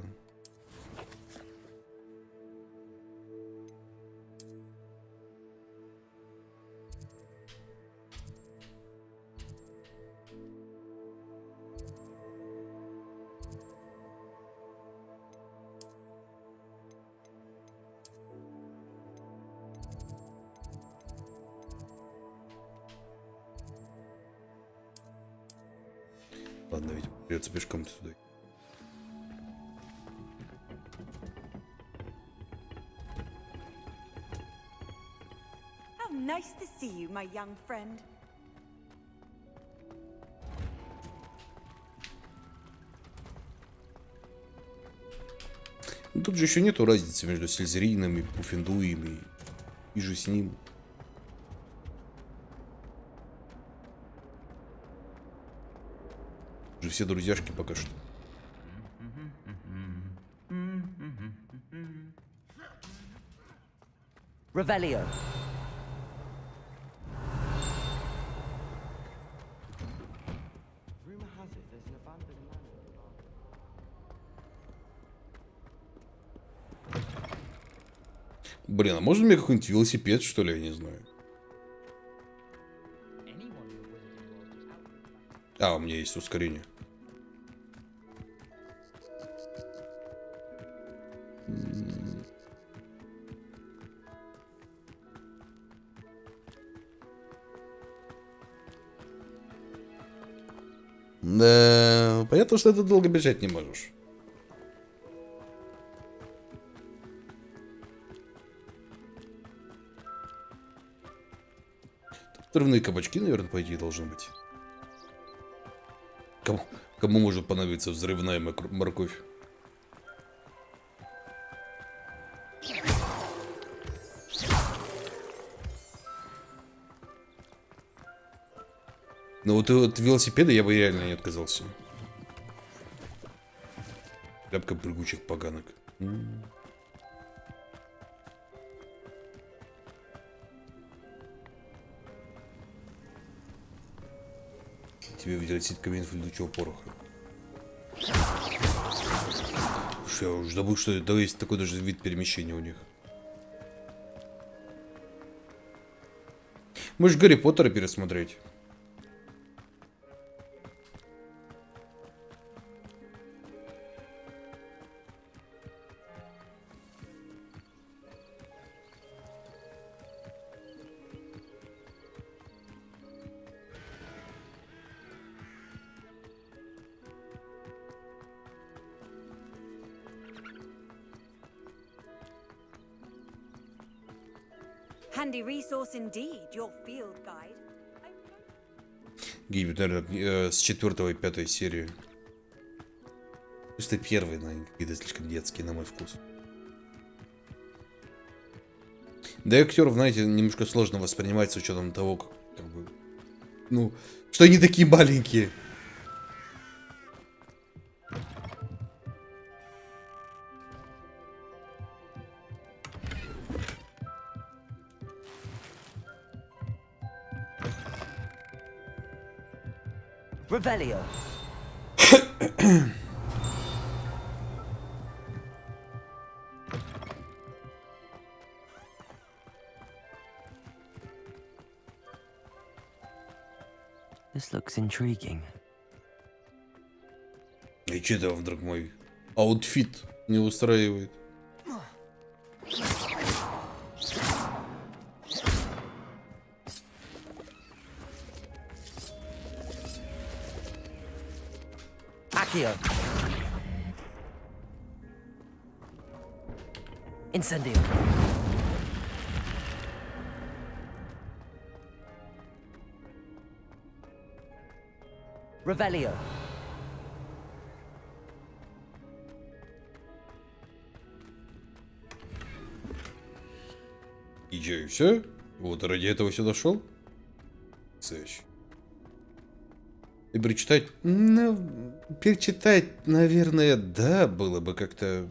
Ладно, ведь придется пешком туда. How nice to see you, my young friend. Ну, тут же еще нету разницы между Слизерином и Пуффендуем и же с ним. Же все друзьяшки пока что. Revelio. Блин, а можно мне какой-нибудь велосипед, что ли, я не знаю. А, у меня есть ускорение. Да, понятно, что ты долго бежать не можешь. Взрывные кабачки, наверное, по идее, должны быть. Кому может понадобиться взрывная морковь? Ну вот от велосипеда я бы реально не отказался. Тряпка прыгучих поганок. Тебе выделить камень летучего пороха. Слушай, я уже забыл, что это есть такой даже вид перемещения у них. Можешь Гарри Поттера пересмотреть. Handy resource indeed, your field guide. Где-нибудь, наверное, с 4 и 5 серии. Просто первые, наверное, какие-то слишком детские, на мой вкус. Да и актеров, знаете, немножко сложно воспринимать с учетом того, как бы, ну, что они такие маленькие. Revelio. This looks intriguing. И че это вдруг мой аутфит не устраивает? Accio. Incendio. Revelio. И чё, и все? Вот ради этого сюда шел? Сэч. И перечитать? Ну, перечитать, наверное, да, было бы как-то...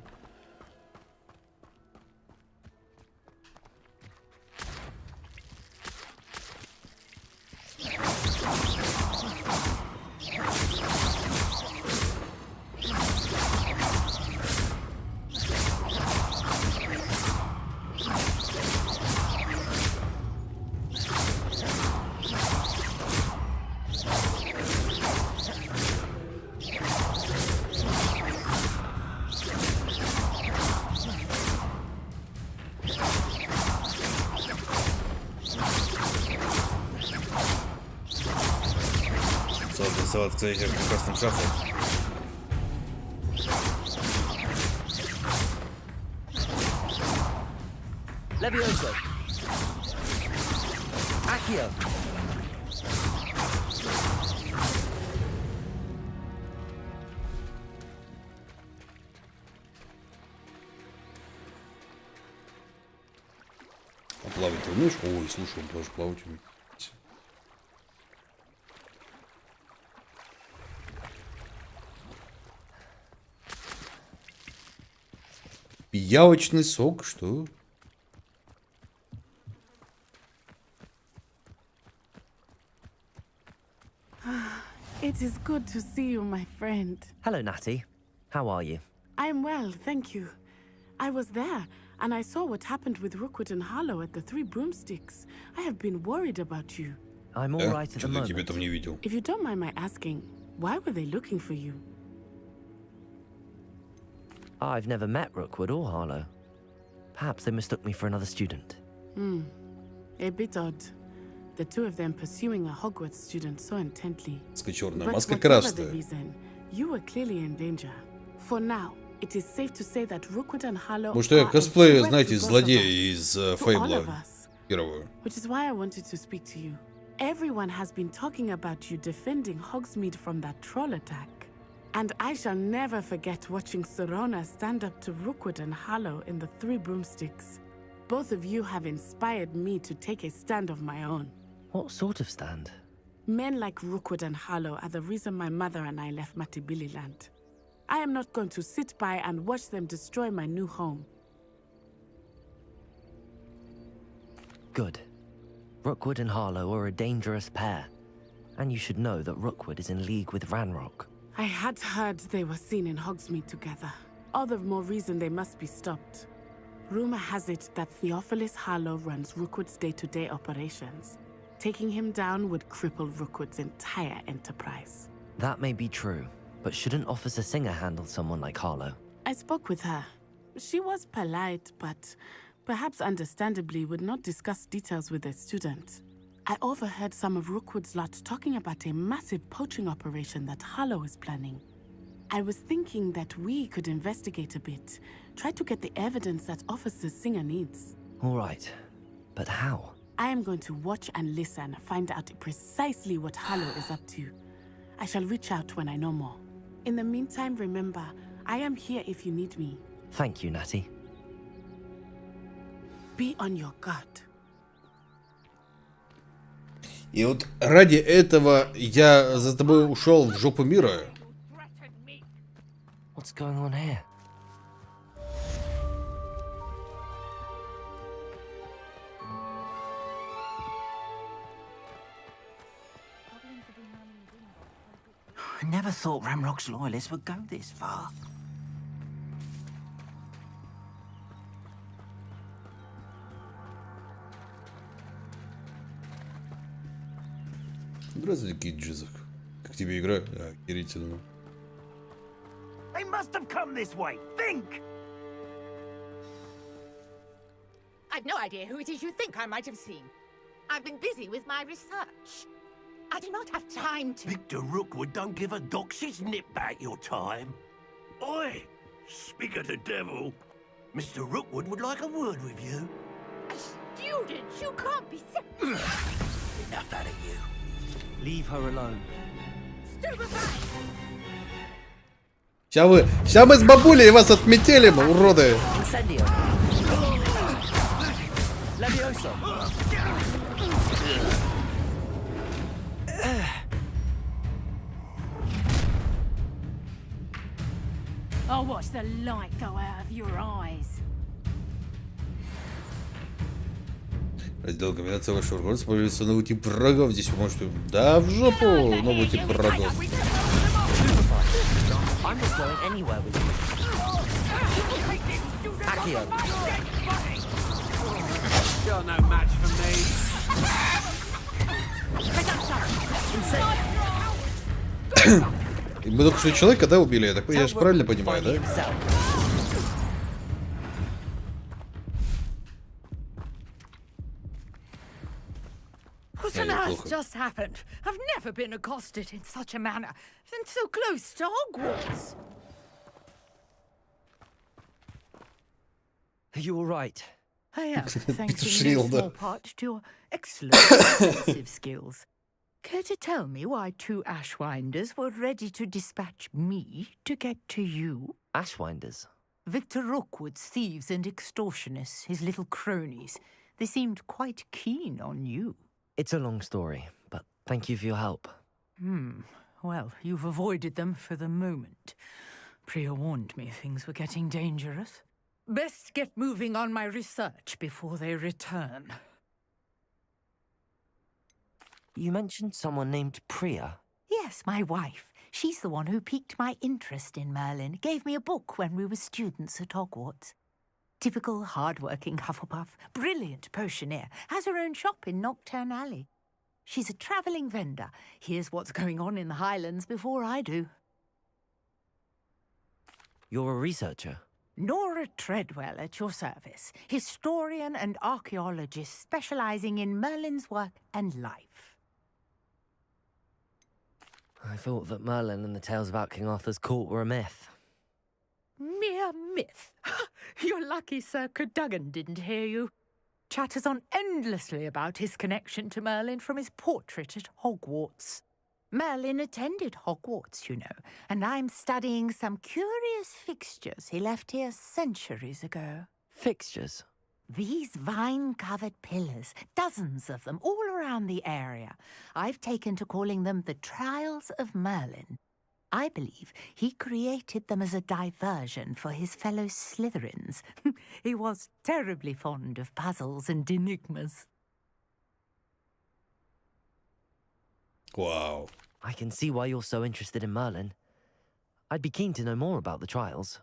Салат, кстати, в прекрасном шафе. Levioso. Accio. А плавать ты умеешь? Ой, слушай, он тоже плавать умеет. Пиявочный сок, что? It is good to see you, my friend. Hello, Natty. How are you? I'm well, thank you. I was there, and I saw what happened with Rookwood and Harlow at the Three Broomsticks. I have been worried about you. I'm all right at the moment. Тебя там не видел. If you don't mind my asking, why were they looking for you? I've never met Rookwood or Harlow. Perhaps they mistook me for another student. A bit odd. The two of them pursuing a Hogwarts student so intently. Черная But маска whatever the красная. reason, you were clearly in danger. For now, it is safe to say that Rookwood and Harlow Может, я are a косплею, threat знаете, to both of злодея us, из to all Фейбла of us. первого. Which is why I wanted to speak to you. Everyone has been talking about you defending Hogsmeade from that troll attack. And I shall never forget watching Serona stand up to Rookwood and Harlow in the Three Broomsticks. Both of you have inspired me to take a stand of my own. What sort of stand? Men like Rookwood and Harlow are the reason my mother and I left Matabeleland. I am not going to sit by and watch them destroy my new home. Good. Rookwood and Harlow are a dangerous pair. And you should know that Rookwood is in league with Ranrock. I had heard they were seen in Hogsmeade together. All the more reason they must be stopped. Rumor has it that Theophilus Harlow runs Rookwood's day-to-day operations. Taking him down would cripple Rookwood's entire enterprise. That may be true, but shouldn't Officer Singer handle someone like Harlow? I spoke with her. She was polite, but perhaps understandably would not discuss details with a student. I overheard some of Rookwood's lot talking about a massive poaching operation that Harlow is planning. I was thinking that we could investigate a bit, try to get the evidence that Officer Singer needs. All right, but how? I am going to watch and listen, find out precisely what Harlow is up to. I shall reach out when I know more. In the meantime, remember, I am here if you need me. Thank you, Natty. Be on your guard. И вот ради этого я за тобой ушел в жопу мира. What's going on here? I never thought Ramrock's loyalists would go this far. Здравствуйте, Кит Джизок. Как тебе игра? Охерительно. They must have come this way. Think! I've no idea who it is you think I might have seen. I've been busy with my research. I do not have time to... Victor Rookwood don't give a doxy's nip back your time. Oi! Speak of the devil. Mr. Rookwood would like a word with you. A student? You can't be so... Enough out of you. Leave her alone. Сейчас мы с бабулей вас отметелим, уроды. I'll watch the light go out of your eyes. Раздел комбинация вашего Хогвартс появится новый тип врагов. Здесь вы можете... Да, в жопу новый тип врагов. I'm not going anywhere with you. Accio. You're no match for me. Мы только что человека, да, убили? Я же правильно понимаю, да? What on earth just happened? I've never been accosted in such a manner, and so close to Hogwarts. Are you all right? I am, thanks in no small part to your excellent defensive skills. Care to tell me why 2 Ashwinders were ready to dispatch me to get to you? Ashwinders? Victor Rookwood's thieves and extortionists, his little cronies. They seemed quite keen on you. It's a long story, but thank you for your help. Well, you've avoided them for the moment. Priya warned me things were getting dangerous. Best get moving on my research before they return. You mentioned someone named Priya. Yes, my wife. She's the one who piqued my interest in Merlin. Gave me a book when we were students at Hogwarts. Typical hard-working Hufflepuff, brilliant potioneer, has her own shop in Nocturne Alley. She's a travelling vendor. Hears what's going on in the Highlands before I do. You're a researcher? Nora Treadwell at your service, historian and archaeologist specialising in Merlin's work and life. I thought that Merlin and the tales about King Arthur's court were a myth. Mere myth. You're lucky Sir Cadogan didn't hear you. Chatters on endlessly about his connection to Merlin from his portrait at Hogwarts. Merlin attended Hogwarts, you know, and I'm studying some curious fixtures he left here centuries ago. Fixtures? These vine-covered pillars, dozens of them, all around the area. I've taken to calling them the Trials of Merlin. I believe he created them as a diversion for his fellow Slytherins. He was terribly fond of puzzles and enigmas. Wow. I can see why you're so interested in Merlin. I'd be keen to know more about the trials.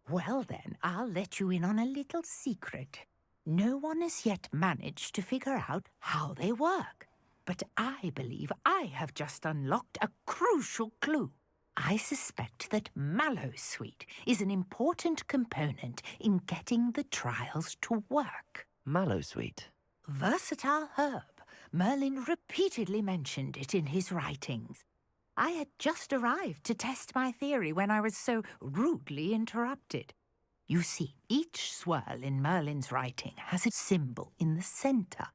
Well then, I'll let you in on a little secret. No one has yet managed to figure out how they work. But I believe I have just unlocked a crucial clue. I suspect that Mallowsweet is an important component in getting the trials to work. Mallowsweet? Versatile herb. Merlin repeatedly mentioned it in his writings. I had just arrived to test my theory when I was so rudely interrupted. You see, each swirl in Merlin's writing has a symbol in the centre.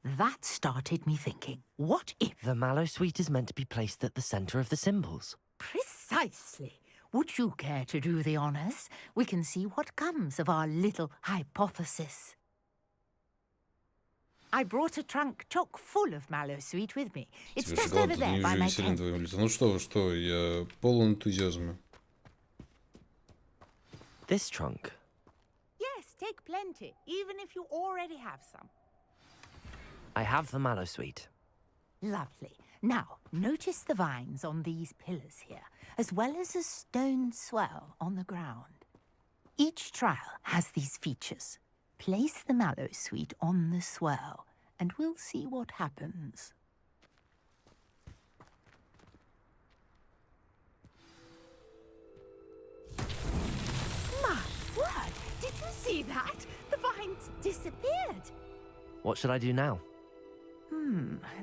That started me thinking, what if... The Mallowsweet is meant to be placed at the centre of the symbols. Precisely. Would you care to do the honours? We can see what comes of our little hypothesis. I brought a trunk chock full of Mallowsweet with me. It's just over there by my tent. Ну что, я полон энтузиазма. This trunk? Yes, take plenty, even if you already have some. I have the Mallowsweet. Lovely. Now, notice the vines on these pillars here, as well as a stone swell on the ground. Each trial has these features. Place the Mallowsweet on the swirl, and we'll see what happens. My word! Did you see that? The vines disappeared. What should I do now?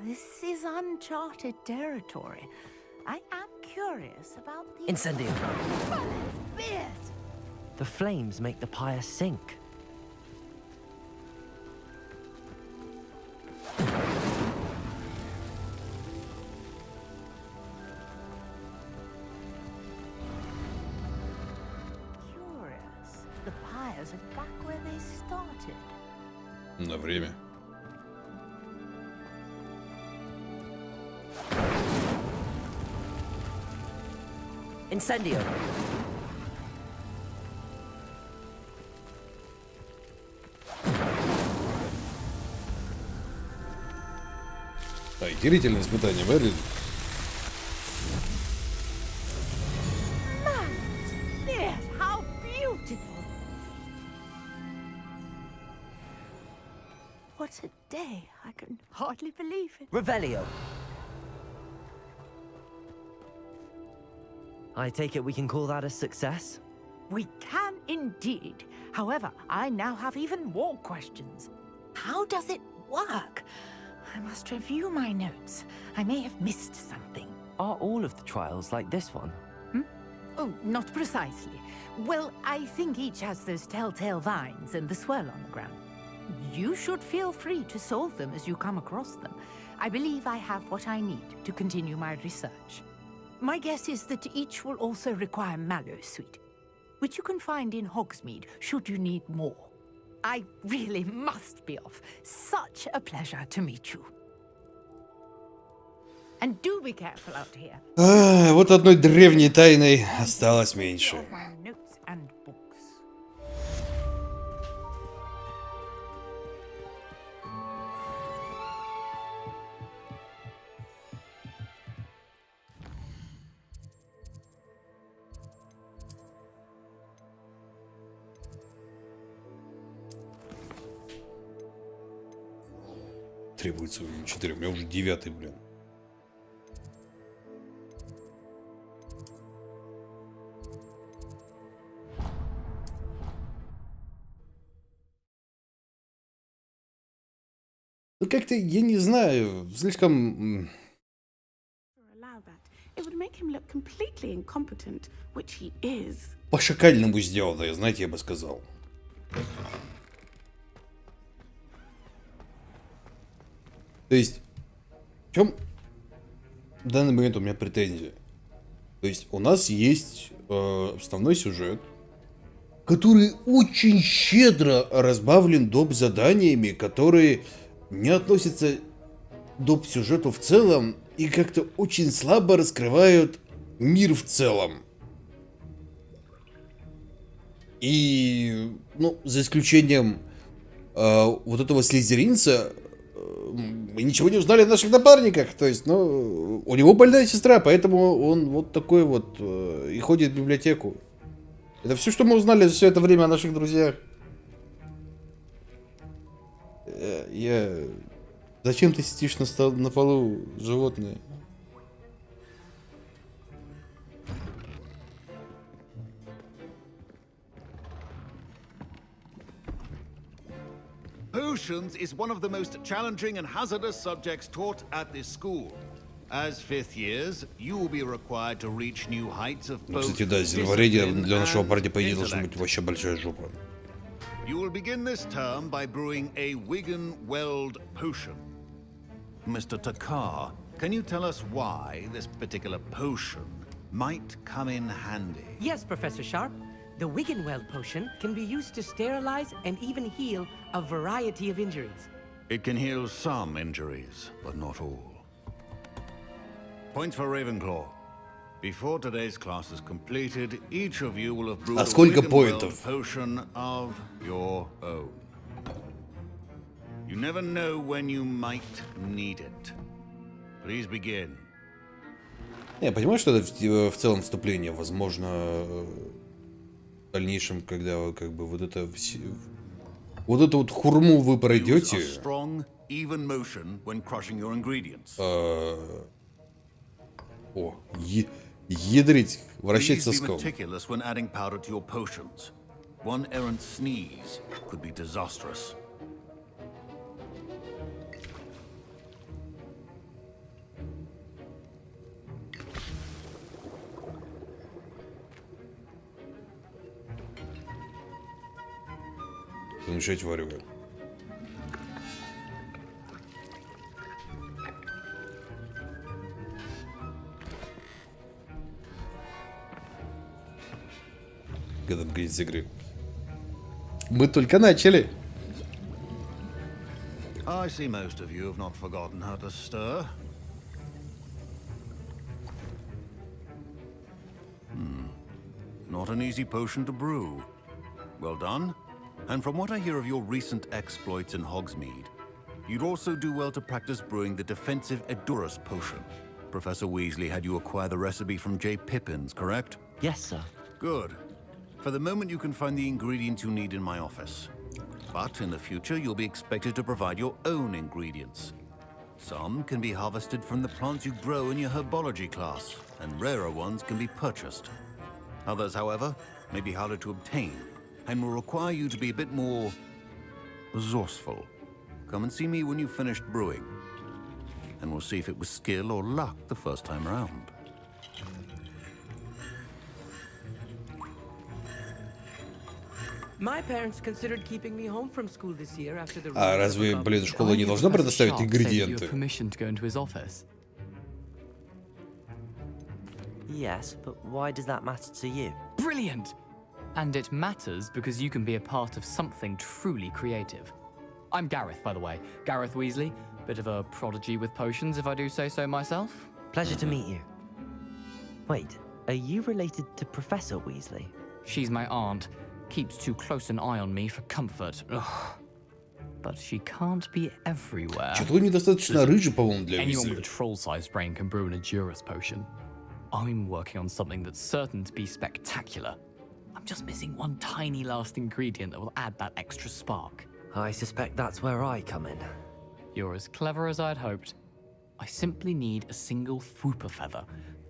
This is uncharted territory. I am curious about the... Incendio. Beers! The flames make the pyre sink. Curious. The pyres are back where they started. На время. Incendio. Да, длительное испытание выглядит. Yes, how beautiful! What a day. I can hardly believe it. Revelio. I take it we can call that a success? We can indeed. However, I now have even more questions. How does it work? I must review my notes. I may have missed something. Are all of the trials like this one? Oh, not precisely. Well, I think each has those telltale vines and the swirl on the ground. You should feel free to solve them as you come across them. I believe I have what I need to continue my research. My guess is that each will also require mallow sweet, which you can find in Hogsmeade should you need more. I really must be off. Such a pleasure to meet you. And do be careful out here. Вот одной древней тайной осталось меньше. My notes and books. Требуется 4, у меня уже 9, блин. Ну как-то, я не знаю, слишком... It would make him look completely incompetent, which he is. По-шакальному сделано, знаете, я бы сказал. То есть, в чем в данный момент у меня претензия? То есть, у нас есть основной сюжет, который очень щедро разбавлен доп. Заданиями, которые не относятся к доп. Сюжету в целом и как-то очень слабо раскрывают мир в целом. И, ну, за исключением вот этого слизеринца, мы ничего не узнали о наших напарниках. То есть, ну, у него больная сестра, поэтому он вот такой вот и ходит в библиотеку. Это все, что мы узнали за все это время о наших друзьях. Зачем ты сидишь на полу, животное? Potions is one of the most challenging and hazardous subjects taught at this school. As fifth years, you will be required to reach new heights of both Кстати, да, зельеварение для нашего discipline парня, по идее, and должна быть intellect. вообще большая жопа. You will begin this term by brewing a Wigan-Weld potion. Mr. Takar, can you tell us why this particular potion might come in handy? Yes, Professor Sharp. The Wiggenweld potion can be used to sterilize and even heal a variety of injuries. It can heal some injuries, but not all. Points for Ravenclaw. Before today's class is completed, each of you will have brewed А a сколько Wiggenweld поинтов? potion of your own. You never know when you might need it. Please begin. Я понимаю, что это в целом вступление, возможно, в дальнейшем, когда как бы вот эту вот хурму вы пройдете. Use a strong, even motion when crushing your ingredients. Ядрить, вращать Please be соском. meticulous when adding powder to your potions. One errant sneeze could be disastrous. мешать варю. Когда там конец игры. Мы только начали. I see most of you have not forgotten how to stir. Not an easy potion to brew. Well done. And from what I hear of your recent exploits in Hogsmeade, you'd also do well to practice brewing the defensive Edurus potion. Professor Weasley had you acquire the recipe from J. Pippin's, correct? Yes, sir. Good. For the moment, you can find the ingredients you need in my office. But in the future, you'll be expected to provide your own ingredients. Some can be harvested from the plants you grow in your herbology class, and rarer ones can be purchased. Others, however, may be harder to obtain, and will require you to be a bit more resourceful. Come and see me when you've finished brewing, and we'll see if it was skill or luck the first time around. My parents considered keeping me home from school this year after the. А разве, блин, школа не должна предоставить ингредиенты? Permission to go into his office. Yes, but why does that matter to you? Brilliant! And it matters because you can be a part of something truly creative. I'm Gareth, by the way. Gareth Weasley. Bit of a prodigy with potions, if I do say so myself. Pleasure to meet you. Wait, are you related to Professor Weasley? She's my aunt. Keeps too close an eye on me for comfort. Ugh. But she can't be everywhere. Что-то он недостаточно рыжий, по-моему, для Anyone with Weasley. a troll-sized brain can brew an Edurus potion. I'm working on something that's certain to be spectacular. I'm just missing one tiny last ingredient that will add that extra spark. I suspect that's where I come in. You're as clever as I'd hoped. I simply need a single Fwooper feather.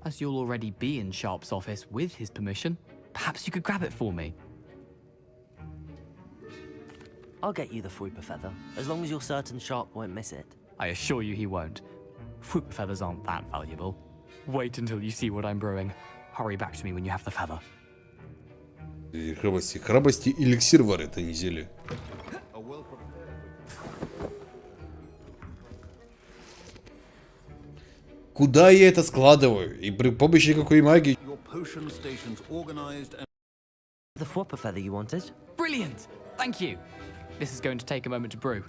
As you'll already be in Sharp's office with his permission, perhaps you could grab it for me. I'll get you the Fwooper feather, as long as you're certain Sharp won't miss it. I assure you he won't. Fwooper feathers aren't that valuable. Wait until you see what I'm brewing. Hurry back to me when you have the feather. Храбрости. Храбрости эликсир варит, а не зелье. Куда я это складываю? И при помощи какой магии? The Fwooper feather you wanted? Brilliant! Thank you! This is going to take a moment to brew.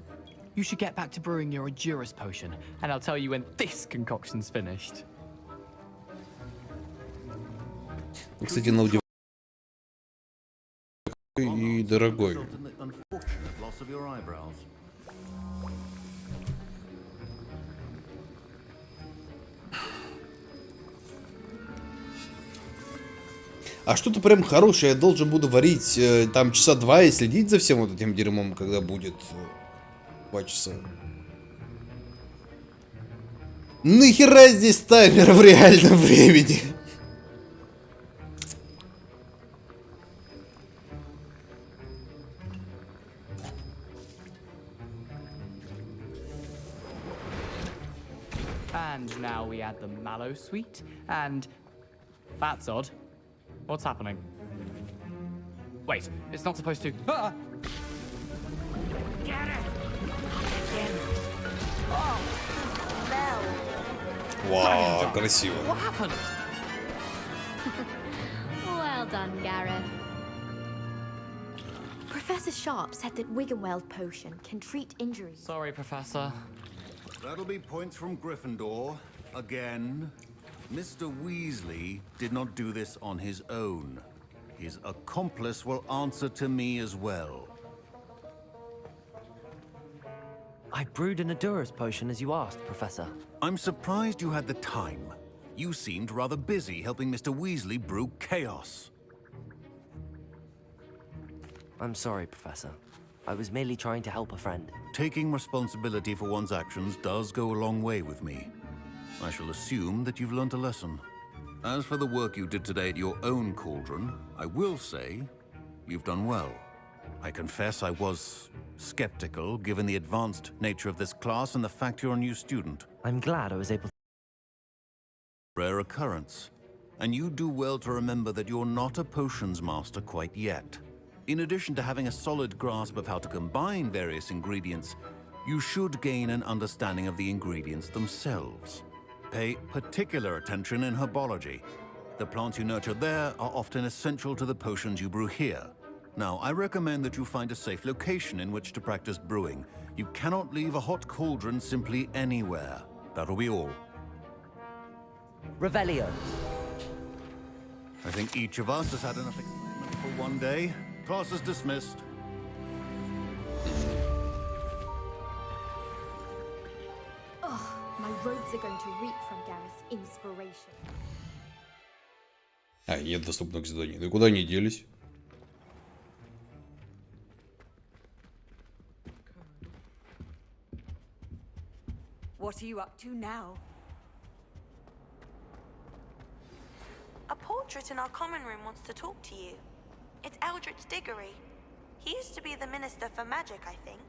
You should get back to brewing your Edurus potion, and I'll tell you when this concoction's finished. Кстати, на удивление и дорогой. А что-то прям хорошее я должен буду варить там часа 2 и следить за всем вот этим дерьмом, когда будет 2 часа. Нахера здесь таймер в реальном времени? And now we add the mallow sweet, and that's odd. What's happening? Wait, it's not supposed to. Ah! Get it! Oh, smell. Вау, красиво. What happened? Well done, Gareth. Professor Sharp said that Wiggenweld potion can treat injuries. Sorry, Professor. That'll be points from Gryffindor. Again. Mr. Weasley did not do this on his own. His accomplice will answer to me as well. I brewed an Edurus potion as you asked, Professor. I'm surprised you had the time. You seemed rather busy helping Mr. Weasley brew chaos. I'm sorry, Professor. I was merely trying to help a friend. Taking responsibility for one's actions does go a long way with me. I shall assume that you've learnt a lesson. As for the work you did today at your own cauldron, I will say you've done well. I confess I was skeptical, given the advanced nature of this class and the fact you're a new student. I'm glad I was able to... Rare occurrence. And you do well to remember that you're not a potions master quite yet. In addition to having a solid grasp of how to combine various ingredients, you should gain an understanding of the ingredients themselves. Pay particular attention in herbology. The plants you nurture there are often essential to the potions you brew here. Now, I recommend that you find a safe location in which to practice brewing. You cannot leave a hot cauldron simply anywhere. That'll be all. Revelio. I think each of us has had enough excitement for one day. Class is dismissed. Oh, my robes are going to reek from Gareth's inspiration. А, нет доступных заданий. Ну куда они делись? What are you up to now? A portrait in our common room wants to talk to you. It's Eldritch Diggory. He used to be the Minister for Magic, I think.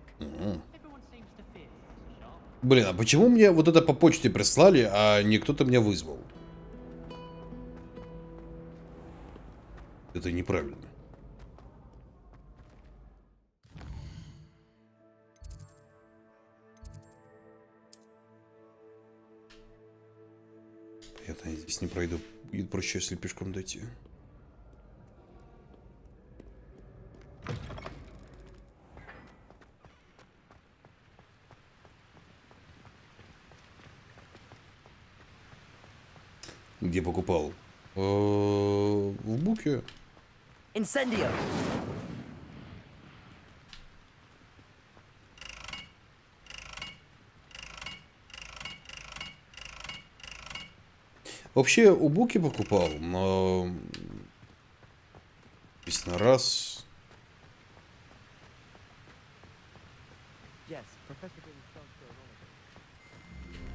Блин, а почему мне вот это по почте прислали, а не кто-то меня вызвал? Это неправильно. Я здесь не пройду. Будет проще, если пешком дойти. Где покупал? В буке. Incendio. Вообще у буки покупал, но написано раз.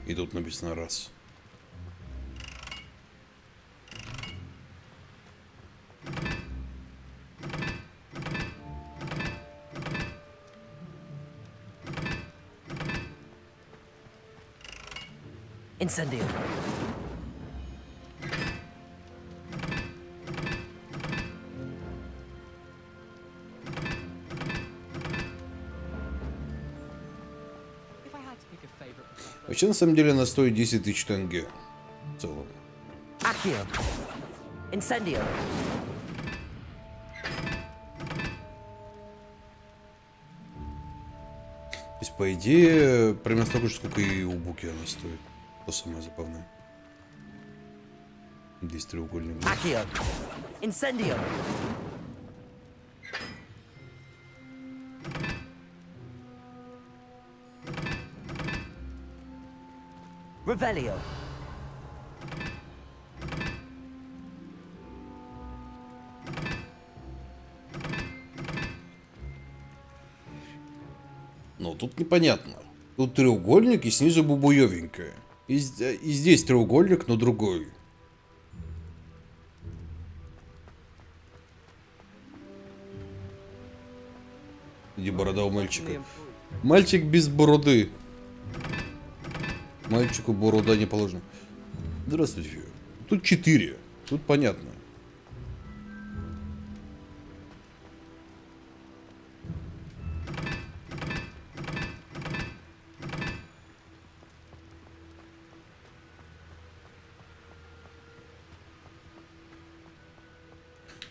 И тут написано раз. Incendio. Вообще, на самом деле, она стоит 10 тысяч тенге. В целом. Accio. Incendio. То есть, по идее, примерно столько же, сколько и у буки она стоит. То самое забавное. Здесь треугольник. Accio. Incendio. Revelio. Но тут непонятно. Тут треугольник и снизу бубуёвенькое. И здесь треугольник, но другой. Где борода у мальчика? Мальчик без бороды. Мальчику борода не положена. Здравствуйте. Тут 4. Тут понятно.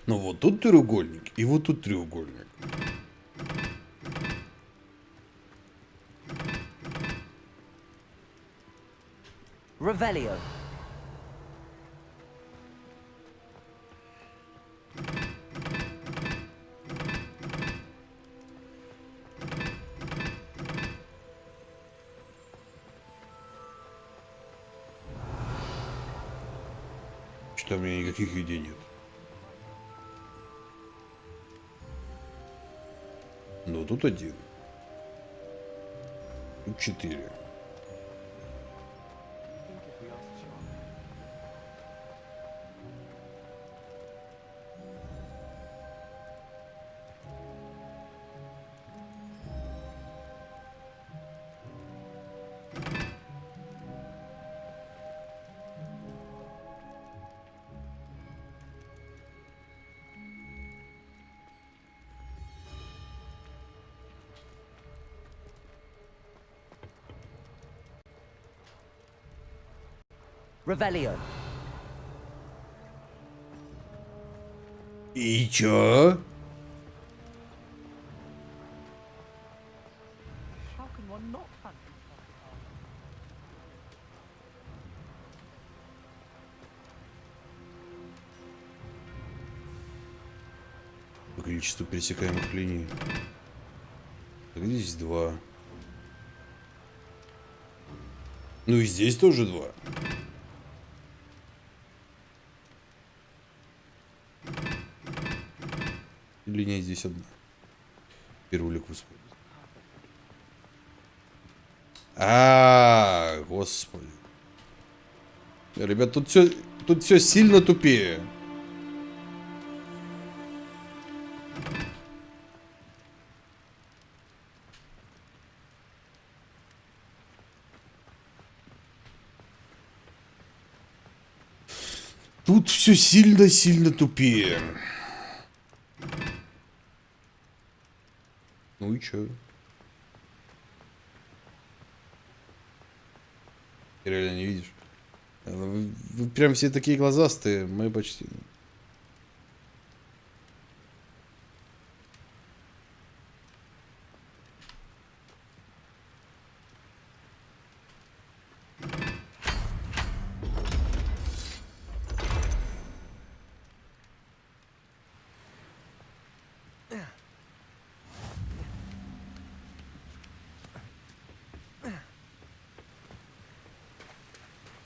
Но вот тут треугольник, и вот тут треугольник. Revelio. Что-то у меня никаких идей нет. Но тут 1. Тут 4. Revelio. И чё? По количеству пересекаемых линий. Так, здесь 2. Ну и здесь тоже 2. Линия здесь 1. Первый лик воспользовался. Господи. Ребят, тут все сильно тупее. Тут все сильно тупее. Ну и чё? Ты реально не видишь? Вы прям все такие глазастые, мы почти.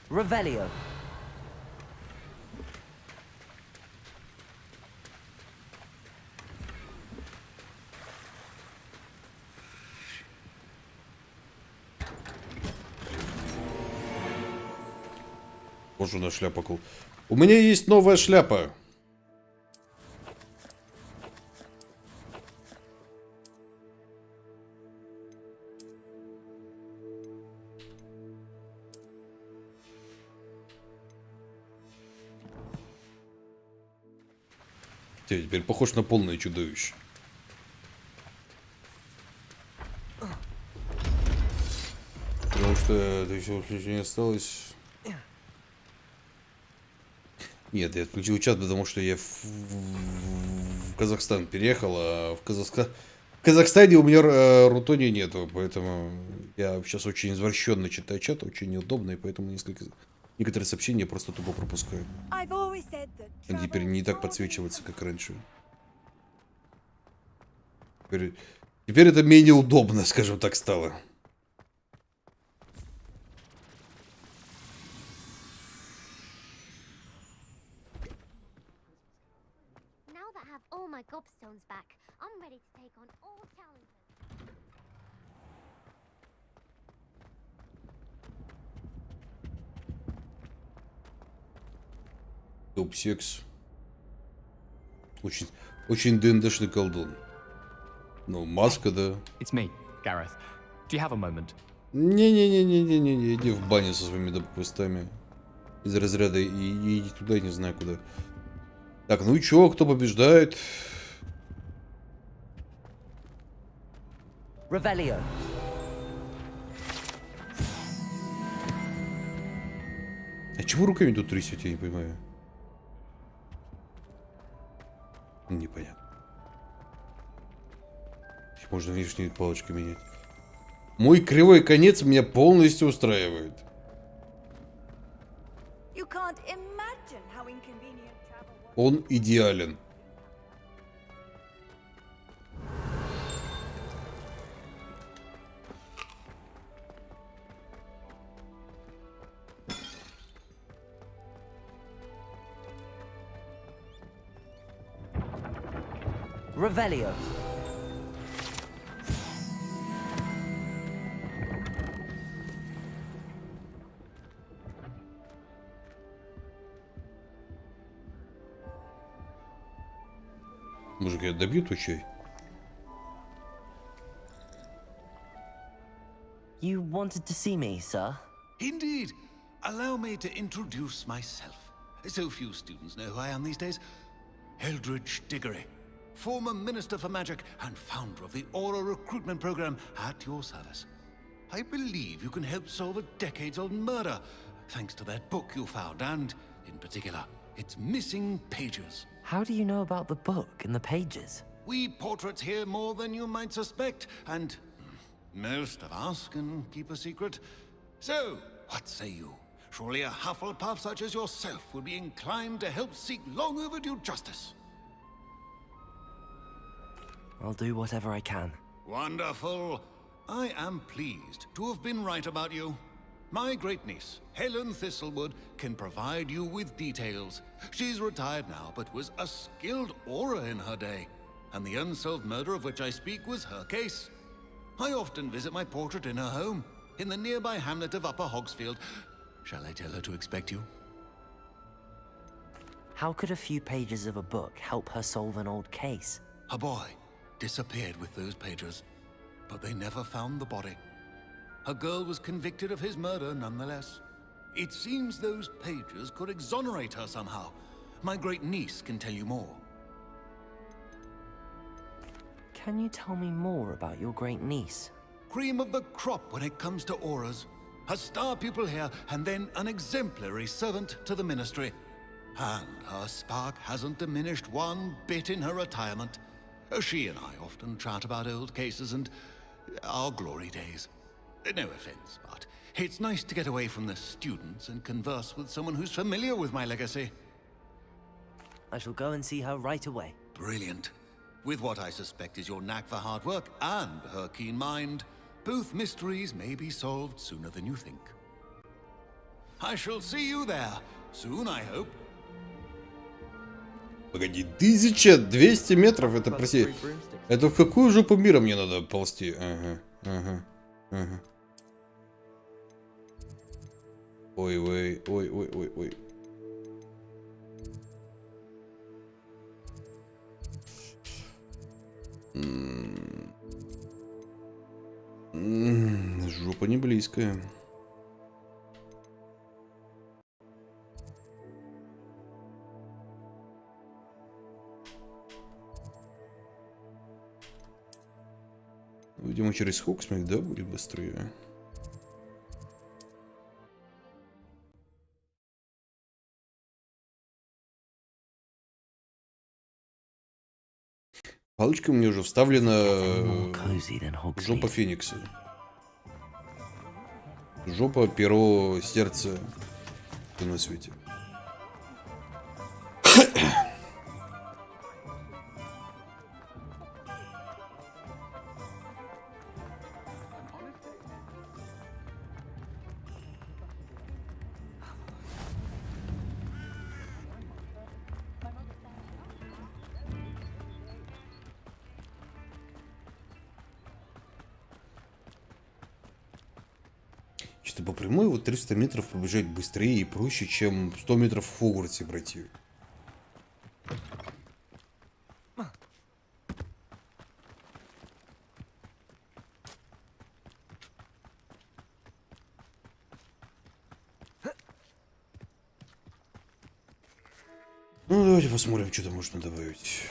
Revelio. Боже, на шляпа кул. У меня есть новая шляпа. Теперь похож на полное чудовище. Потому что это еще не осталось. Нет, я отключил чат, потому что я в Казахстан переехал, а в Казахстане у меня рутония нету, поэтому я сейчас очень извращенно читаю чат, очень неудобно, и поэтому некоторые сообщения я просто тупо пропускаю. Они теперь не так подсвечиваются, как раньше. Теперь это менее удобно, скажем так, стало. Топ-секс. Очень ДНДшный колдун. Ну, маска, да. It's me, Gareth. Do you have a moment? Не-не-не-не-не-не, иди в баню со своими допустами. Из разряда и иди туда, не знаю куда. Так, ну и чё, кто побеждает? Revelio. А чего руками тут трясете, я не понимаю. Непонятно. Можно лишние палочки менять. Мой кривой конец меня полностью устраивает. Он идеален. Revelio. Мужик, я добью твой чай? You wanted to see me, sir? Indeed. Allow me to introduce myself. So few students know who I am these days. Eldridge Diggory, former Minister for Magic and founder of the Aura recruitment program at your service. I believe you can help solve a decades-old murder. thanks to that book you found, and, in particular, its missing pages. How do you know about the book and the pages? We portraits hear more than you might suspect, and most of us can keep a secret. So, what say you? Surely a Hufflepuff such as yourself would be inclined to help seek long overdue justice. I'll do whatever I can. Wonderful. I am pleased to have been right about you. My great-niece, Helen Thistlewood, can provide you with details. She's retired now, but was a skilled aura in her day. And the unsolved murder of which I speak was her case. I often visit my portrait in her home, in the nearby hamlet of Upper Hogsfield. Shall I tell her to expect you? How could a few pages of a book help her solve an old case? A boy disappeared with those pages, but they never found the body. A girl was convicted of his murder nonetheless. It seems those pages could exonerate her somehow. My great-niece can tell you more. Can you tell me more about your great-niece? Cream of the crop when it comes to auras. A star pupil here, and then an exemplary servant to the ministry. And her spark hasn't diminished one bit in her retirement. She and I often chat about old cases and our glory days. No offense, but it's nice to get away from the students and converse with someone who's familiar with my legacy. I shall go and see her right away. Brilliant. With what I suspect is your knack for hard work and her keen mind, both mysteries may be solved sooner than you think. I shall see you there soon, I hope. Погоди, 1200 метров, это, прости, это в какую жопу мира мне надо ползти? Ага, ага, ага. Ой, ой, ой, ой, ой, ой. Жопа не близкая. Видимо, через Хогсмит, да, будет быстрее. Палочка мне уже вставлена жопа Феникса. Жопа, перо, сердце. Что на свете. Что-то по прямой вот 300 метров побежать быстрее и проще, чем 100 метров в Хогвартсе пройти. Ну, давайте посмотрим, что там можно добавить.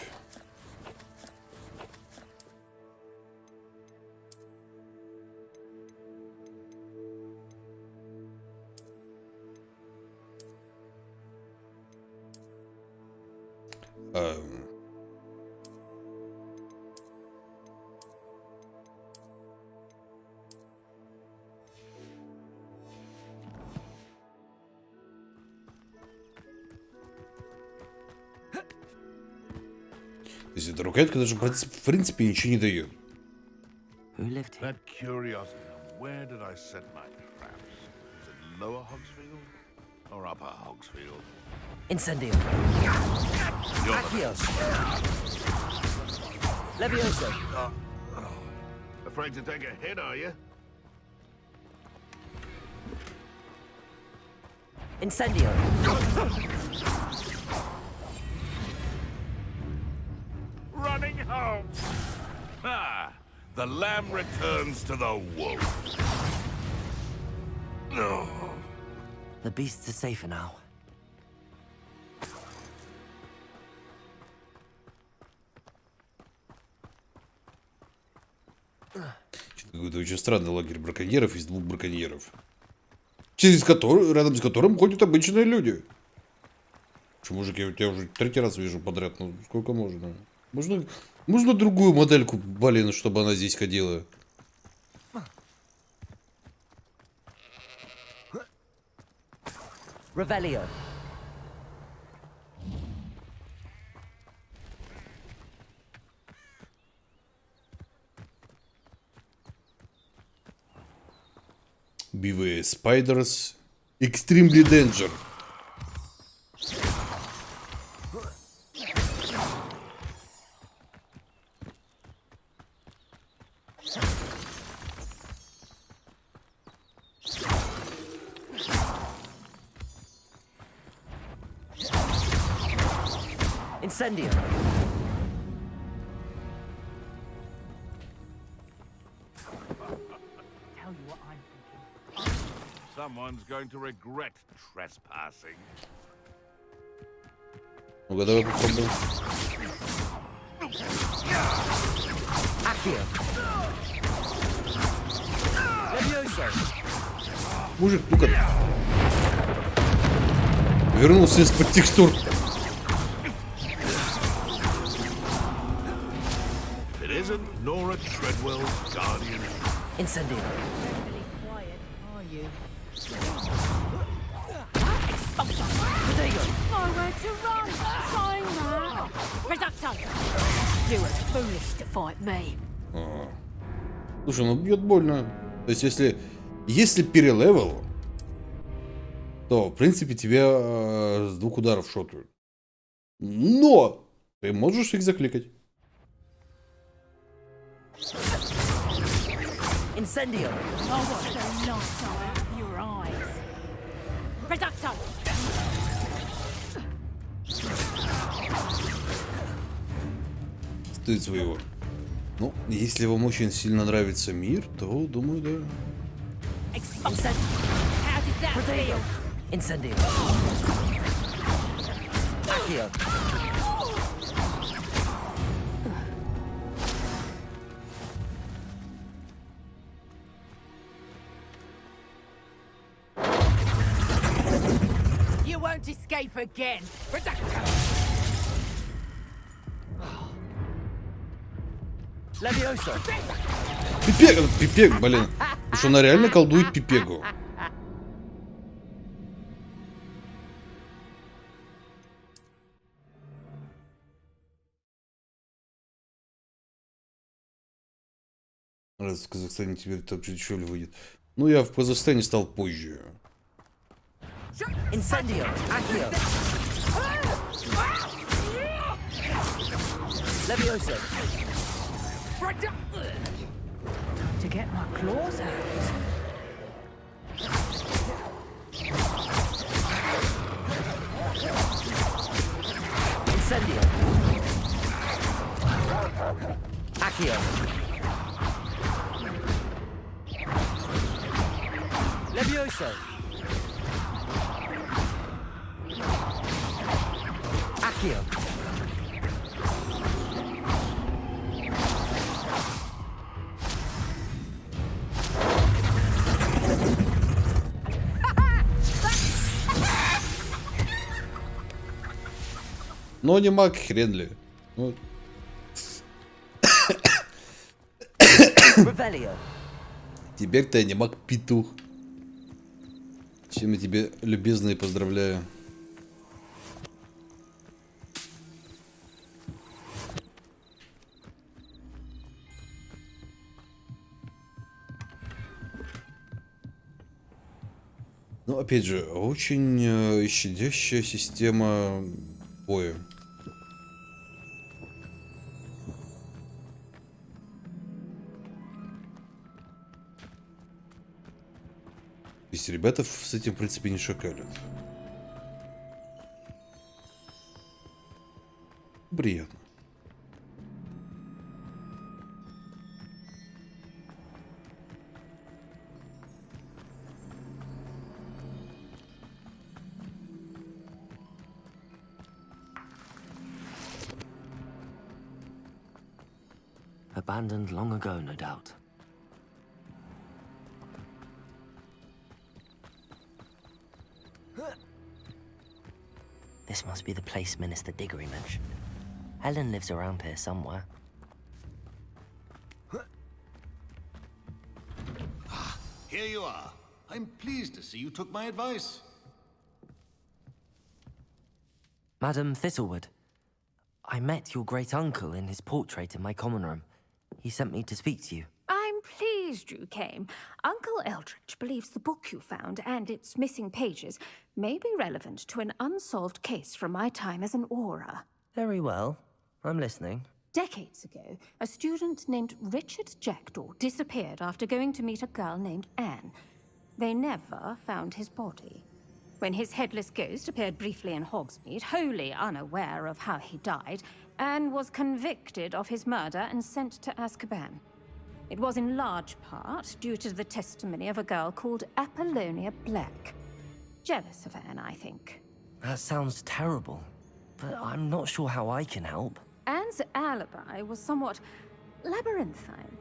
То есть эта рукоятка даже в принципе ничего не дает. That curiosity, where did I set my traps? Is it lower Hogsfield or upper Hogsfield? Incendio. Accio. Levioso. Afraid to take a hit, are you? Incendio. Running home. Ah, the lamb returns to the wolf. Oh. The beasts are safer now. Какой-то очень странный лагерь браконьеров из двух браконьеров. рядом с которым ходят обычные люди. Что, мужик, я тебя уже 3-й раз вижу подряд. Ну, сколько можно? Можно другую модельку, блин, чтобы она здесь ходила. Revelio. BV Spiders. Extremely Danger. Incendio. Someone's going to regret trespassing. Ну-ка, давай попробуем. Мужик, ну-ка. Вернулся из-под текстур. It isn't Nora Treadwell's guardian. Incendio. Nowhere to run. Trying that. Reducto. You were foolish to fight me. Слушай, ну бьет больно. То есть, если перелевел, то, в принципе, тебя с 2 ударов шотают. Но ты можешь их закликать. Incendio. Oh, what so nice out of your eyes. Reducto. Стоит своего. Ну, если вам очень сильно нравится мир, то, думаю, да. How did that feel? Incendio. Accio. You won't escape again. Reducto. Levioso. Пипек, блин. Потому что она реально колдует пипегу. Раз в Казахстане теперь так дешевле выйдет. Ну, я в Казахстане стал позже. Incendio. Accio. Levioso. To get my claws out. Incendio. Accio. Levioso. Accio. Но не маг, хрен ли. Вот. Теперь-то я не маг, петух. Чем я тебе любезно и поздравляю. Ну, опять же, очень щадящая система боя. То есть ребята с этим, в принципе, не шакалят. Приятно. Abandoned long ago, no doubt. This must be the place Minister Diggory mentioned. Helen lives around here somewhere. Here you are. I'm pleased to see you took my advice. Madam Thistlewood, I met your great-uncle in his portrait in my common room. He sent me to speak to you. I'm pleased you came. Uncle Eldridge believes the book you found and its missing pages may be relevant to an unsolved case from my time as an aura. Very well. I'm listening. Decades ago, a student named Richard Jackdaw disappeared after going to meet a girl named Anne. They never found his body. When his headless ghost appeared briefly in Hogsmeade, wholly unaware of how he died, Anne was convicted of his murder and sent to Azkaban. It was in large part due to the testimony of a girl called Apollonia Black. Jealous of Anne, I think. That sounds terrible, but I'm not sure how I can help. Anne's alibi was somewhat labyrinthine.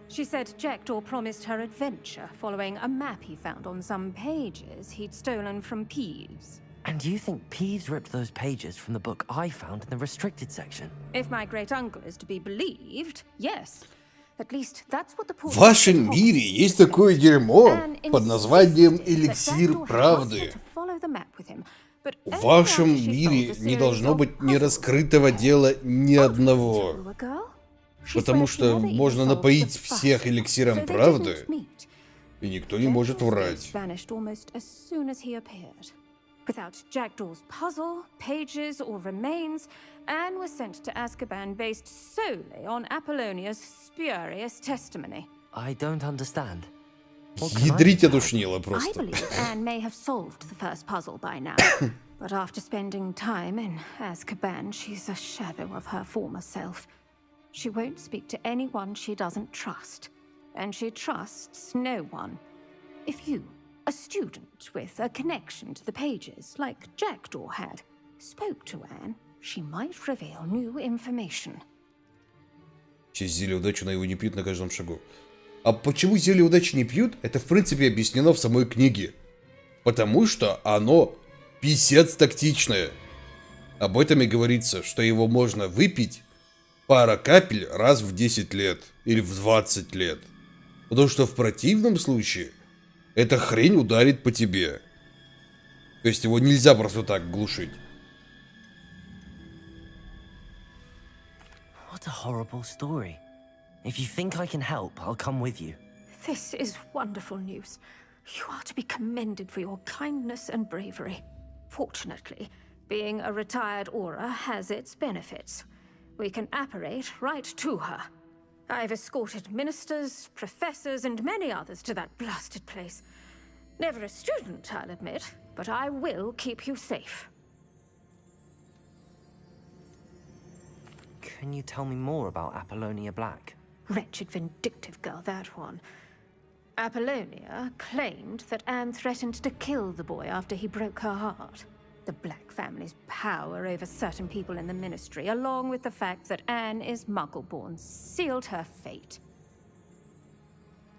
She said Jackdaw promised her adventure following a map he found on some pages he'd stolen from Peeves. And you think Peeves ripped those pages from the book I found in the restricted section? If my great-uncle is to be believed, yes. At least that's what the В вашем мире есть такое дерьмо под названием эликсир правды. В вашем мире не должно быть нераскрытого дела ни одного. Потому что можно напоить всех эликсиром правды, и никто не может врать. Without Jackdaw's puzzle, pages, or remains, Anne was sent to Azkaban based solely on Apollonia's spurious testimony. I don't understand. Ядрить душнило I просто. believe Anne may have solved the first puzzle by now, but after spending time in Azkaban, she's a shadow of her former self. She won't speak to anyone she doesn't trust, and she trusts no one. If you, a student with a connection to the pages, like Jackdaw had, spoke to Anne, she might reveal new information. Через зелье удачи на его не пьют на каждом шагу. А почему зелье удачи не пьют, это в принципе объяснено в самой книге. Потому что оно писец тактичное. Об этом и говорится, что его можно выпить пара капель раз в 10 лет или в 20 лет. Потому что в противном случае эта хрень ударит по тебе. То есть его нельзя просто так глушить. What a horrible story. If you think I can help, I'll come with you. This is wonderful news. You are to be commended for your kindness and bravery. Fortunately, being a retired aura has its benefits. We can apparate right to her. I've escorted ministers, professors, and many others to that blasted place. Never a student, I'll admit, but I will keep you safe. Can you tell me more about Apollonia Black? Wretched, vindictive girl, that one. Apollonia claimed that Anne threatened to kill the boy after he broke her heart. The Black family's power over certain people in the ministry, along with the fact that Anne is Muggle-born, sealed her fate.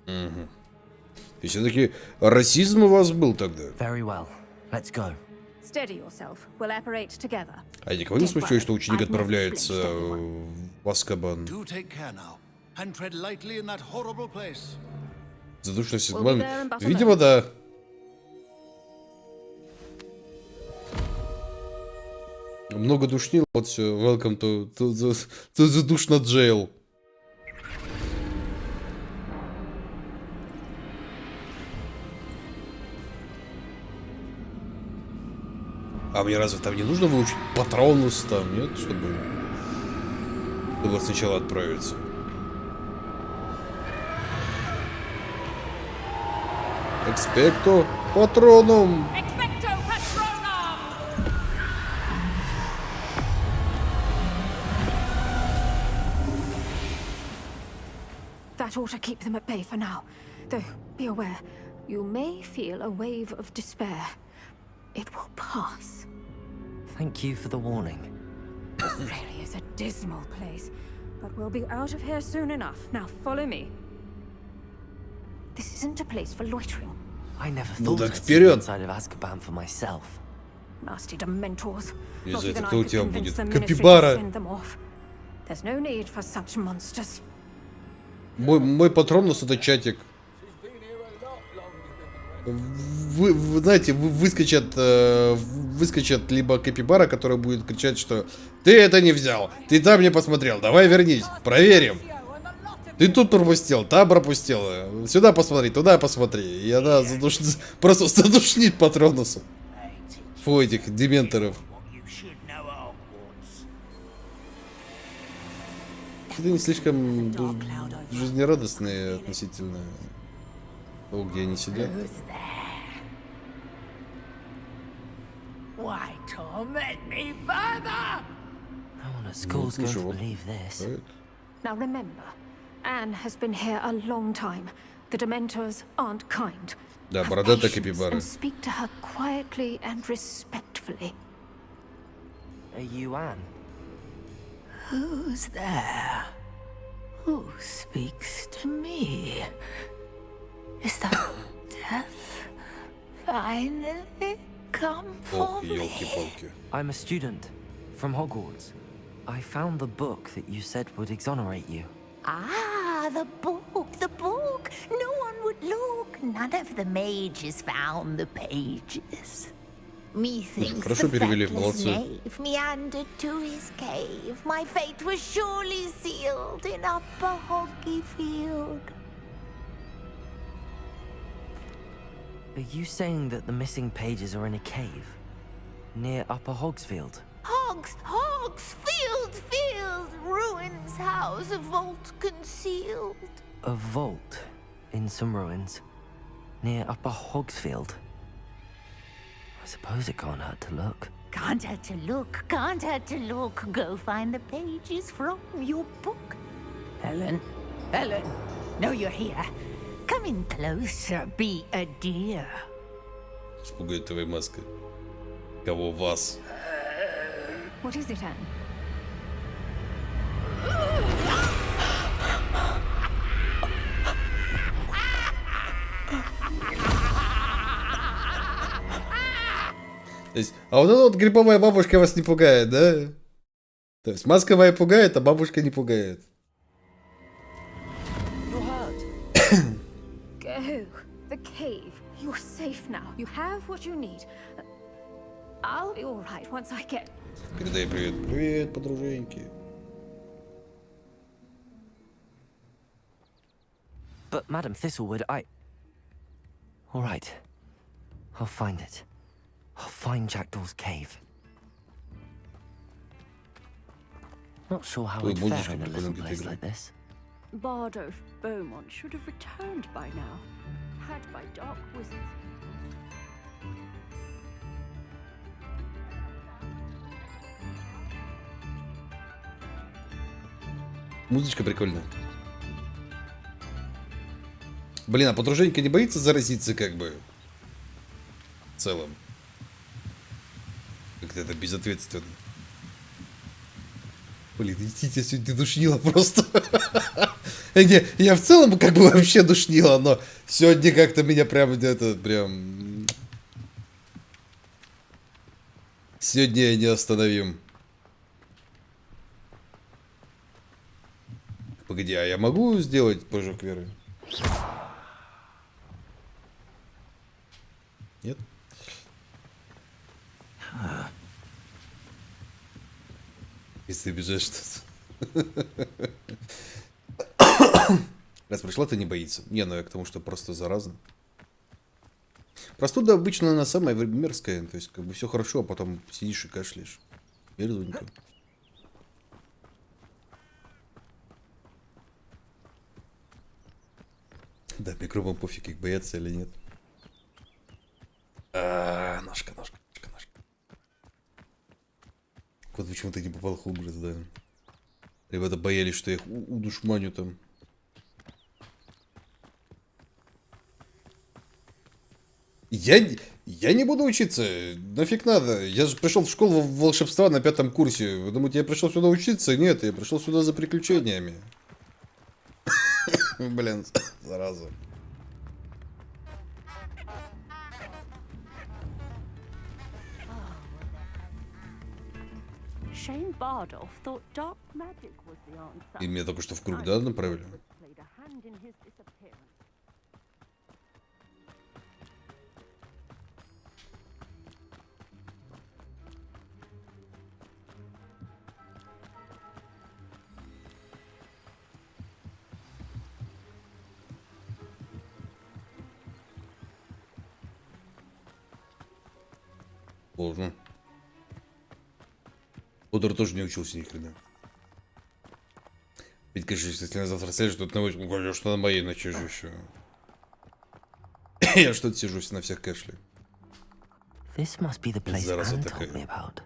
Угу. И все-таки расизм у вас был тогда. Very well. Let's go. Steady yourself. We'll apparate together. А никого не смущает, что ученик отправляется в Азкабан? Do take care now, and tread lightly in that horrible place. Задушность Азкабан? Видимо, да. Много душнил, вот все. Welcome to the душно jail. А мне разве там не нужно выучить патронус там, нет? Чтобы сначала отправиться. Экспекто патронум. That ought to keep them at bay for now. Though, be aware, you may feel a wave of despair. It will pass. Thank you for the warning. This really is a dismal place, but we'll be out of here soon enough. Now follow me. This isn't a place for loitering. I never thought I'd see вперед. inside of Azkaban for myself. Nasty dementors. Из Not even этого I кто у could тебя convince будет? the ministry to Капибара. send them off. There's no need for such monsters. Мой патронус это чатик. Вы знаете, выскочат либо капибара, который будет кричать, что ты это не взял, ты там не посмотрел, давай вернись, проверим. Ты тут пропустил, там пропустил, сюда посмотри, туда посмотри. И она просто задушнит патронусом. Фу, этих дементоров. Это не слишком жизнерадостные относительно того, где они сидят. Why torment me further? No one at school's going to believe this. Now remember, Anne has been here a long time. The dementors aren't kind. Да, Have бородатая patience капибара. and speak to her quietly and respectfully. Are you Anne? Who's there? Who speaks to me? Is that death finally come for me? I'm a student from Hogwarts. I found the book that you said would exonerate you. Ah, the book, the book. No one would look. None of the mages found the pages. Methinks Хорошо the перевели, feckless молодцы. knave meandered to his cave. My fate was surely sealed in Upper Hoggyfield. Are you saying that the missing pages are in a cave near Upper Hogsfield? Hogsfield, ruins house, a vault concealed. A vault in some ruins near Upper Hogsfield. I suppose it can't hurt to look. Can't hurt to look, can't hurt to look. Go find the pages from your book. Helen, know you're here. Come in closer, be a dear. Испугает твоя маска. Кого вас? What is it, Anne? То есть, а вот эта вот грибовая бабушка вас не пугает, да? То есть масковая пугает, а бабушка не пугает. Go. The cave. You're safe now. You have what you need. I'll be all right once I get... Передай привет. Привет, подруженьки. But Madam Thistlewood, All right. I'll find it. I'll find Jackdaw's cave. Not sure how we'd fare in a little place like this. Bardo Beaumont should have returned by now, had by dark wizards. Музычка прикольная. Блин, а подруженька не боится заразиться как бы? В целом. Как-то это безответственно. Блин, идите, сегодня душнило просто. Не, я в целом как бы вообще душнило, но сегодня как-то меня прям это прям... Сегодня я не остановим. Погоди, а я могу сделать прыжок веры? Нет? Если бежишь что-то. Раз пришла, ты не боится. Не, ну я к тому, что просто заразно. Простуда обычно она самая мерзкая. То есть, как бы все хорошо, а потом сидишь и кашляешь. Мерзунько. Да, микробам пофиг, их боятся или нет. Ножка. Вот почему ты не попал в Хогвартс, да. Ребята боялись, что я их удушманю там. Я не буду учиться. Нафиг надо. Я же пришел в школу волшебства на 5-м курсе. Вы думаете, я пришел сюда учиться? Нет, я пришел сюда за приключениями. Блин, зараза. Shane Bardolph thought dark magic was the answer. И меня только что в круг, да, направили? Played a hand in his disappearance. Сложно. Поттер тоже не учился ни хрена. Ведь, конечно, если на завтра сядешь, то ты научишь, ну, конечно, на моей, на чё же еще. Я что-то сижусь на всех кэшле. This must be the place Зараза Anne такая. told me about.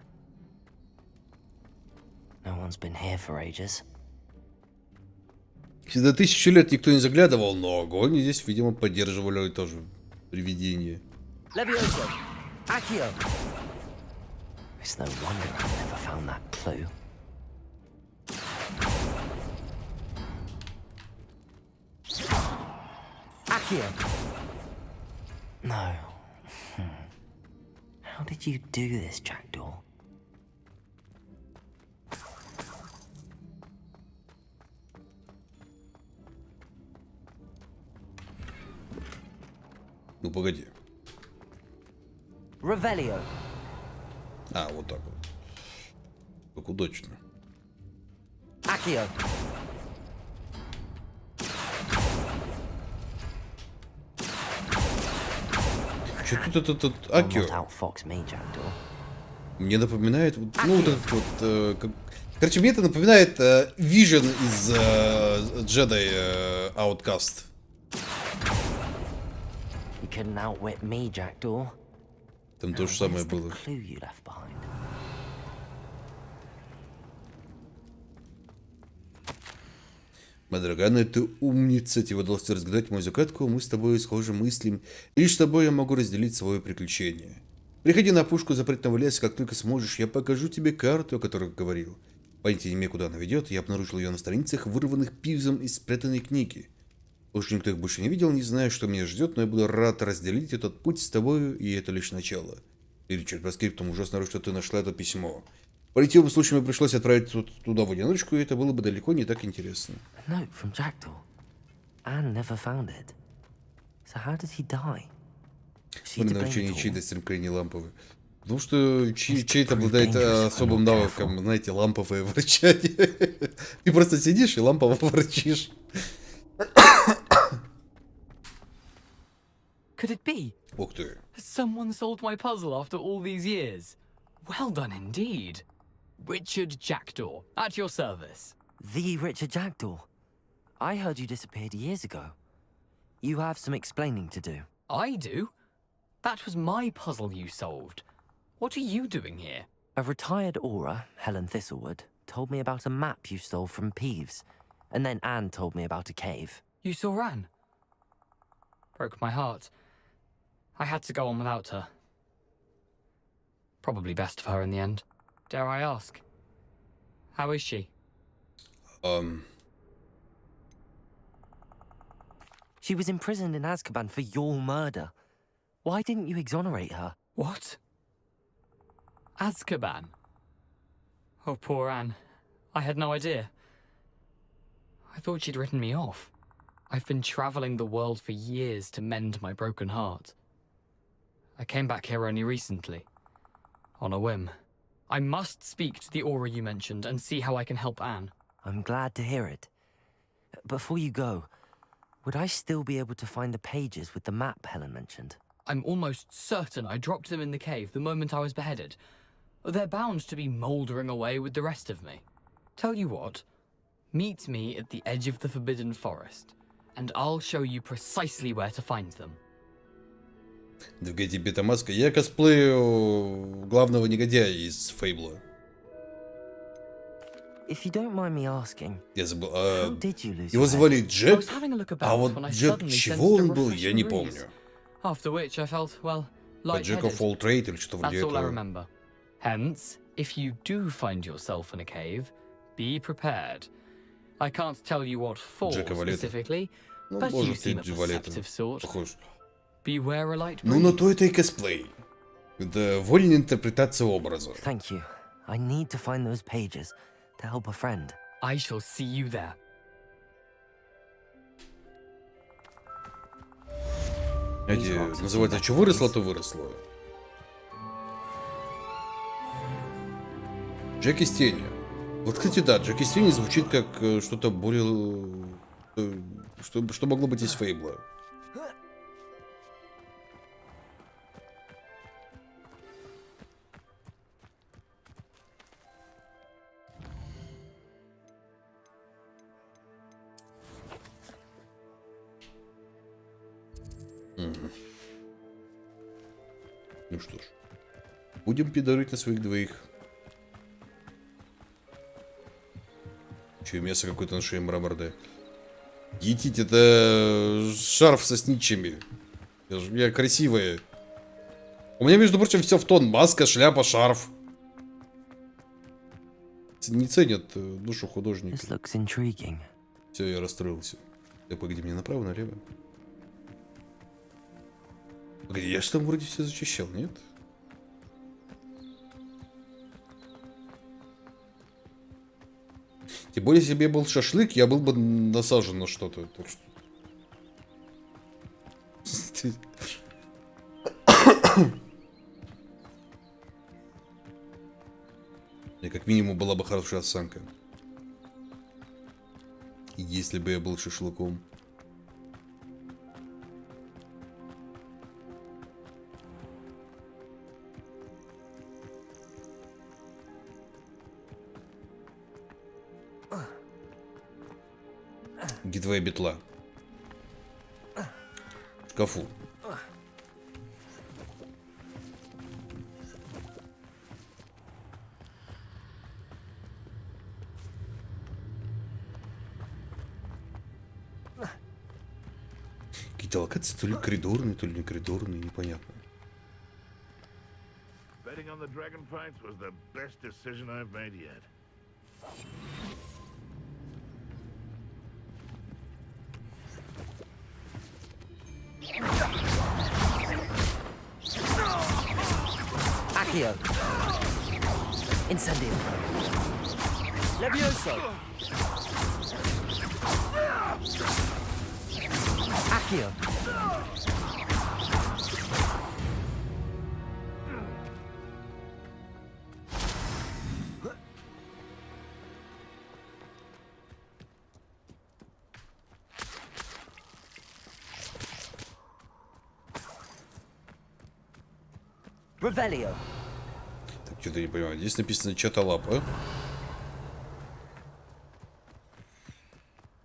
No one's been here for ages. За 1000 лет никто не заглядывал, но огонь здесь, видимо, поддерживали тоже привидение. Levioso! Accio! It's no wonder I never found that clue. Accio! No. How did you do this, Jackdaw? Ну погоди. Revelio. А, вот так вот. Как удачно. Accio. Что тут этот Акио? Мне напоминает, ну вот этот вот, короче, мне это напоминает Vision из Jedi Outcast. You couldn't outwit me, Jackdaw. Там то же самое было. Моя дорогая, но ты умница, тебе удалось разгадать мою загадку, мы с тобой схожи мыслим, и лишь с тобой я могу разделить свое приключение. Приходи на опушку запретного леса, как только сможешь, я покажу тебе карту, о которой говорил. Понятия не имею, куда она ведет, я обнаружил ее на страницах, вырванных Пивзом из спрятанной книги. Уж никто их больше не видел, не знаю, что меня ждет, но я буду рад разделить этот путь с тобой, и это лишь начало. И, Ричард, по скриптам ужасно рад, что ты нашла это письмо. По летевому случаю мне пришлось отправить туда в одиночку, и это было бы далеко не так интересно. A note from Jackdaw. Anne never found it. So how did he die? Смотри, наручение чей-то стримкрейни ламповый. Потому что чей-то обладает особым навыком, знаете, ламповое врачание. Ты просто сидишь и лампово врачишь. Could it be? Ух ты. Someone solved my puzzle after all these years. Well done indeed. Richard Jackdaw, at your service. The Richard Jackdaw. I heard you disappeared years ago. You have some explaining to do. I do? That was my puzzle you solved. What are you doing here? A retired aura, Helen Thistlewood, told me about a map you stole from Peeves. And then Anne told me about a cave. You saw Anne? Broke my heart. I had to go on without her. Probably best for her in the end. Dare I ask? How is she? She was imprisoned in Azkaban for your murder. Why didn't you exonerate her? What? Azkaban? Oh, poor Anne. I had no idea. I thought she'd written me off. I've been traveling the world for years to mend my broken heart. I came back here only recently. On a whim. I must speak to the aura you mentioned and see how I can help Anne. I'm glad to hear it. Before you go, would I still be able to find the pages with the map Helen mentioned? I'm almost certain I dropped them in the cave the moment I was beheaded. They're bound to be mouldering away with the rest of me. Tell you what, meet me at the edge of the Forbidden Forest, and I'll show you precisely where to find them. Двигайте бета-маска. Я косплею главного негодяя из Фейбла. If you don't mind me asking, Я забыл. how did you lose Его your звали head? Джек, а вот Джек чего он был, я не помню. After which I felt, well, Jack of all trade или что-то вроде That's all I этого. remember. Hence, if you do find yourself in a cave, be prepared. I can't tell you what for Джека Валета. specifically, Ну, but you может, seem a и Валета. perceptive sort. Похож. Beware a light Ну, breeze. на то это и косплей. Это вольная интерпретация образа. Thank you. I need to find those pages to help a friend. I shall see you there. Знаете, называется, что выросло, то выросло. Джек из тени. Вот, кстати, да, Джек из тени звучит как что-то более... Что могло быть из Фейбла. Ну что ж, будем пидорить на своих двоих. Че, мясо какое-то на шее мраморное. Етить, это шарф со сничами. Я красивая. У меня, между прочим, все в тон. Маска, шляпа, шарф. Не ценят душу художника. Все, я расстроился. Так, погоди, мне направо, налево? Погоди, я же там вроде все зачищал, нет? Тем более, если бы я был шашлык, я был бы насажен на что-то. Так что... И как минимум была бы хорошая осанка. Если бы я был шашлыком. Где твоя бетла? В шкафу. Какие-то локации то ли коридорные, то ли не коридорные, непонятно. Betting on the dragon fights was the best decision I've made yet. Accio. Incendio. Levioso. Accio. Revelio. Так, что-то не понимаю. Здесь написано чья-то лапа.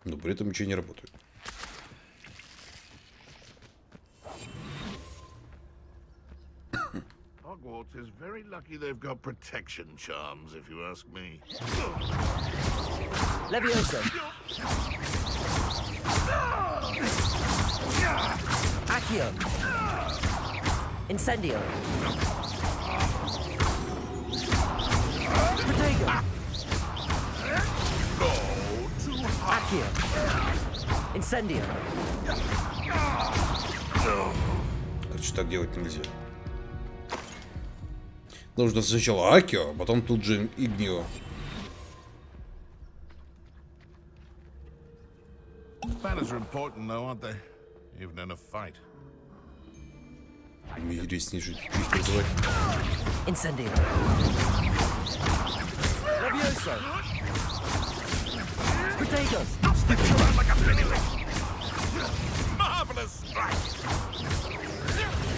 Но при этом ничего не работает. Hogwarts is very lucky they've got protection charms, if you ask me. Levioso. Accio. Incendio. Protego. Accio. Incendio. Короче, так делать нельзя. Нужно сначала Акио, а потом тут же Игнио. Banners are important, though, aren't they? Even in a fight. Мире снижить. Призывать. Incendio. Levioso. Protego. Stick around like a penny lick. Marvelous strike.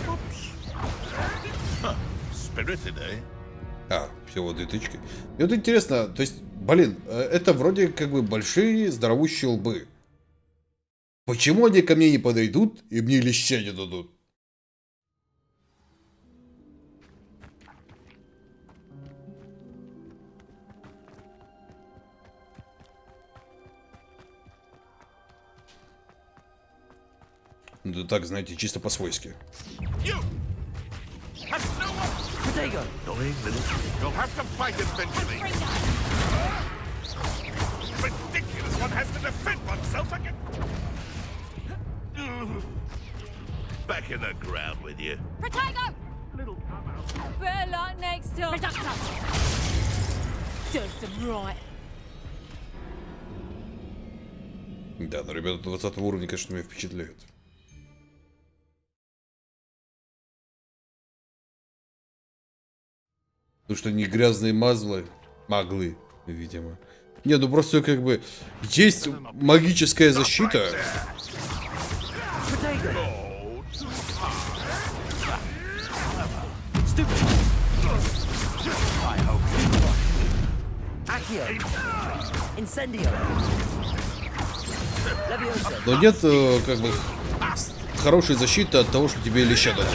Oops. Huh. Spirited, eh? А, всего 2 тычки. И вот интересно, то есть, блин, это вроде как бы большие здоровущие лбы. Почему они ко мне не подойдут и мне леща не дадут? Ну так, знаете, чисто по-свойски. Protego. You'll have to fight eventually. Ridiculous! One has to defend oneself again. Back in the ground with you. Protego! Little come out. Better luck next time. Да, но ребята 20 уровня, конечно, меня впечатляют. Потому что они грязные маглы, видимо. Не, ну просто как бы есть магическая защита. Но нет как бы хорошей защиты от того, что тебе леща дадут.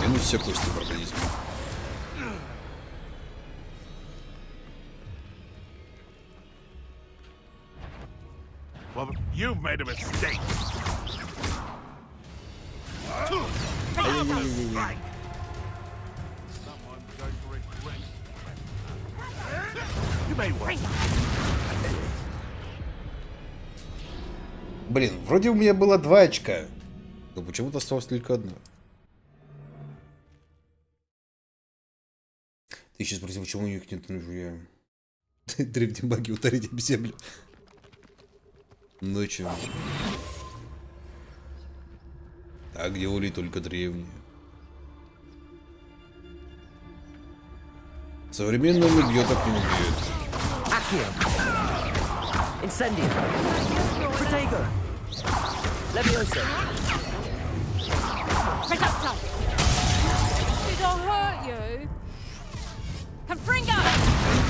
Минус все кости в организме. Well, you've made a mistake. Блин, вроде у меня было 2 очка, но почему-то осталось только 1. Ты сейчас спросил, почему у них нет ножа? Древние маги ударить об землю. Ночью. Так делали только древние. Современные бьет, так не убьет.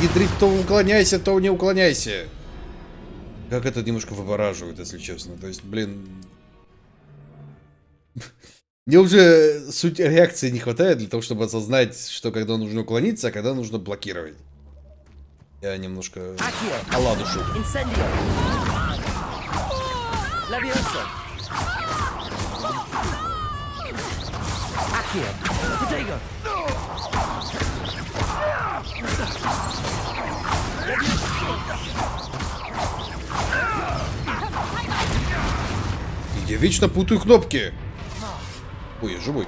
Ядрить, то уклоняйся, то не уклоняйся. Как это немножко вывораживает, если честно. То есть, блин... Мне уже суть реакции не хватает для того, чтобы осознать, что когда нужно уклониться, а когда нужно блокировать. Я немножко оладушу. Я вечно путаю кнопки. Ой, я живой.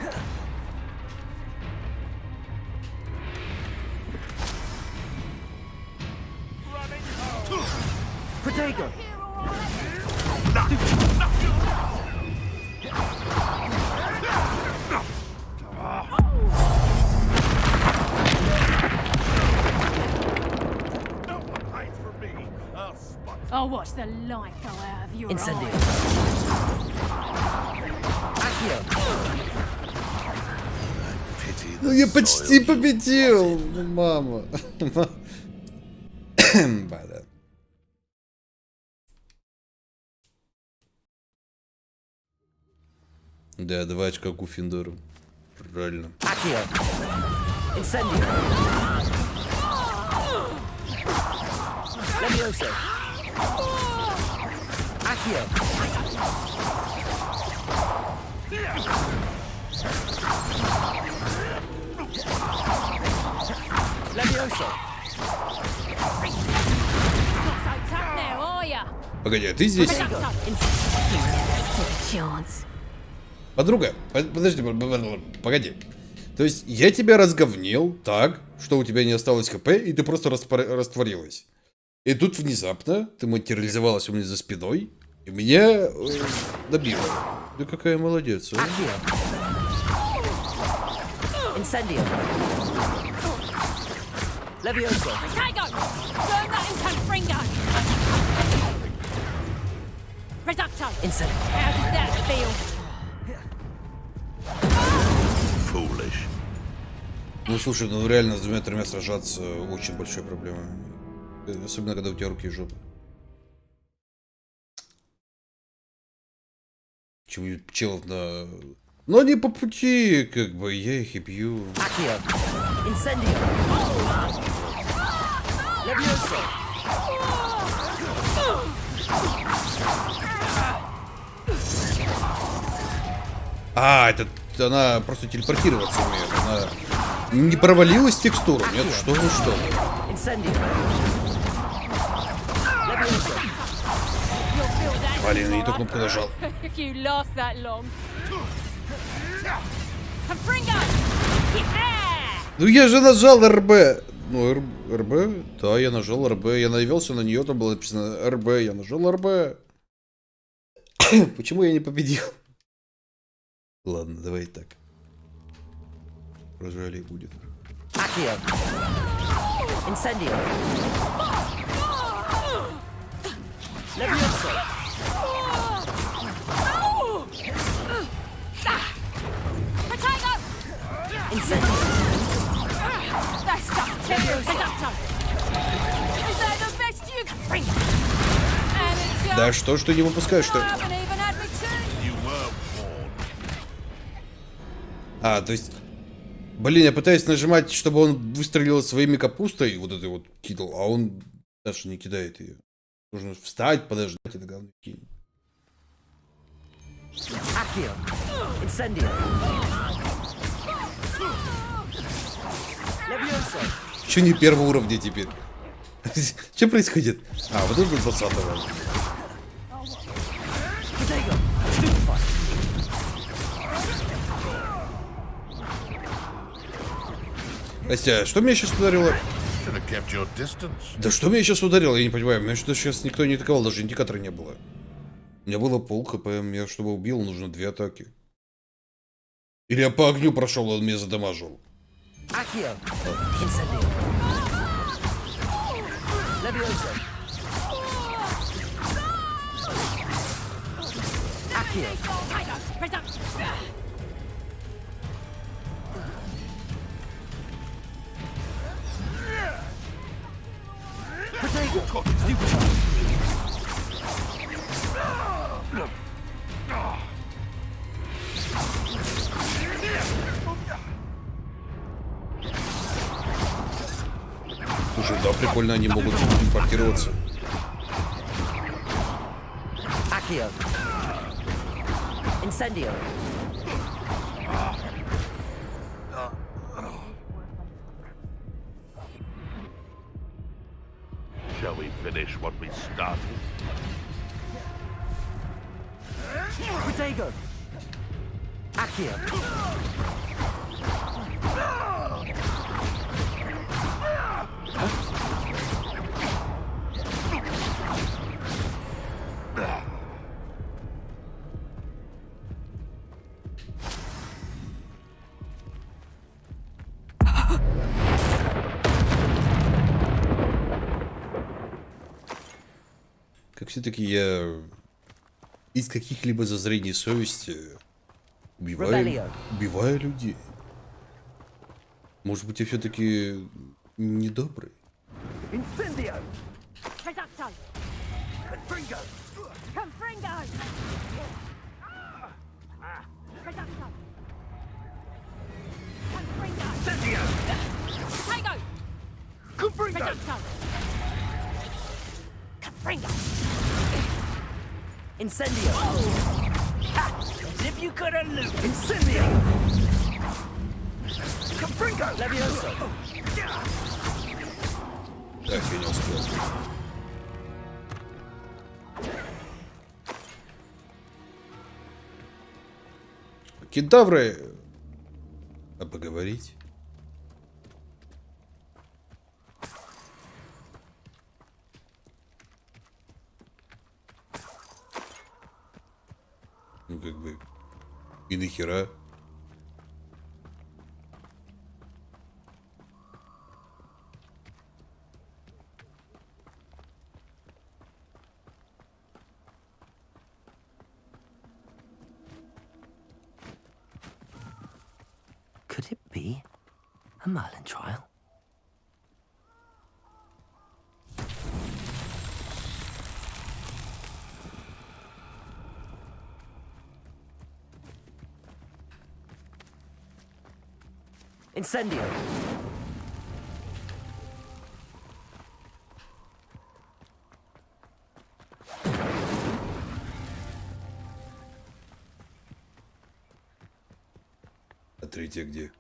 I'll watch the light go out of your Incendio. Ну я почти победил, мама. Бада. Да, 2 очка Гуффиндору. Правильно. Погоди, а ты здесь? Подруга, подожди, погоди. То есть я тебя разговнил так, что у тебя не осталось хп, и ты просто растворилась. И тут внезапно ты материализовалась у меня за спиной, и меня добила. Да какая молодец, а? Ну слушай, ну реально с 2-3 сражаться очень большая проблема. Особенно когда у тебя руки и жопа. Чего челов на... Но они по пути, как бы, я их и бью. А, это она просто телепортироваться умеет. Она не провалилась текстуру. Нет, что вы, что вы. Блин, я не ту кнопку нажал. Ну я же нажал РБ. Ну, РБ? Да, я нажал РБ. Я навелся на нее, там было написано РБ. Я нажал РБ. Почему я не победил? Ладно, давай так. Прожали будет. Да что ж ты не выпускаешь, что ли? А, то есть... Блин, я пытаюсь нажимать, чтобы он выстрелил своими капустой, вот этой вот кидал, а он даже не кидает ее. Нужно встать, подождать, это говно кинет. Че не первого уровня теперь? Что происходит? А, вот это 20-го. Настя, что меня сейчас ударило? Да что меня сейчас ударило, я не понимаю. Меня что сейчас никто не атаковал, даже индикатора не было. У меня было пол хп, мне чтобы убил, нужно 2 атаки. Или я по огню прошел, он меня задамажил. Слушай, да, прикольно, они могут импортироваться. Shall we finish what we started? Potato. Accio. Как все-таки я из каких-либо зазрений совести убиваю людей. Может быть, я все-таки недобрый? Incendio. As if you could have looped. Incendio. Capringo. Levioso. Так, я не успел. Кентавры. А поговорить? Ну, как бы, и нахера? Could it be a Merlin trial? Incendio. третья где?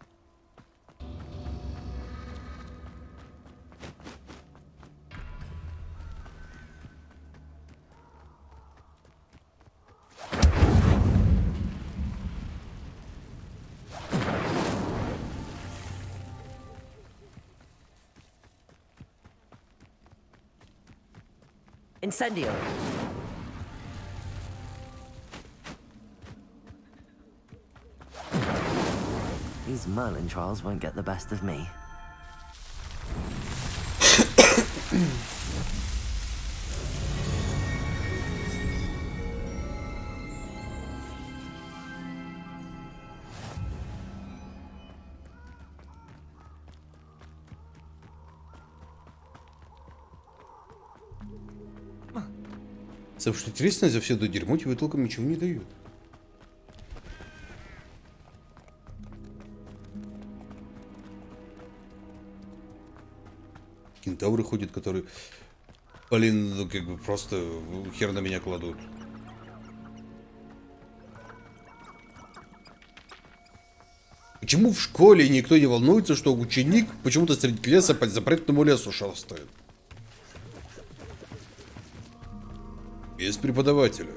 Incendio. These Merlin trials won't get the best of me. Самое что интересно, за все это дерьмо тебе толком ничего не дают. Кентавры ходят, которые, блин, ну, как бы просто хер на меня кладут. Почему в школе никто не волнуется, что ученик почему-то среди леса по запретному лесу шастает? Без преподавателя.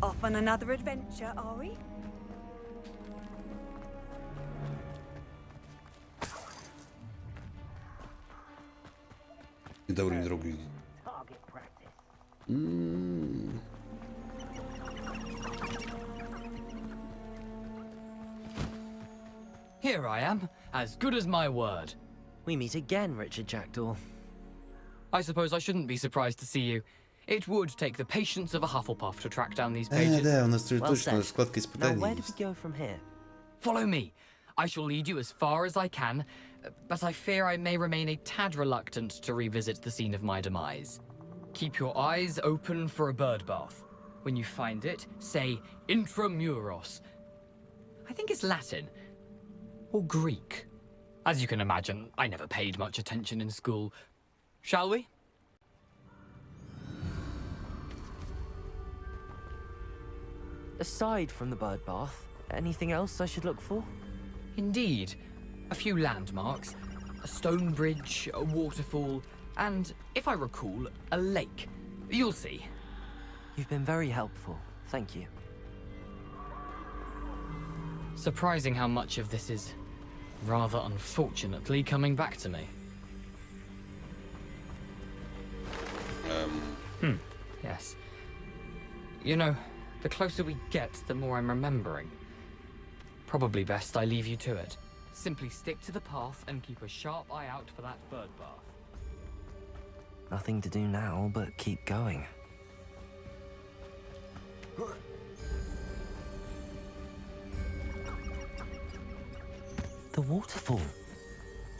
Off on another adventure, are we? Кентавры не трогают. Here I am, as good as my word. We meet again, Richard Jackdaw. I suppose I shouldn't be surprised to see you. It would take the patience of a Hufflepuff to track down these pages. Да, у нас точно складка испытаний. Now where do we go from here? Follow me. I shall lead you as far as I can, but I fear I may remain a tad reluctant to revisit the scene of my demise. Keep your eyes open for a bird bath. When you find it, say intramuros. I think it's Latin. Or Greek. As you can imagine, I never paid much attention in school. Shall we? Aside from the bird bath, anything else I should look for? Indeed. A few landmarks. A stone bridge, a waterfall, and, if I recall, a lake. You'll see. You've been very helpful. Thank you. Surprising how much of this is, rather unfortunately, coming back to me. Yes. You know, the closer we get, the more I'm remembering. Probably best I leave you to it. Simply stick to the path and keep a sharp eye out for that bird bath. Nothing to do now but keep going. The waterfall.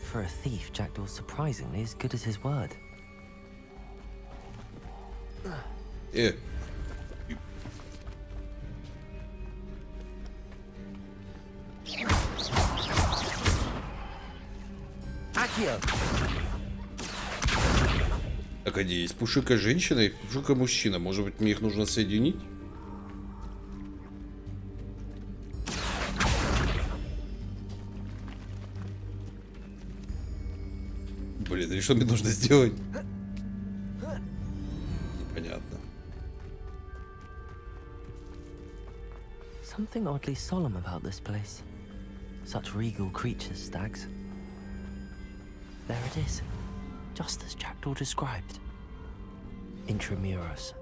For a thief, Jackdaw's surprisingly as good as his word. Yeah. Так, а где есть пушика женщина и пушика мужчина? Может быть, мне их нужно соединить? Блин, и что мне нужно сделать? Непонятно. Something oddly solemn about this place. Such regal creatures, stags. There it is, just as Jackdaw described. Intramuros.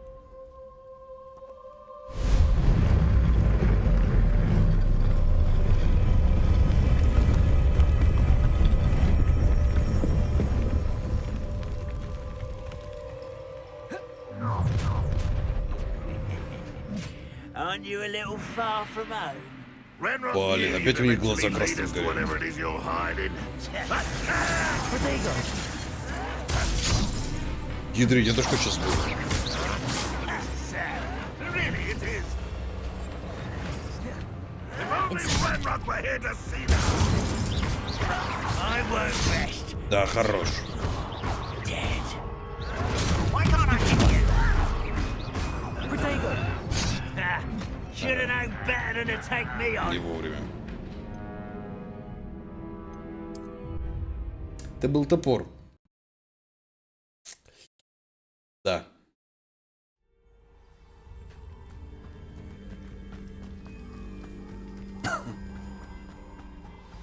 Aren't you a little far from home? Блин, опять у них глаза красные горят. Ядрить, я тоже сейчас буду. Да, хорош. Should have known better than to take me on. Не вовремя. Это был топор. Да.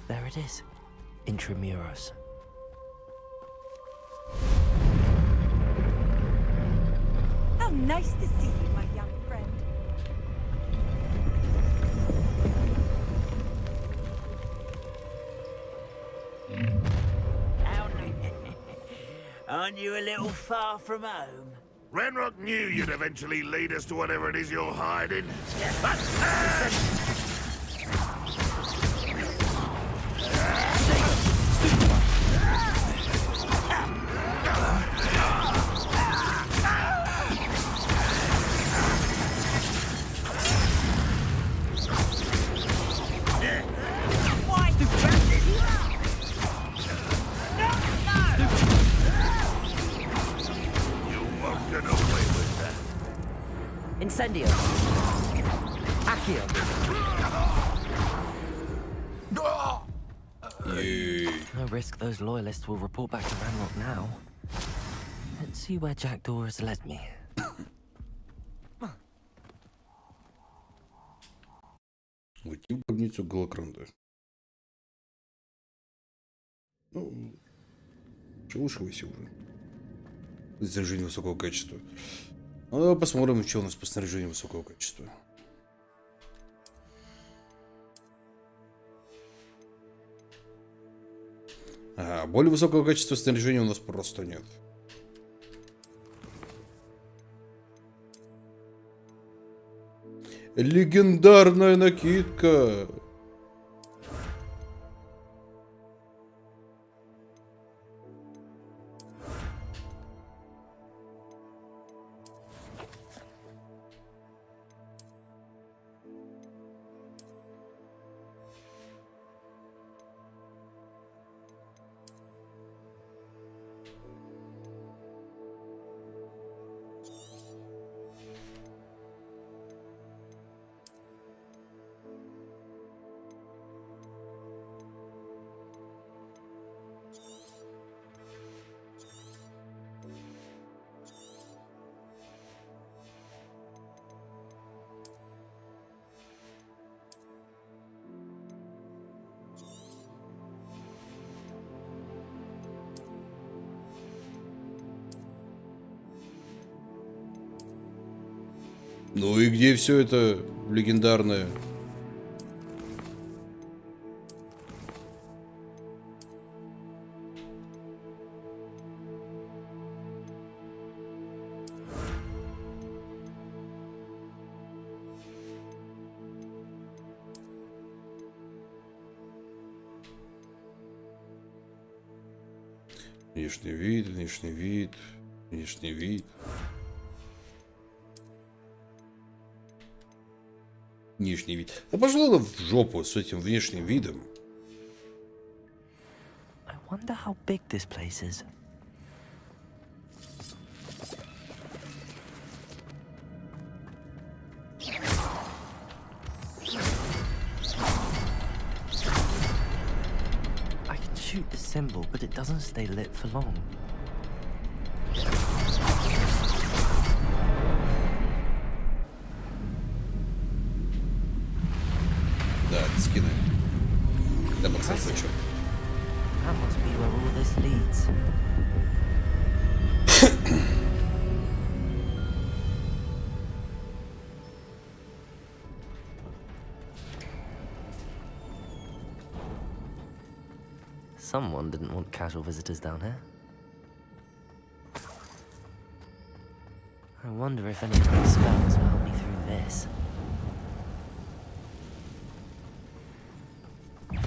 There it is. Intramuros. How nice to see you, my young friend. Aren't you a little far from home? Renrock knew you'd eventually lead us to whatever it is you're hiding. Incendio. Accio. No risk those loyalists will report back to Ranrock now. Let's see where Jackdaw has led me. Войти в гробницу Голокранда. Ну, шелушивайся уже. Снаряжение высокого качества. Ну, давай посмотрим, что у нас по снаряжению высокого качества. Ага, более высокого качества снаряжения у нас просто нет. Легендарная накидка. Ну и где все это легендарное? Внешний вид, внешний вид, внешний вид. Внешний вид. Да пошла в жопу с этим внешним видом. I wonder how big this place is. I can shoot the symbol, but it doesn't stay lit for long. Да, скины. Да, кстати, зачем? That must be where all this leads. Someone didn't want casual visitors down here. I wonder if any of these spells will help me through this.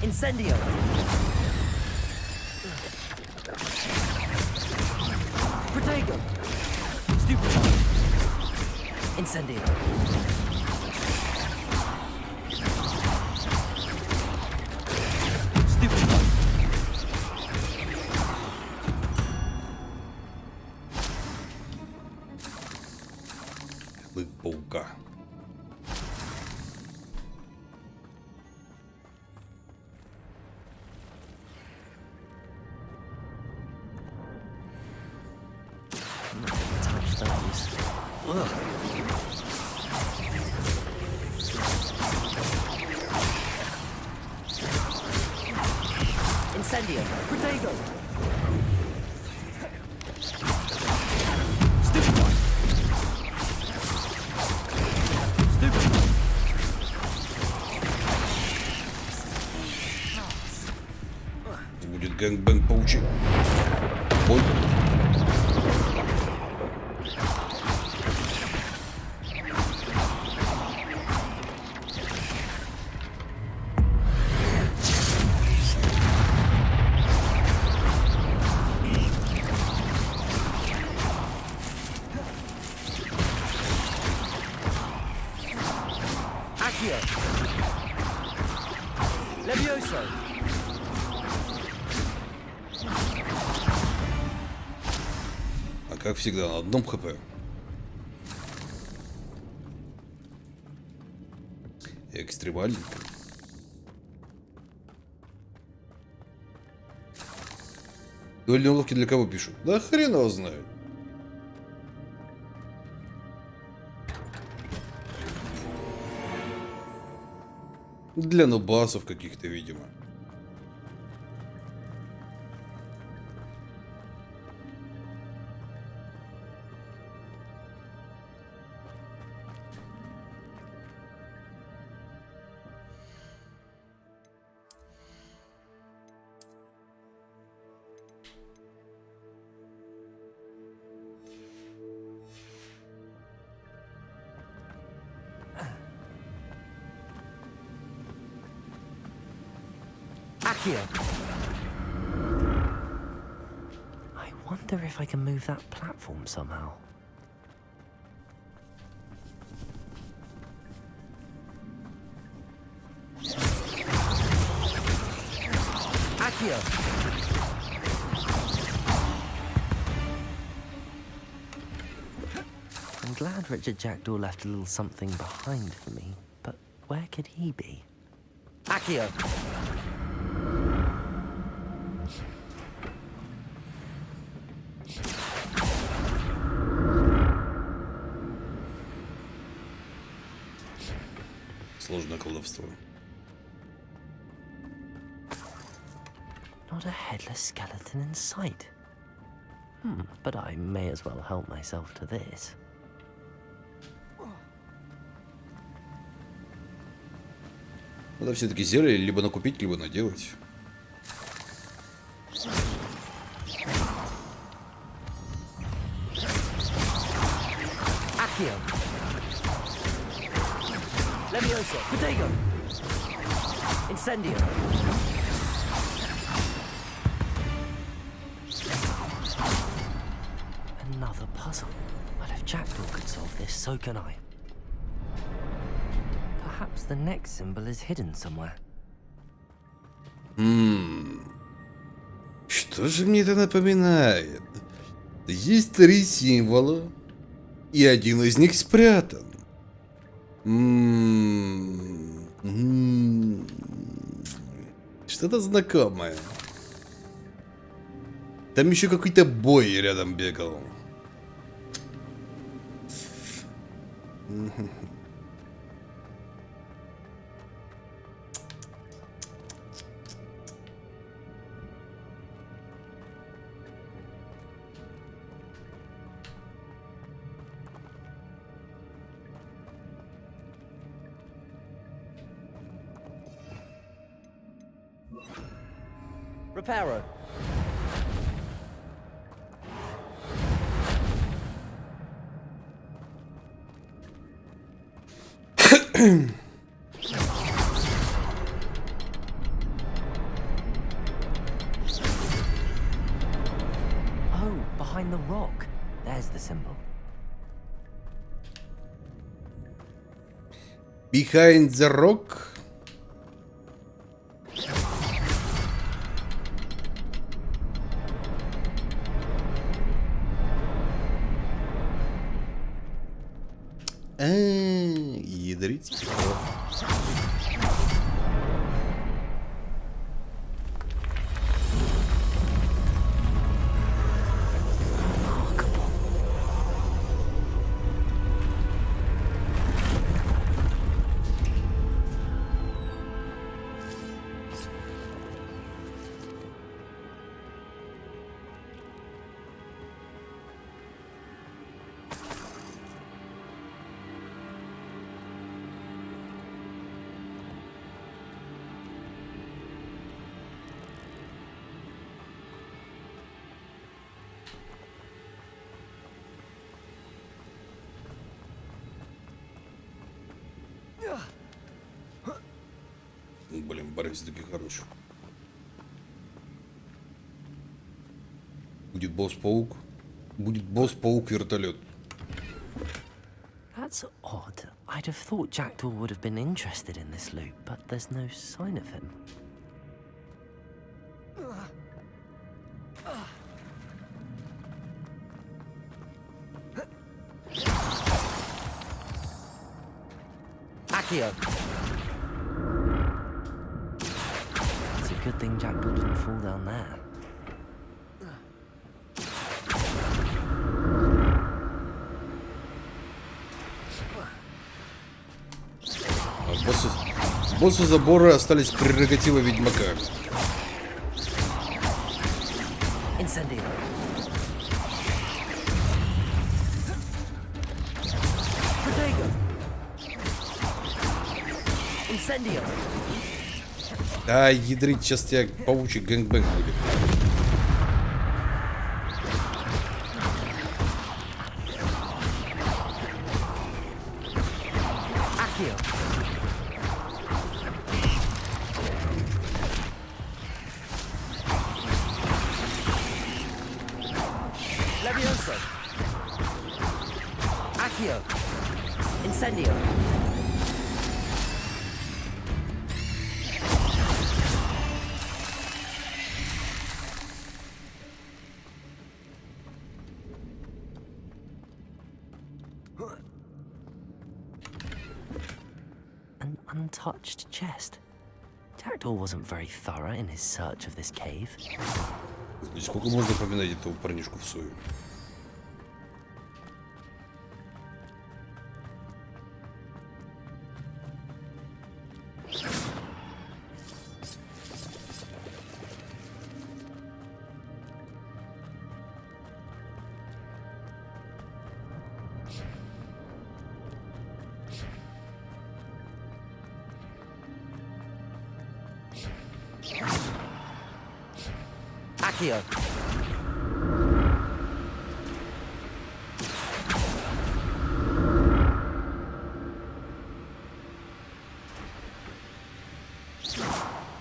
Incendio! Protego! Stupid! Incendio! Stupid! Вы паук. Incendio. Protego. Будет гэнгбэнг паучек. Ой. Levioso. А как всегда, на одном хп. Экстремальненько. Дуэльные уловки для кого пишут? Да хрен его знает. Для нубасов каких-то, видимо. I wonder if I can move that platform somehow. Accio. I'm glad Richard Jackdaw left a little something behind for me, but where could he be? Accio. Сложное колдовство. Not a headless skeleton in sight. But I may as well help myself to this. Надо все-таки зелье либо накупить, либо наделать. Accio. Levioso. Protego. Incendio. Another puzzle. Well, if Jackdaw could solve this, so can I. Perhaps the next symbol is hidden somewhere. Что же мне это напоминает? Есть 3 символа, и один из них спрятан. Что-то знакомое. Там еще какой-то бой рядом бегал. Reparo. Oh, behind the rock. There's the symbol. Behind the rock. Ядрить. Блин, Борис таки хороший. Будет босс-паук. Будет босс-паук вертолет. That's odd. I'd have thought Jackdaw would have been interested in this loot, but there's no sign of him. Accio! It's a good thing Jackdaw didn't fall down there. Боссы забора остались прерогативой ведьмака. Incendio. Protego. Incendio. Да, ядрить, сейчас тебя паучий гэнгбэнг будет. Accio. Levioso. Accio. Incendio. An untouched chest. Jackdaw wasn't very thorough in his search of this cave. Сколько можно поминать этого парнишку в свою? Accio.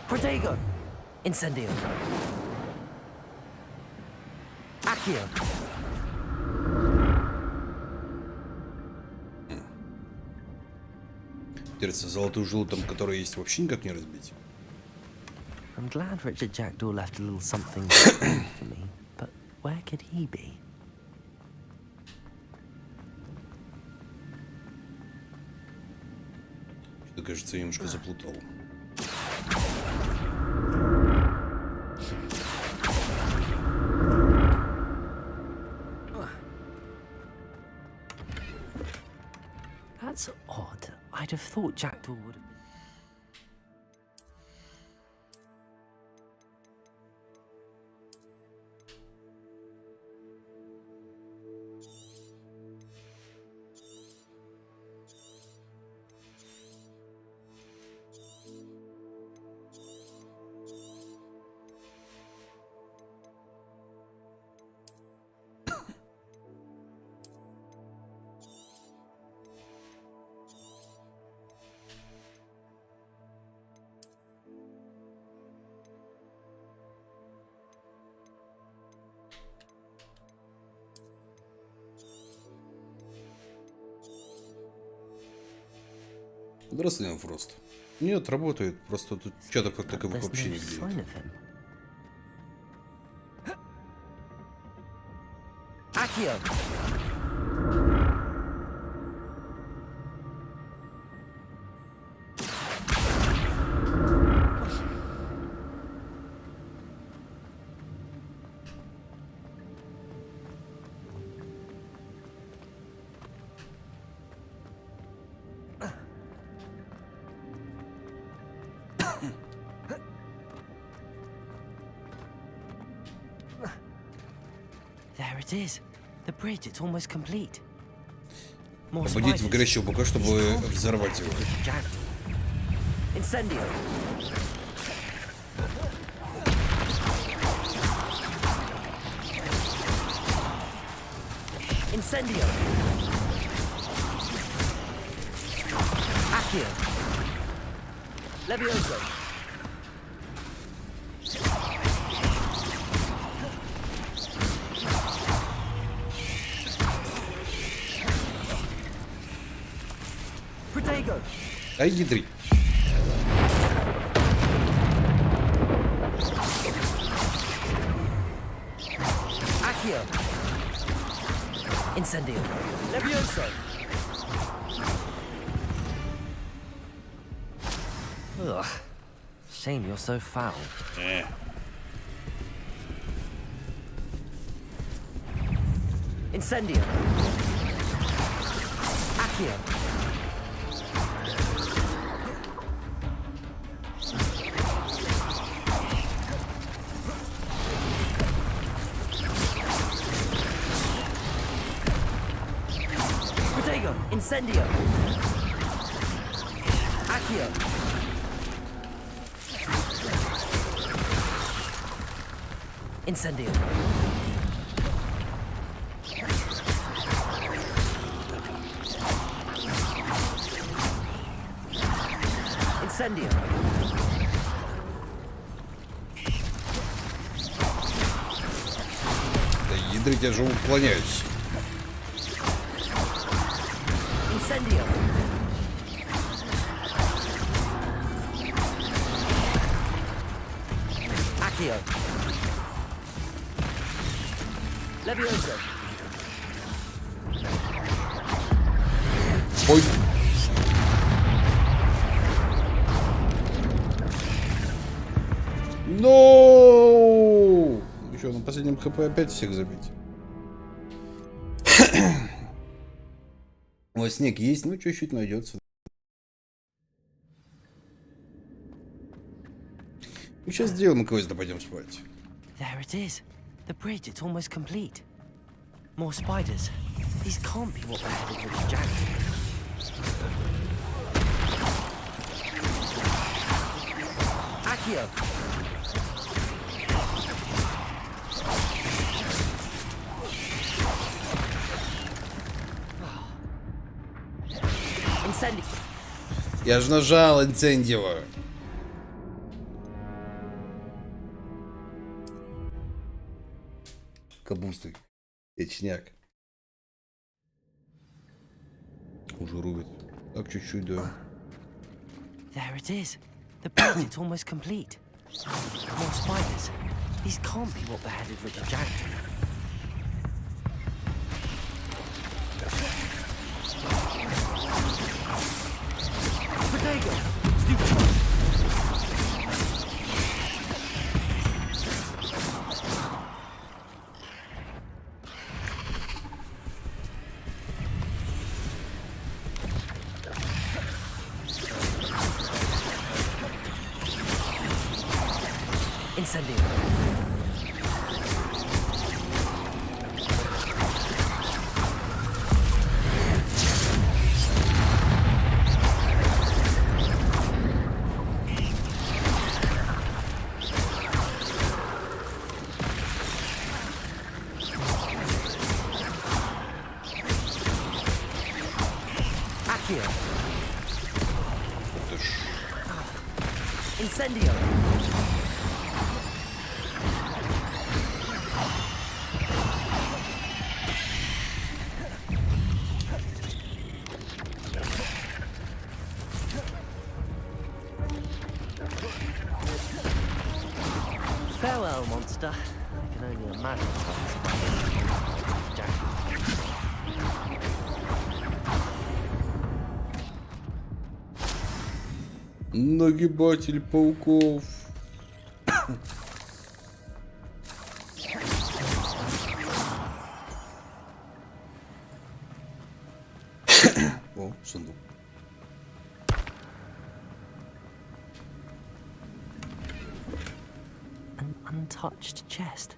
Protego. Incendio. Accio. Интересно, золотую жилу там, которая есть, вообще никак не разбить. I'm glad Richard Jackdaw left a little something for me, but where could he be? Что-то, кажется, я немножко заплутал. That's odd. I'd have thought Jackdaw would have been... Здравствуй, Фрост. Нет, работает. Просто тут чатов как таковых вообще нигде нет. Accio. There it is. The bridge, it's almost complete. Попадите в горящего быка, чтобы взорвать его. Incendio. Incendio. Accio. Levioso. Ай, гидри. Accio. Incendio. Levioso. Ugh. Shame you're so foul. Incendio. Accio. Protego. Incendio. Accio. Incendio. Incendio. Да ядрить, я же уклоняюсь. Incendio. Accio. Levioso. Ой. No! Еще на последнем ХП опять всех забить. Ой, снег есть, ну чуть-чуть найдется. Ну сейчас сделаем квест, да пойдем спать. There it is. The bridge, it's almost complete. More spiders. These can't be what beheaded Richard Jackson. Accio. Incendio. Я же нажал инцендио. Капусты. Ячняк. Уже рубит. Так чуть-чуть, да. There it is. The bridge, it's almost complete. More spiders. These can't be what beheaded Richard Jackson. Protego. Stupid. Incendio. Accio. Incendio. Farewell, monster. I can only imagine what Jack. Нагибатель пауков. О, сундук. An untouched chest.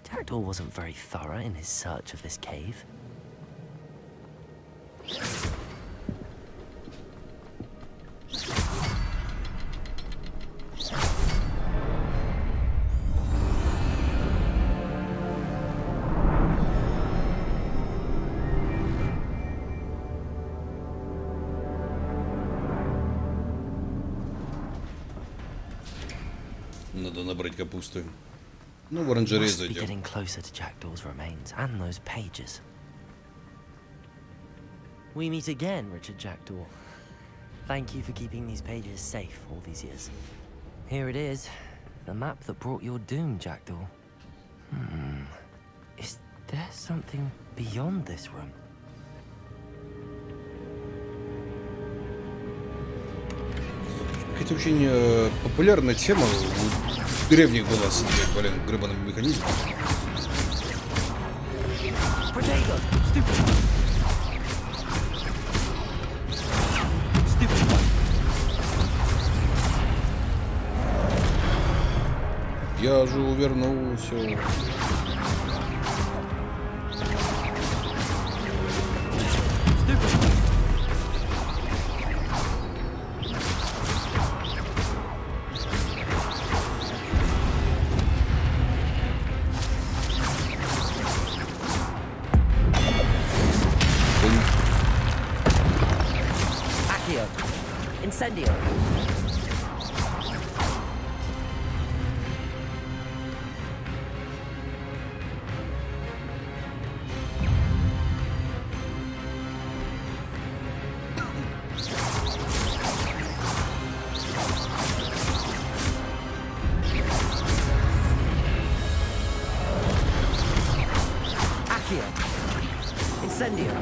Jackdaw wasn't very thorough in his search of this cave. Надо набрать капусты. Ну, в оранжерей Must be зайдем. getting closer to Jackdaw's remains and those pages. We meet again, Richard Jackdaw. Thank you for keeping these pages safe all these years. Here it is, the map that brought your doom, Jackdaw. Is there something beyond this room? Это очень популярная тема. У древних была с этим, гребаным механизмом. Я же увернулся. Incendio. Accio. Incendio.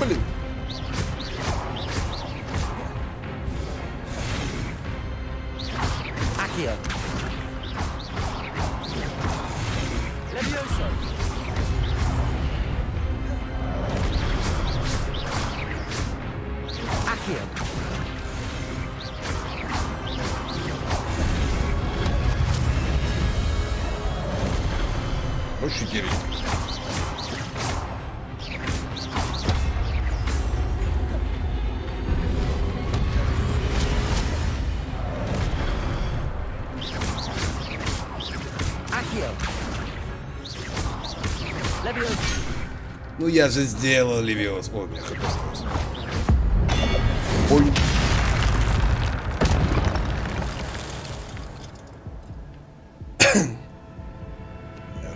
Блин. Accio. Levioso. Accio. Больше деревьев. Ну я же сделал Левиос. Ой, меня хоть осталось. Ой.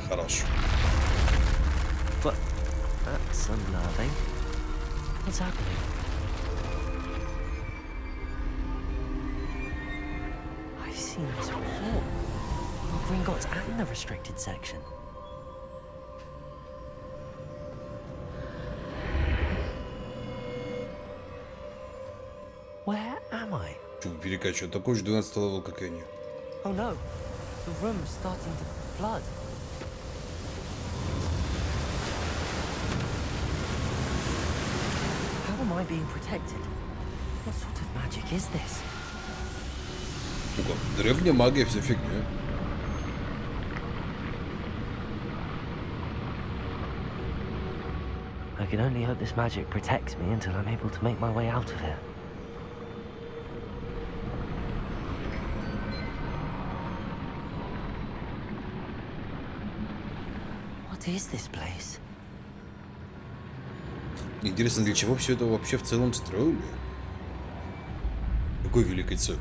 Хорошо. But that's unnerving. What's happening? I've seen this before. Gringotts and the restricted section. Where am I? Чего перекачиваю? Такой же 12 левел, как и они. Oh no, the room's starting to flood. How am I being protected? What sort of magic is this? Ну как, древняя магия, вся фигня. I can only hope this magic protects me until I'm able to make my way out of here. What is this place? Интересно, для чего все это вообще в целом строили? Какой великой цели?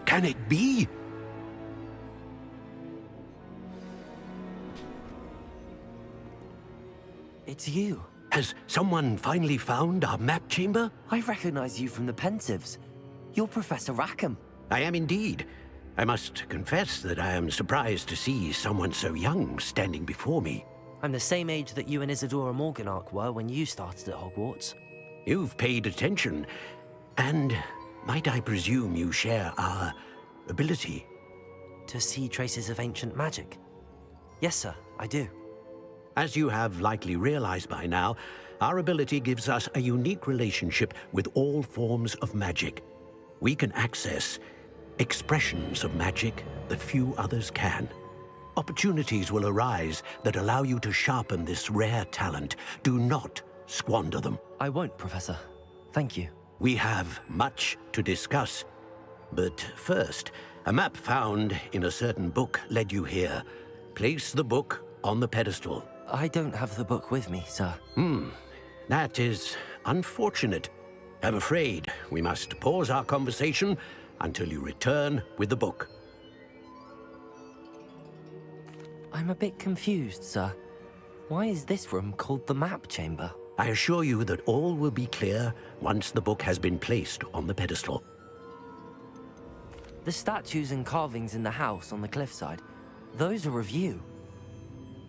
Can it be? It's you. Has someone finally found our map chamber? I recognize you from the Pensives. You're Professor Rackham. I am indeed. I must confess that I am surprised to see someone so young standing before me. I'm the same age that you and Isadora Morganach were when you started at Hogwarts. You've paid attention, and might I presume you share our ability? To see traces of ancient magic? Yes, sir, I do. As you have likely realized by now, our ability gives us a unique relationship with all forms of magic. We can access expressions of magic that few others can. Opportunities will arise that allow you to sharpen this rare talent. Do not squander them. I won't, Professor. Thank you. We have much to discuss. But first, a map found in a certain book led you here. Place the book on the pedestal. I don't have the book with me, sir. That is unfortunate. I'm afraid we must pause our conversation until you return with the book. I'm a bit confused, sir. Why is this room called the map chamber? I assure you that all will be clear once the book has been placed on the pedestal. The statues and carvings in the house on the cliffside, those are of you.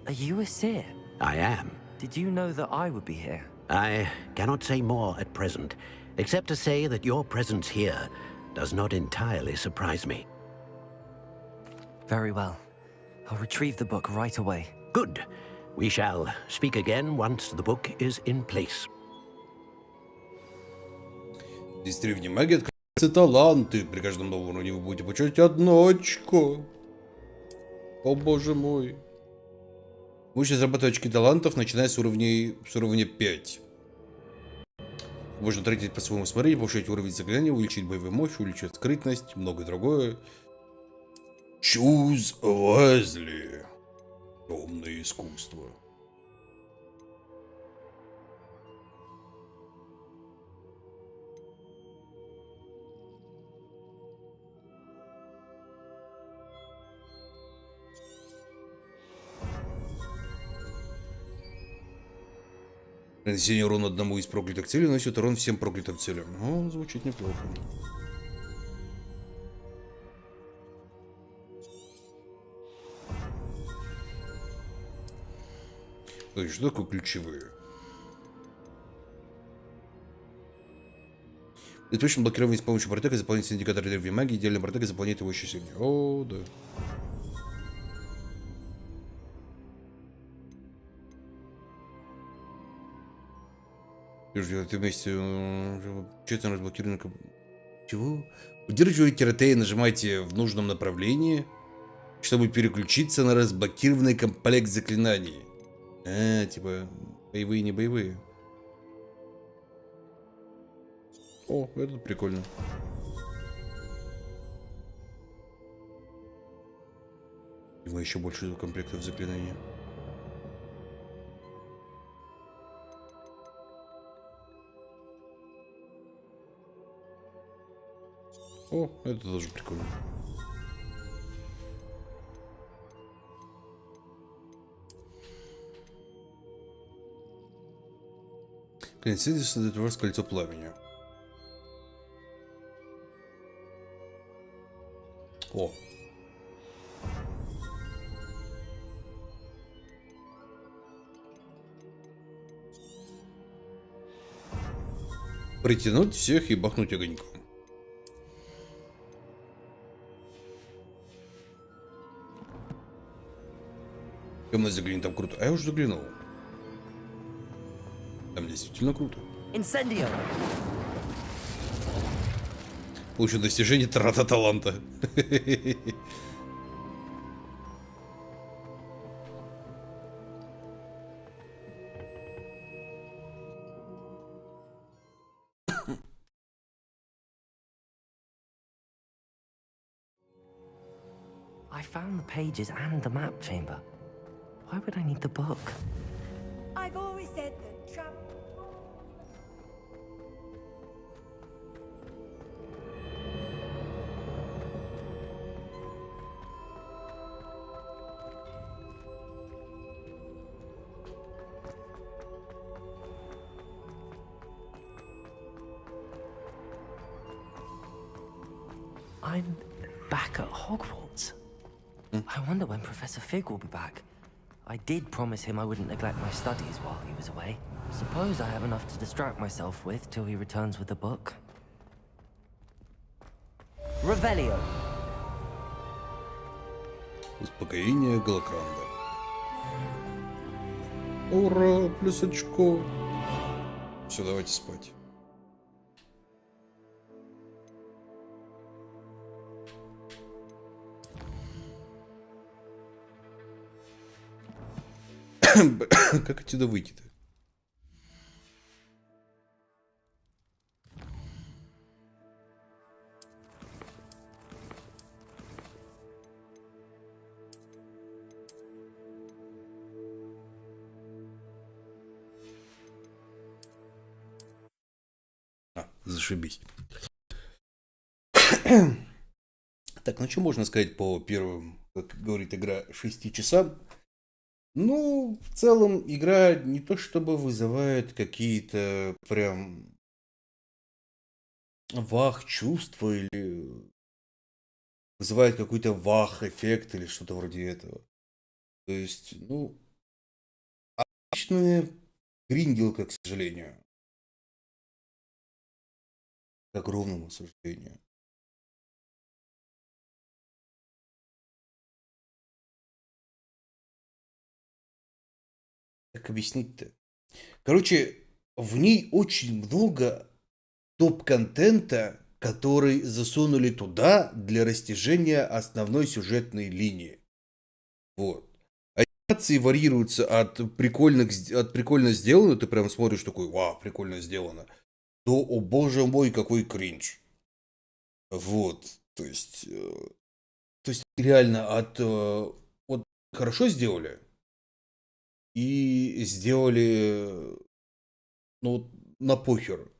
Are you a seer? I am. Did you know that I would be here? I cannot say more at present, except to say that your presence here does not entirely surprise me. Very well. I'll retrieve the book right away. Good. We shall speak again once the book is in place. Здесь древняя магия открываются таланты. При каждом новом уровне вы будете получать 1 очко. О боже мой. Можете зарабатывать очки талантов, начиная с уровня 5. Можно тратить по своему усмотрению, повышать уровень заклинания, увеличить боевую мощь, увеличить скрытность, многое другое. Choose wisely. Темное искусство. Нанесение урона одному из проклятых целей наносит урон всем проклятым целям. О, звучит неплохо. То есть, что такое ключевые? Это точно блокирование с помощью протека, заполнить индикатор древней магии, идеальный протек заполняет его еще сильнее. О, да. Ты вместе честно разблокирован. Чего? Удерживайте РТ и нажимайте в нужном направлении, чтобы переключиться на разблокированный комплект заклинаний. Типа боевые, не боевые. О, это прикольно. И мы еще больше комплектов заклинаний. О, это тоже прикольно. Конец создает у вас кольцо пламени. О. Притянуть всех и бахнуть огоньком. Темно заглянет, там круто. А я уже заглянул. Там действительно круто. Инсендио. Получено достижение трата таланта. I found the pages and the map chamber. Why would I need the book? I've always said that trap. I'm back at Hogwarts. I wonder when Professor Fig will be back. I did promise him I wouldn't neglect my studies while he was away. Suppose I have enough to distract myself with till he returns with the book. Revelio. Успокоение Галакранда. Ура, плюс очко. Все, давайте спать. Как отсюда выйти-то? Зашибись. Так, ну что можно сказать по первым, как говорит игра, 6 часам? Ну, в целом, игра не то чтобы вызывает какие-то прям вах чувства или вызывает какой-то вах эффект или что-то вроде этого. То есть, ну, обычная гринделка, к сожалению. К огромному сожалению. Как объяснить-то? Короче, в ней очень много топ-контента, который засунули туда для растяжения основной сюжетной линии. Вот. Анимации варьируются от прикольно сделано, ты прям смотришь такой, вау, прикольно сделано, до, о боже мой, какой кринж. Вот. То есть реально вот хорошо сделали. И сделали, ну, на похер.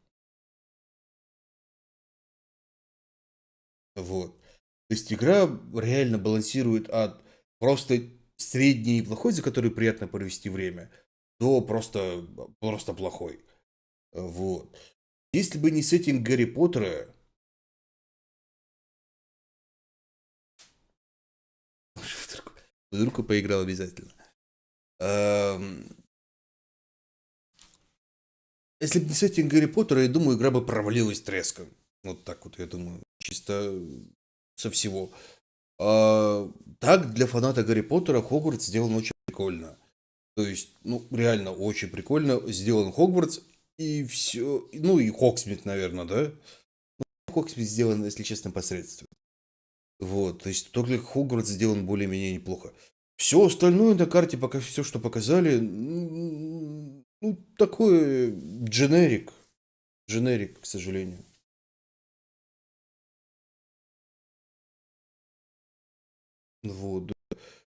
Вот. То есть игра реально балансирует от просто средней и плохой, за которой приятно провести время, до просто плохой. Вот. Если бы не сеттинг Гарри Поттера... Вдруг поиграл обязательно. Если бы не сеттинг Гарри Поттера, я думаю, игра бы провалилась треском. Вот так вот, я думаю. Чисто со всего. Так, для фаната Гарри Поттера Хогвартс сделан очень прикольно. То есть, ну, реально очень прикольно сделан Хогвартс. И все. Ну, и Хогсмит, наверное, да? Ну, Хогсмит сделан, если честно, посредственно. Вот. То есть, только Хогвартс сделан более-менее неплохо. Все остальное на карте, пока все, что показали, ну, такое дженерик. Дженерик, к сожалению. Вот. Да.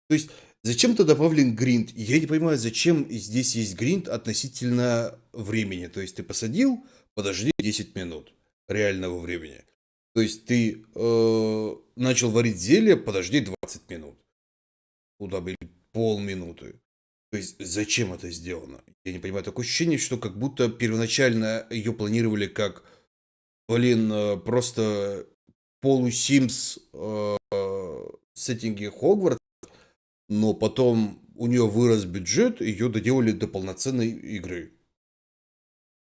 То есть, зачем-то добавлен гринд. Я не понимаю, зачем здесь есть гринд относительно времени. То есть, ты посадил, подожди 10 минут реального времени. То есть, ты начал варить зелье, подожди 20 минут. Куда бы полминуты. То есть, зачем это сделано? Я не понимаю. Такое ощущение, что как будто первоначально ее планировали как, просто полусимс сеттинги Хогвартс, но потом у нее вырос бюджет, ее доделали до полноценной игры.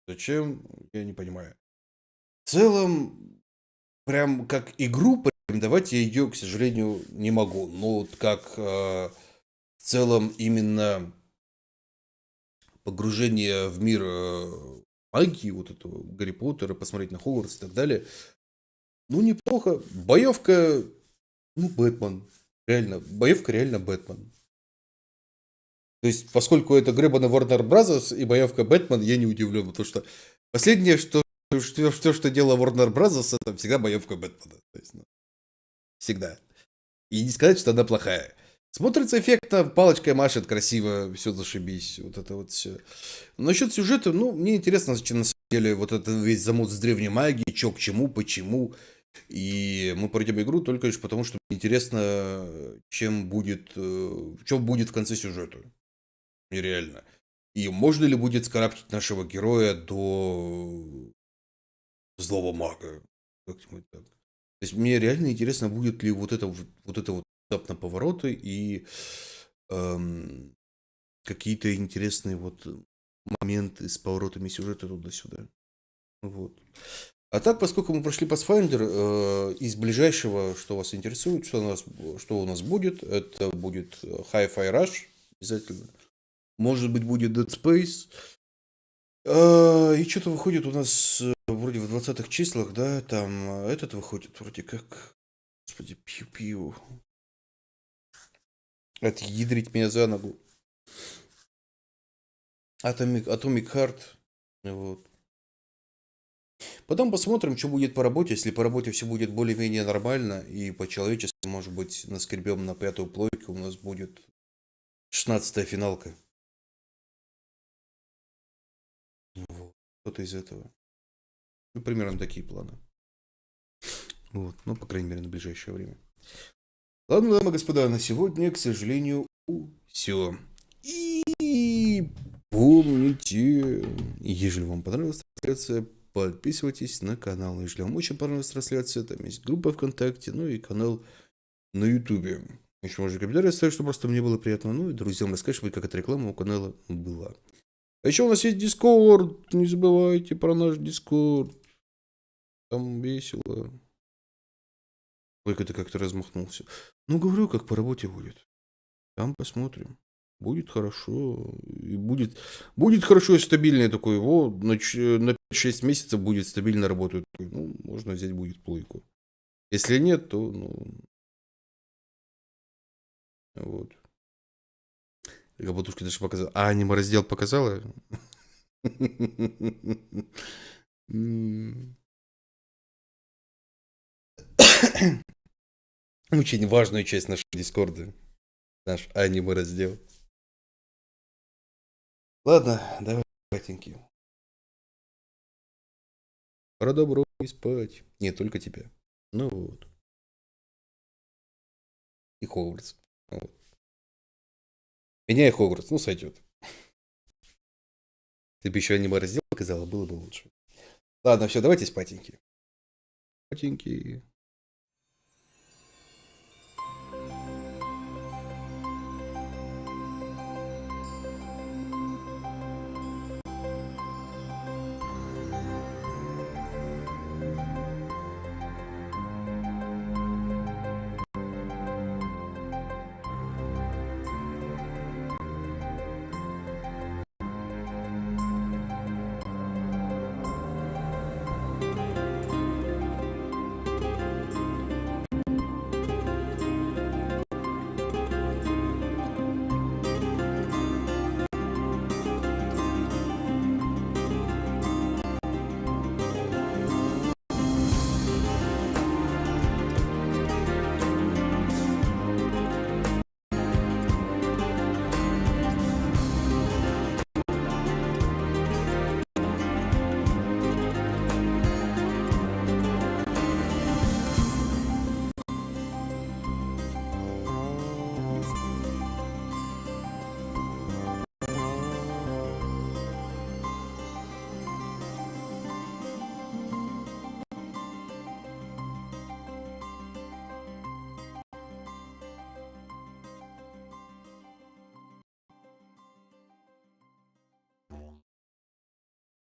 Зачем? Я не понимаю. В целом, прям как игру порекомендовать я ее, к сожалению, не могу. Но вот как в целом именно погружение в мир магии, вот этого Гарри Поттера, посмотреть на Хогвартс и так далее, ну, неплохо. Боевка, ну, Бэтмен. Реально, боевка реально Бэтмен. То есть, поскольку это гребаный Warner Bros. И боевка Бэтмен, я не удивлен, потому что последнее, что делала Warner Bros., это всегда боевка Бэтмена. То есть, ну, всегда. И не сказать, что она плохая. Смотрится эффектно, палочкой машет, красиво, все зашибись, вот это вот все. Насчет сюжета, ну, мне интересно, зачем на самом деле вот этот весь замут с древней магией, что к чему, почему. И мы пройдем игру только лишь потому, что мне интересно, что будет в конце сюжета. Нереально. И можно ли будет скараптить нашего героя до злого мага? Как-нибудь так. есть мне реально интересно, будет ли вот это вот этап на повороты и какие-то интересные вот моменты с поворотами сюжета туда-сюда. Вот. А так, поскольку мы прошли Pathfinder, из ближайшего, что вас интересует, что у нас будет, это будет Hi-Fi Rush, обязательно. Может быть, будет Dead Space. И что-то выходит у нас вроде в 20-х числах, да, там этот выходит вроде как, господи, пью-пью. Отъядрить меня за ногу. Atomic Heart. Вот. Потом посмотрим, что будет по работе. Если по работе все будет более-менее нормально и по-человечески, может быть, наскребем на 5-ю плойку, у нас будет 16-я финалка. Вот. Что-то из этого. Ну, примерно такие планы. Вот. Ну, по крайней мере, на ближайшее время. Ладно, дамы и господа, на сегодня, к сожалению, все. И помните, если вам понравилась трансляция, подписывайтесь на канал. Если вам очень понравилась трансляция, там есть группа ВКонтакте, ну и канал на Ютубе. Еще можно комментарий оставить, чтобы просто мне было приятно. Ну и друзьям рассказывать, как эта реклама у канала была. А еще у нас есть Дискорд. Не забывайте про наш Дискорд. Там весело. Ой, ты как-то размахнулся. Ну, говорю, как по работе будет. Там посмотрим. Будет хорошо. И будет хорошо и стабильно. Такой, на 5-6 месяцев будет стабильно работать. Ну, можно взять будет плойку. Если нет, то, вот. Габатушки даже показала. А, аниме раздел показала? Очень важную часть нашего Дискорда. Наш аниме раздел. Ладно, давай, батеньки. Пора добро и спать. Не только тебя. Ну вот. И Хогвартс. Вот. Меня и Хогвартс, ну сойдет. Ты бы еще аниме раздел показала, было бы лучше. Ладно, все, давайте спатеньки. Спатеньки.